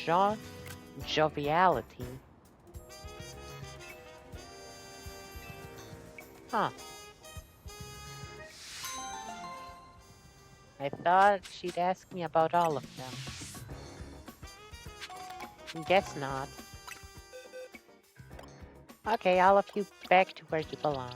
joviality. Huh. I thought she'd ask me about all of them. Guess not. Okay, all of you back to where you belong.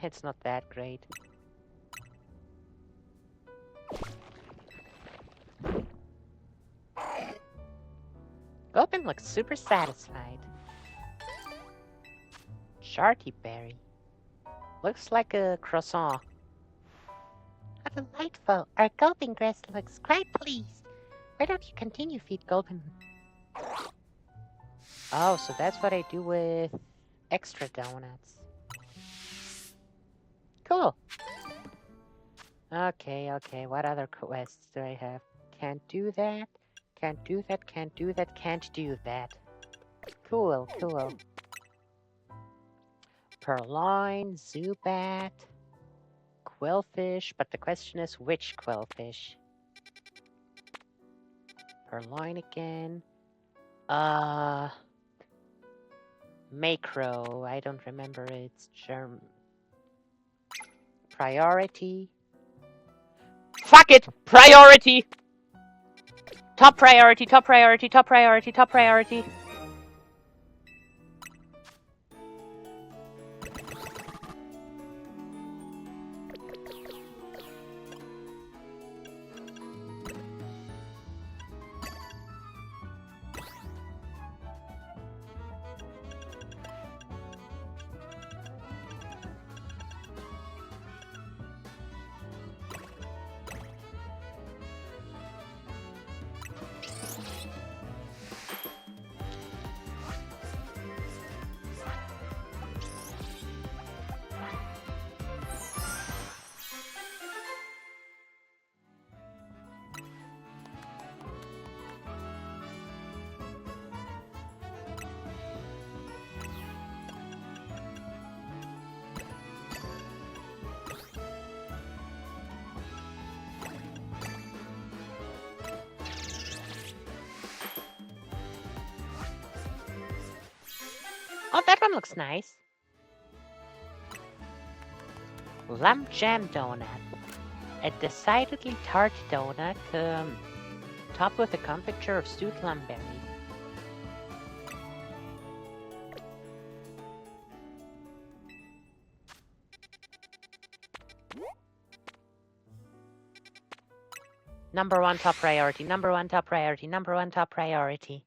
It's not that great. Gulpin looks super satisfied. Sharty berry. Looks like a croissant. How delightful. Our Gulpin Grass looks quite pleased. Why don't you continue, feed Gulpin? Oh, so that's what I do with extra donuts. Cool. Okay, what other quests do I have? Can't do that. Can't do that, can't do that, can't do that. Cool. Purloin, Zubat, Quillfish, but the question is which Quillfish? Purloin again. Macro, I don't remember its germ. Priority. Fuck it! Priority! Top priority, top priority, top priority, top priority. Oh, that one looks nice. Lump Jam Donut. A decidedly tart donut, topped with a confiture of stewed lumberry. Number one top priority, number one top priority, number one top priority.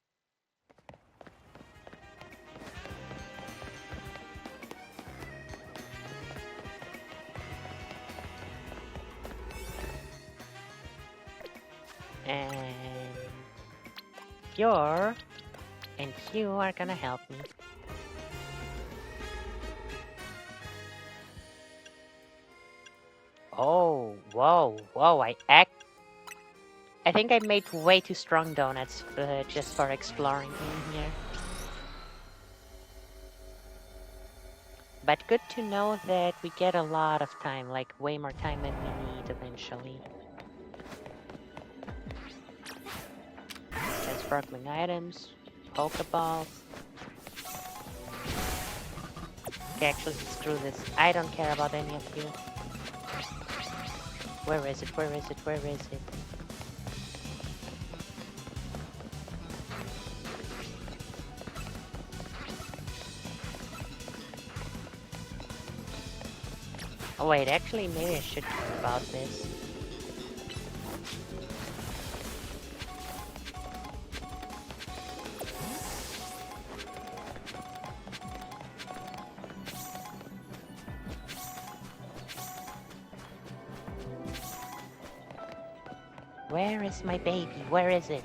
And you are gonna help me. Oh, whoa, I think I made way too strong donuts just for exploring in here. But good to know that we get a lot of time, like way more time than we need eventually. There's sparkling items, Pokeballs. Okay, actually, screw this. I don't care about any of you. Where is it? Where is it? Where is it? Oh wait, actually, maybe I should care about this. Where is my baby? Where is it?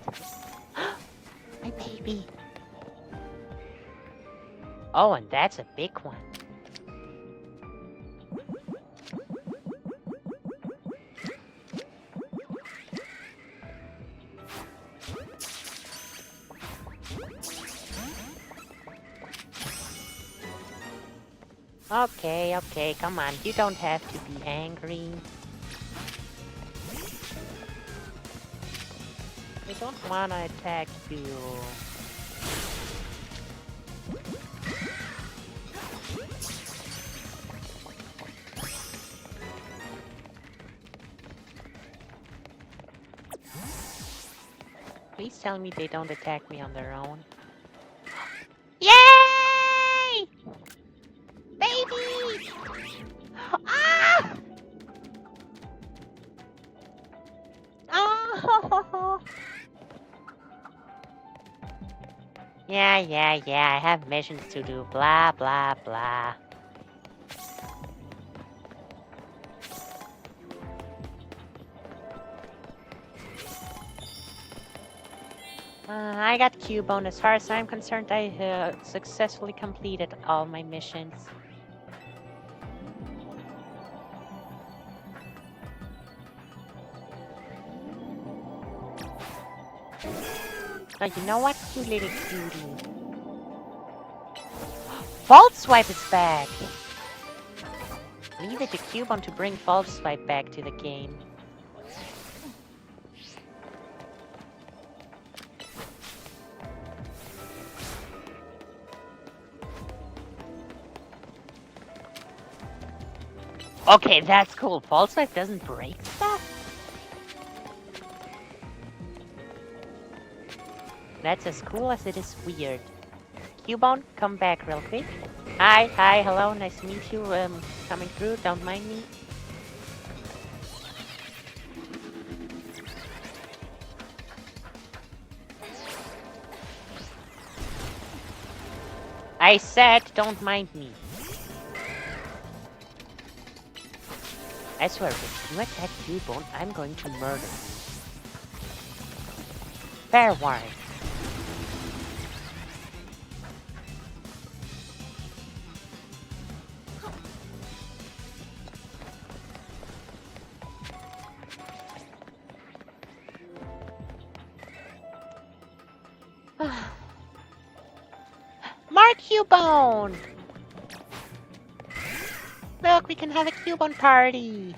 My baby! Oh, and that's a big one. Okay, okay, come on. You don't have to be angry. I don't wanna attack you. Please tell me they don't attack me on their own. Yay! Baby! Ah! Oh! Yeah, I have missions to do. Blah, blah, blah. I got Cubone. As far as I'm concerned, I successfully completed all my missions. Oh, you know what, you little cutie? Vault Swipe is back! Leave it to Cubone to bring Vault Swipe back to the game. Okay, that's cool. Vault Swipe doesn't break stuff? That's as cool as it is weird. Cubone, come back real quick. Hi, hello, nice to meet you. Coming through, don't mind me. I said, don't mind me. I swear, if you attack Cubone, I'm going to murder you. Fair warning. More Cubone! Look, we can have a Cubone party!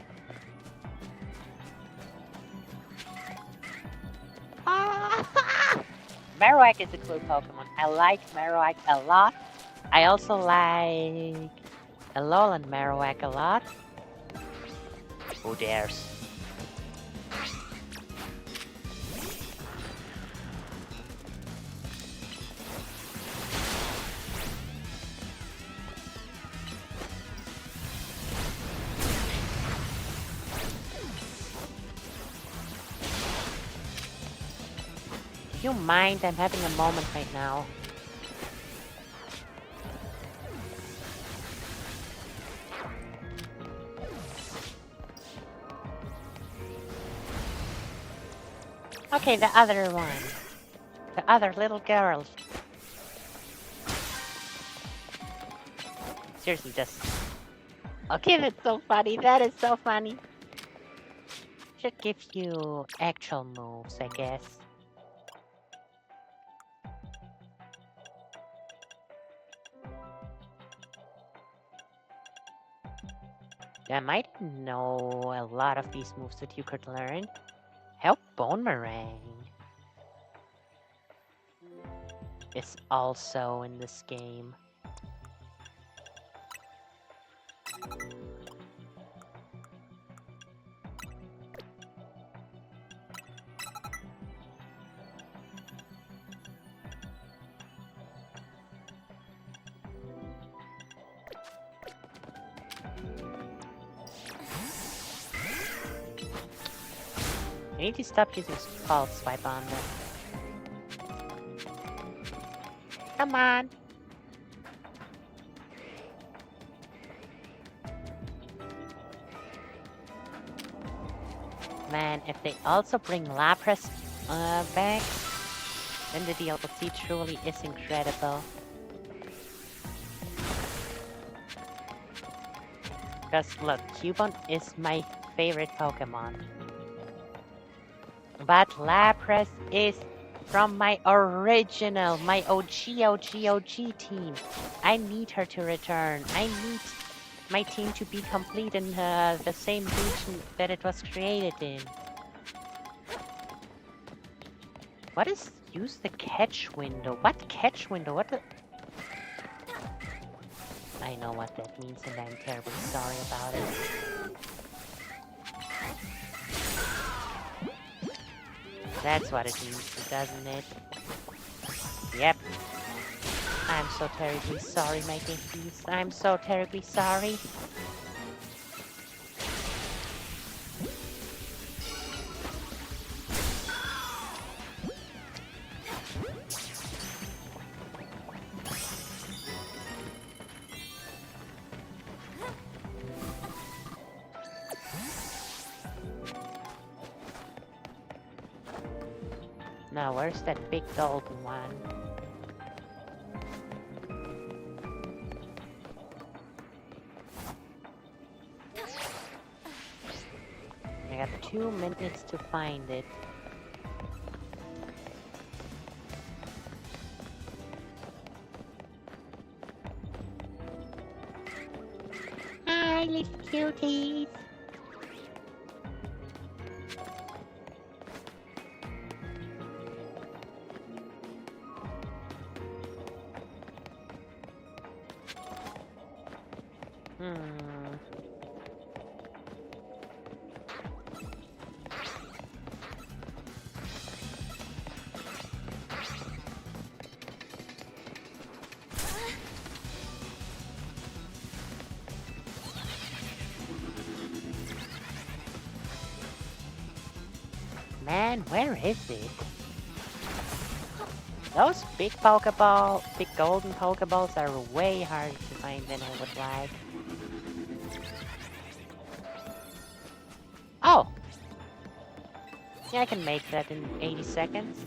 Marowak is a cool Pokemon. I like Marowak a lot. I also like Alolan Marowak a lot. Who dares? Do you mind? I'm having a moment right now. Okay, the other one. The other little girl. Seriously, just... Okay, that's so funny. That is so funny. should give you actual moves, I guess. I might know a lot of these moves that you could learn. Help Bone Meringue is also in this game. I need to stop using False Swipe on them. Come on. Man, if they also bring Lapras back, then the DLC truly is incredible. Because look, Cubone is my favorite Pokemon. But Lapras is from my original, my OG team. I need her to return. I need my team to be complete in the same region that it was created in. What is use the catch window? What catch window? What the... I know what that means and I'm terribly sorry about it. That's what it means, doesn't it? Yep. I'm so terribly sorry, my babies. I'm so terribly sorry. Now, where's that big golden one? I got 2 minutes to find it. Hi, little cuties. Man, where is it? Those big golden Pokeballs are way harder to find than I would like. Oh! Yeah, I can make that in 80 seconds.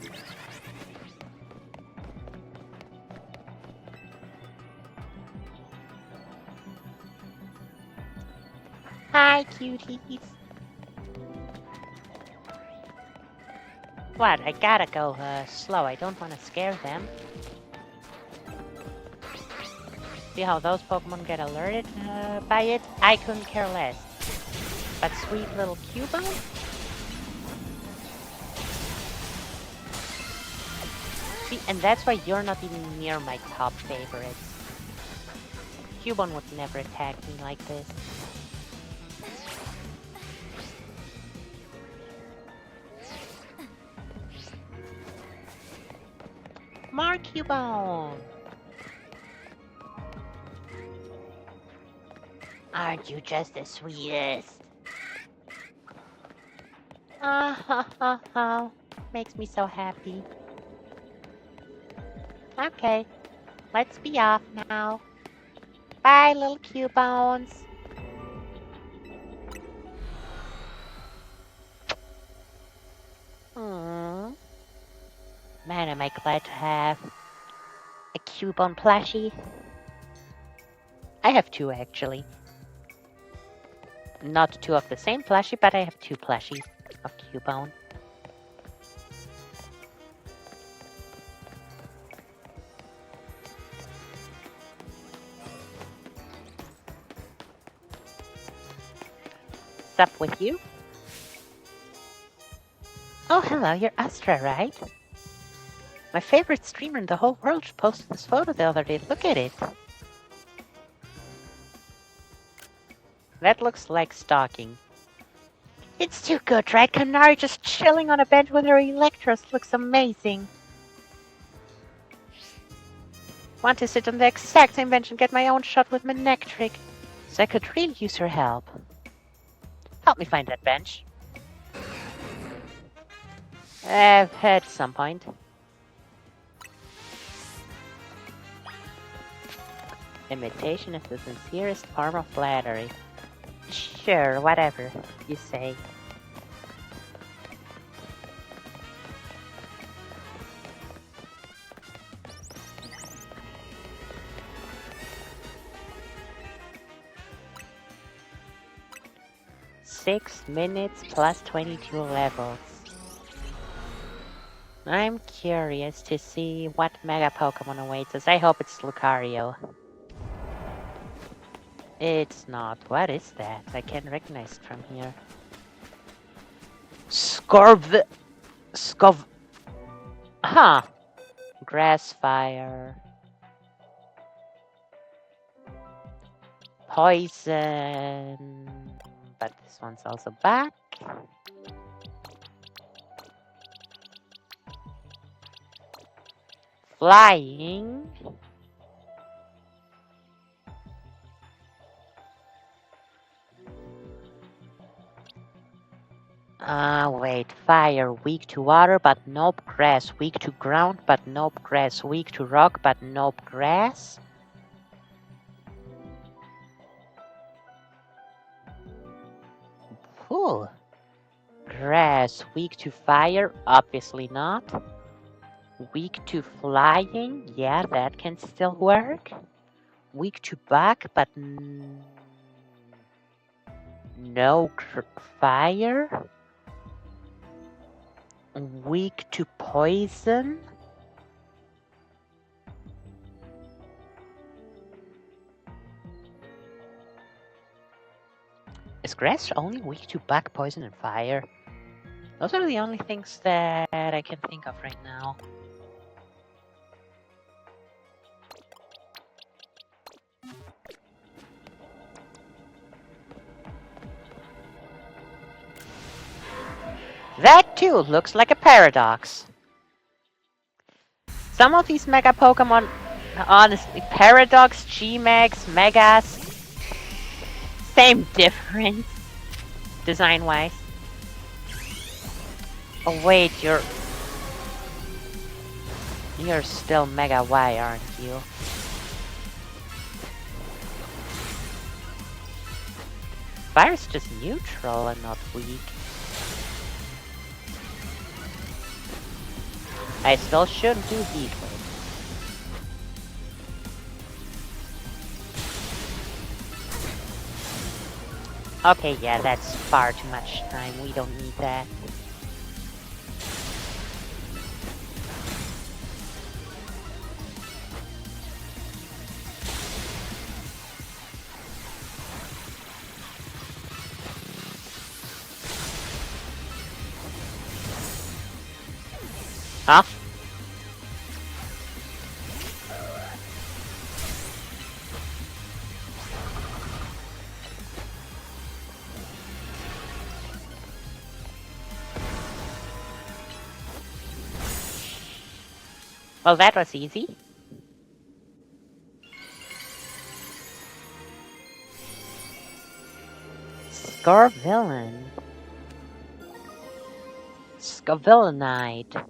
Hi, cuties. What? I gotta go slow. I don't want to scare them. See how those Pokemon get alerted by it? I couldn't care less. But sweet little Cubone? See, and that's why you're not even near my top favorites. Cubone would never attack me like this. More Cubone! Aren't you just the sweetest? Ah ha ha ha. Makes me so happy. Okay, let's be off now. Bye, little Cubones. Man, am I glad to have a Cubone plushie. I have 2 actually. Not 2 of the same plushie, but I have 2 plushies. Cubone. What's up with you? Oh, hello, you're Astra, right? My favorite streamer in the whole world posted this photo the other day. Look at it. That looks like stalking. It's too good, right? Kanari just chilling on a bench with her Electros looks amazing. Want to sit on the exact same bench and get my own shot with my neck trick. So I could really use her help. Help me find that bench. At some point. Imitation is the sincerest form of flattery. Sure, whatever you say. "6 minutes plus 22 levels. I'm curious to see what Mega Pokemon awaits us. I hope it's Lucario. It's not. What is that? I can't recognize it from here. Huh. Grass fire. Poison. But this one's also back. Flying. Wait. Fire, weak to water, but nope. Grass, weak to ground, but nope. Grass, weak to rock, but nope. Grass. Ooh. Grass, weak to fire, obviously not. Weak to flying, yeah, that can still work. Weak to bug, but no fire. Weak to poison. Is grass only weak to bug, poison, and fire? Those are the only things that I can think of right now. That too looks like a paradox. Some of these Mega Pokemon, honestly, Paradox, G-Max, Megas, same difference, design-wise. Oh wait, you're still Mega Y, aren't you? Fire's just neutral and not weak. I still shouldn't do Heat Wave. Okay, yeah, that's far too much time. We don't need that. Huh? Well, that was easy. Scarvillain. Scavillanite.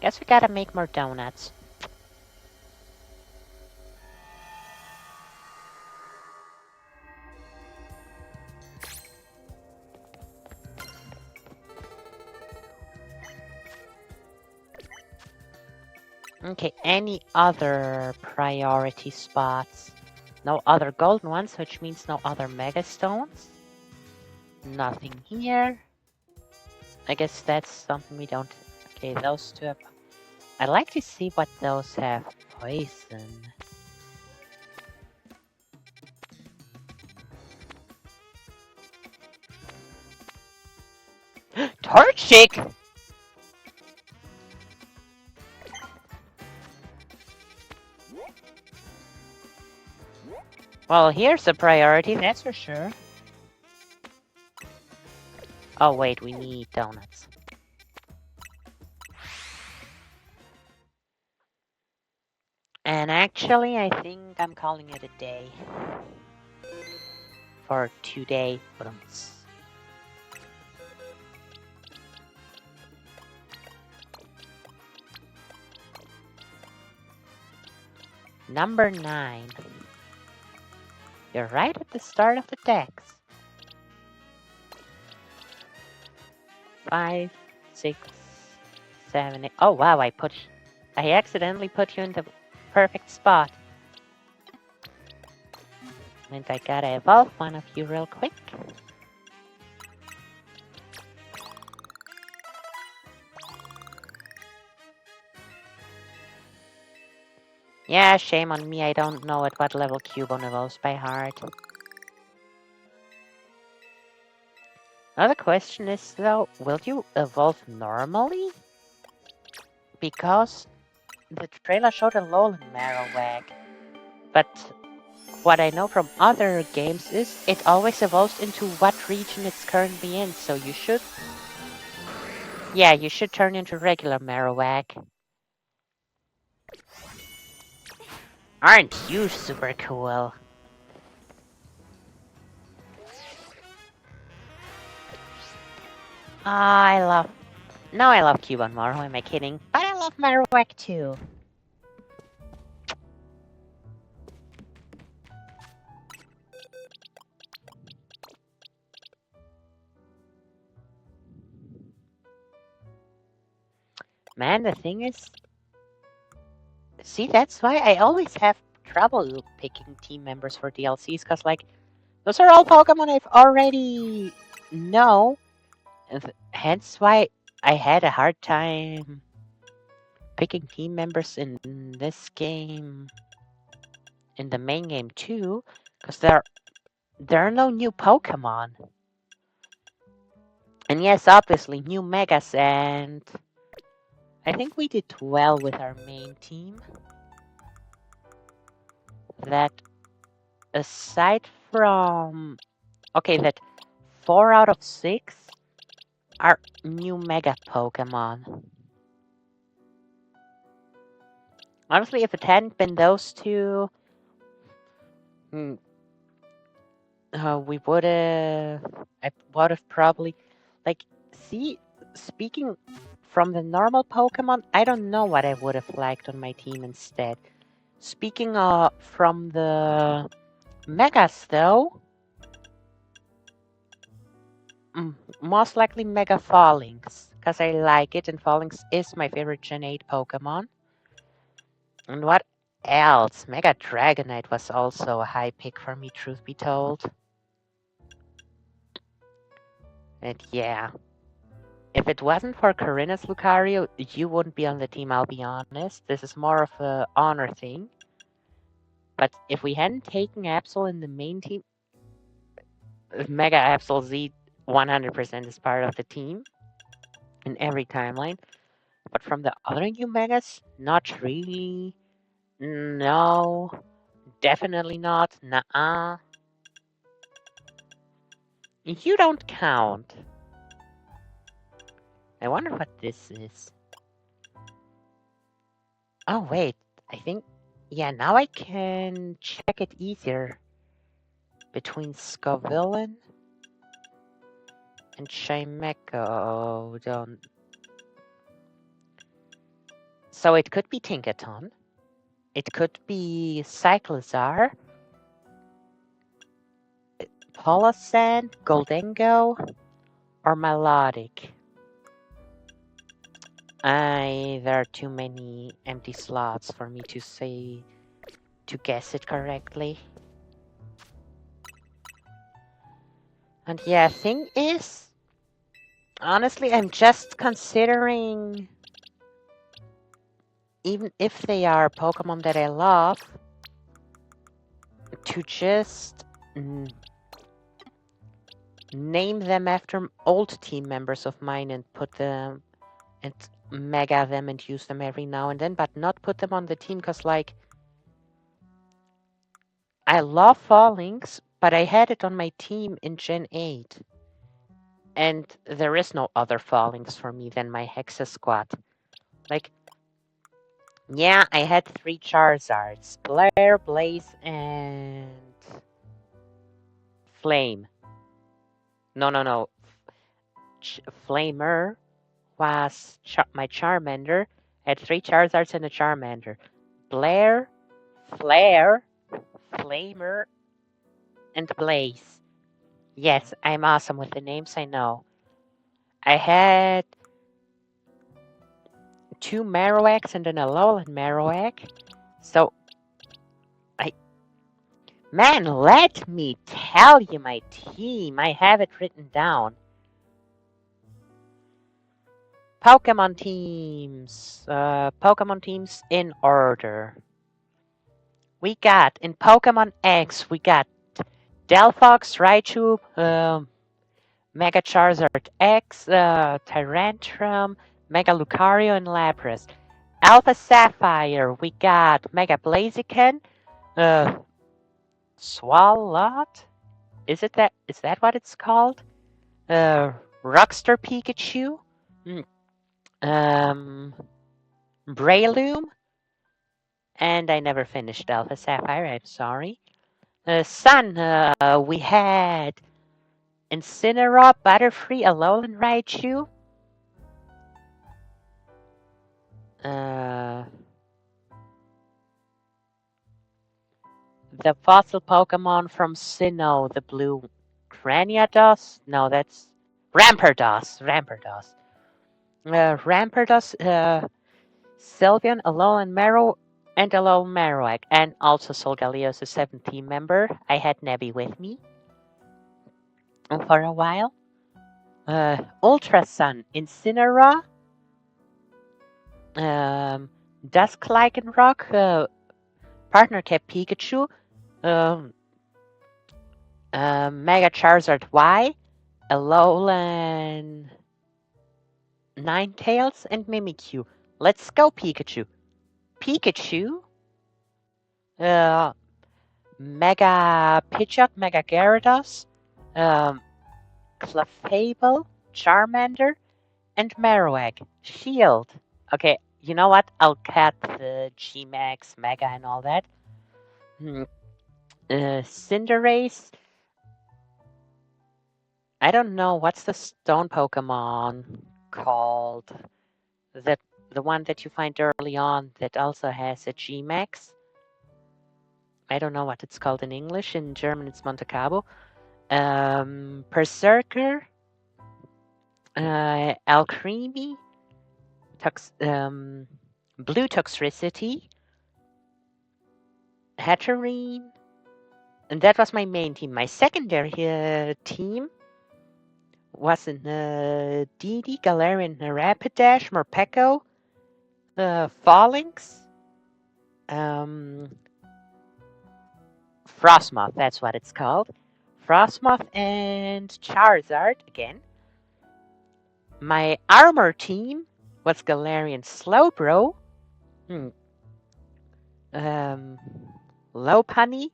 Guess we gotta make more donuts. Okay, any other priority spots? No other golden ones, which means no other mega stones. Nothing here. I guess that's something we don't. Okay, those two have. I'd like to see what those have. Poison. Torchic! Well, here's a priority, that's for sure. Oh, wait, we need donuts. And actually, I think I'm calling it a day. For today. Number 9. You're right at the start of the decks. 5, 6, 7, 8. Oh wow, I accidentally put you in the perfect spot. And I gotta evolve one of you real quick. Yeah, shame on me, I don't know at what level Cubone evolves by heart. Another question is though, will you evolve normally? Because the trailer showed a Lowland Marowak, but what I know from other games is it always evolves into what region it's currently in, so you should... Yeah, you should turn into regular Marowak. Aren't you super cool? I love... No, I love Cubone more, who am I kidding? But I love Marowak too. Man, the thing is... See, that's why I always have trouble picking team members for DLCs, because, like, those are all Pokemon I've already know, and hence why I had a hard time picking team members in this game, in the main game too, because there are no new Pokemon. And yes, obviously, new Megas, and I think we did well with our main team. That aside from... Okay, that 4 out of 6 are new Mega Pokemon. Honestly, if it hadn't been those two, we would have... I would have probably... Like, see, speaking from the normal Pokemon, I don't know what I would have liked on my team instead. Speaking from the Megas, though, most likely Mega Fallinx, because I like it, and Fallinx is my favorite Gen 8 Pokemon. And what else? Mega Dragonite was also a high pick for me, truth be told. And yeah, if it wasn't for Corinna's Lucario, you wouldn't be on the team, I'll be honest. This is more of a honor thing. But if we hadn't taken Absol in the main team, Mega Absol Z 100% is part of the team in every timeline. But from the other new Megas, not really. No, definitely not. Nuh-uh. You don't count. I wonder what this is. Oh, wait. I think... Yeah, now I can check it easier. Between Scovillain and Chimecho. Don't... So it could be Tinkaton. It could be Cyclizar. Palossand, Goldengo, or Melodic. There are too many empty slots for me to guess it correctly. And yeah, thing is, honestly, I'm just considering, even if they are Pokemon that I love, to just name them after old team members of mine and put them and mega them and use them every now and then, but not put them on the team because, like, I love Fallings, but I had it on my team in Gen 8. And there is no other Fallings for me than my Hexa squad. Like, yeah, I had 3 Charizards. Blair, Blaze, and Flame. No. Flamer was my Charmander. I had 3 Charizards and a Charmander. Blair, Flare, Flamer, and Blaze. Yes, I'm awesome with the names, I know. I had 2 Marowaks and an Alolan Marowak. So, man, let me tell you my team. I have it written down. Pokemon teams. Pokemon teams in order. We got, in Pokemon X, we got Delphox, Raichu, Mega Charizard X, Tyrantrum, Mega Lucario, and Lapras. Alpha Sapphire, we got Mega Blaziken, Swalot? Is that what it's called? Rockster Pikachu? Mm, Um, Breloom? And I never finished Alpha Sapphire, I'm sorry. Sun, we had Incineroar, Butterfree, Alolan Raichu. Uh, the fossil Pokemon from Sinnoh, the blue Craniados? No, that's Rampardos. Rampardos, Sylveon, Alolan Marrow, and Alolan Marowak, and also Solgaleo's a 17 member. I had Nebby with me for a while. Ultra Sun, Incineroar, um, Dusk Lycanroc, Partner Cap Pikachu, um, Mega Charizard Y, Alolan Ninetales, and Mimikyu. Let's go, Pikachu. Pikachu, uh, Mega Pidgeot, Mega Gyarados, um, Clefable, Charmander, and Marowak. Shield. Okay, you know what? I'll cut the G-Max, Mega, and all that. Cinderace. I don't know what's the stone Pokemon called. That the one that you find early on that also has a G-Max. I don't know what it's called in English. In German, it's Monte Cabo. Berserker, Alcremie, Blue Toxtricity, Hatterene, and that was my main team. My secondary team was in Didi, Galarian, Rapidash, Morpeko, Phalanx, Frostmoth, that's what it's called. Frostmoth and Charizard again. My armor team was Galarian Slowbro, Lopunny,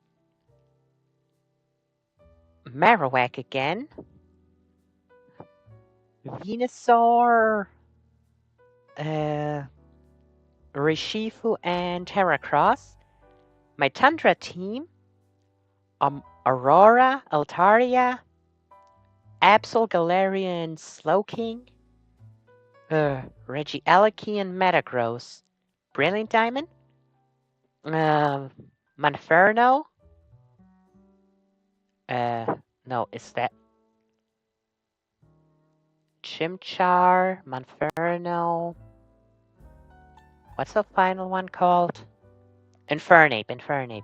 Marowak again, Venusaur, Urshifu, and Heracross. My Tundra team, Aurora, Altaria, Absol, Galarian, Slowking, Regieleki, and Metagross. Brilliant Diamond, Monferno, no, is that Chimchar, Monferno, What's the final one called? Infernape.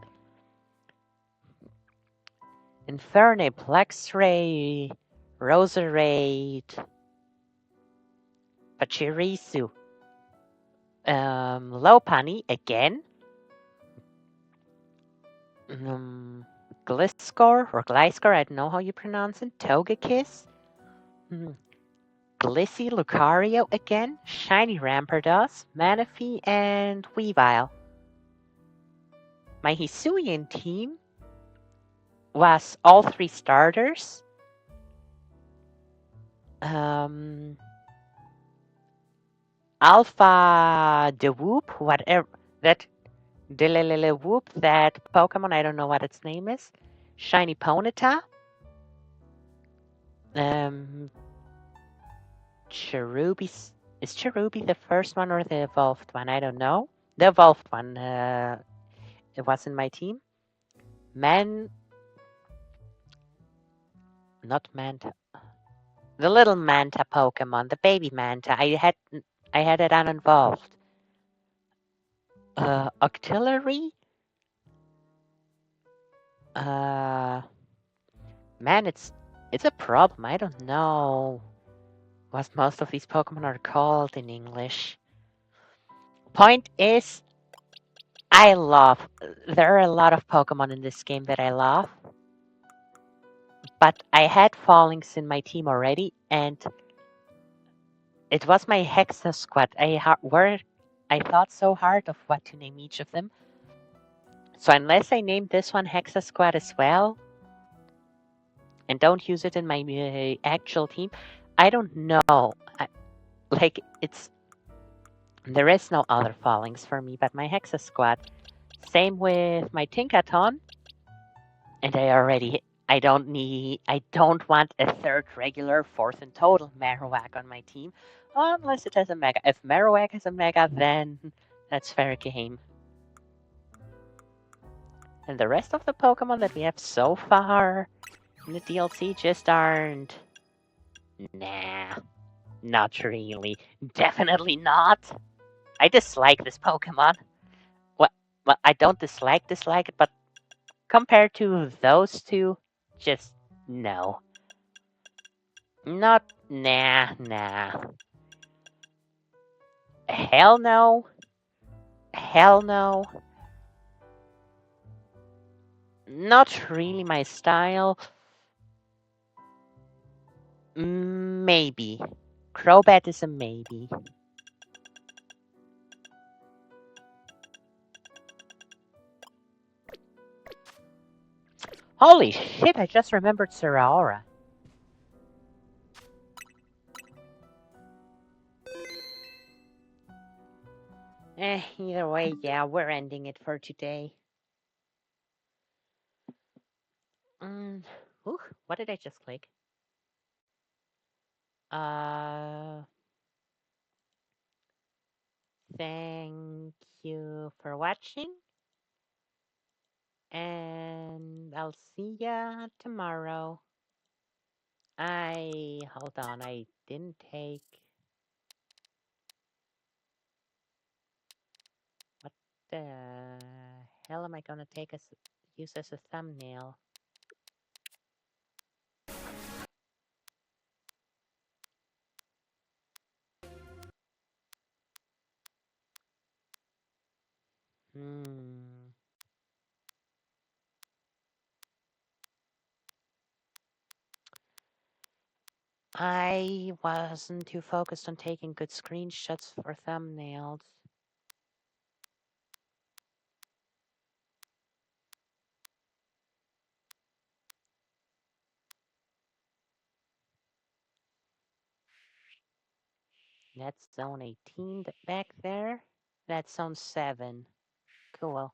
Infernape, Luxray, Roserade, Pachirisu, Lopunny again, Gliscor, I don't know how you pronounce it, Togekiss, mm, Glissy, Lucario again, Shiny Rampardos, Manaphy, and Weavile. My Hisuian team was all three starters. Alpha de Whoop, whatever that Whoop, that Pokemon, I don't know what its name is. Shiny Ponyta. Cherubi. Is Cherubi the first one or the evolved one? I don't know. The evolved one. It was in my team. Not Manta. The little Manta Pokemon, the baby Manta. I had it uninvolved. Octillery. Man, it's a problem. I don't know what most of these Pokemon are called in English. Point is, there are a lot of Pokemon in this game that I love, but I had Fallings in my team already, and it was my Hexa squad. I thought so hard of what to name each of them. So unless I name this one Hexa squad as well, and don't use it in my actual team, I don't know. There is no other Fallings for me but my Hexa squad. Same with my Tinkaton. And I don't want a third regular, fourth in total Marowak on my team, unless it has a Mega. If Marowak has a Mega, then that's fair game. And the rest of the Pokemon that we have so far in the DLC just aren't. Nah, not really. Definitely not. I dislike this Pokemon. Well, I don't dislike it, but compared to those two, just no. Not, nah. Hell no. Hell no. Not really my style. Maybe. Crobat is a maybe. Holy shit, I just remembered Seraora. Either way, yeah, we're ending it for today. Ooh, what did I just click? Thank you for watching, and I'll see ya tomorrow. Hold on, I didn't take. What the hell am I gonna use as a thumbnail? I wasn't too focused on taking good screenshots for thumbnails. That's zone 18 back there. That's zone 7. Cool.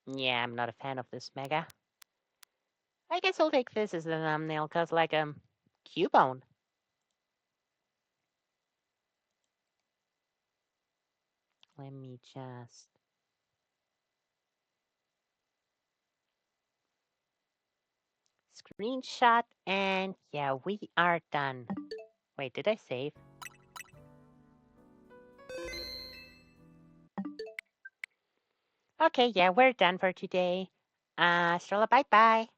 Yeah, I'm not a fan of this mega. I guess I'll take this as a thumbnail, cause like Cubone. Let me just screenshot, and yeah, we are done. Wait, did I save? Okay, yeah, we're done for today. Stella, bye bye.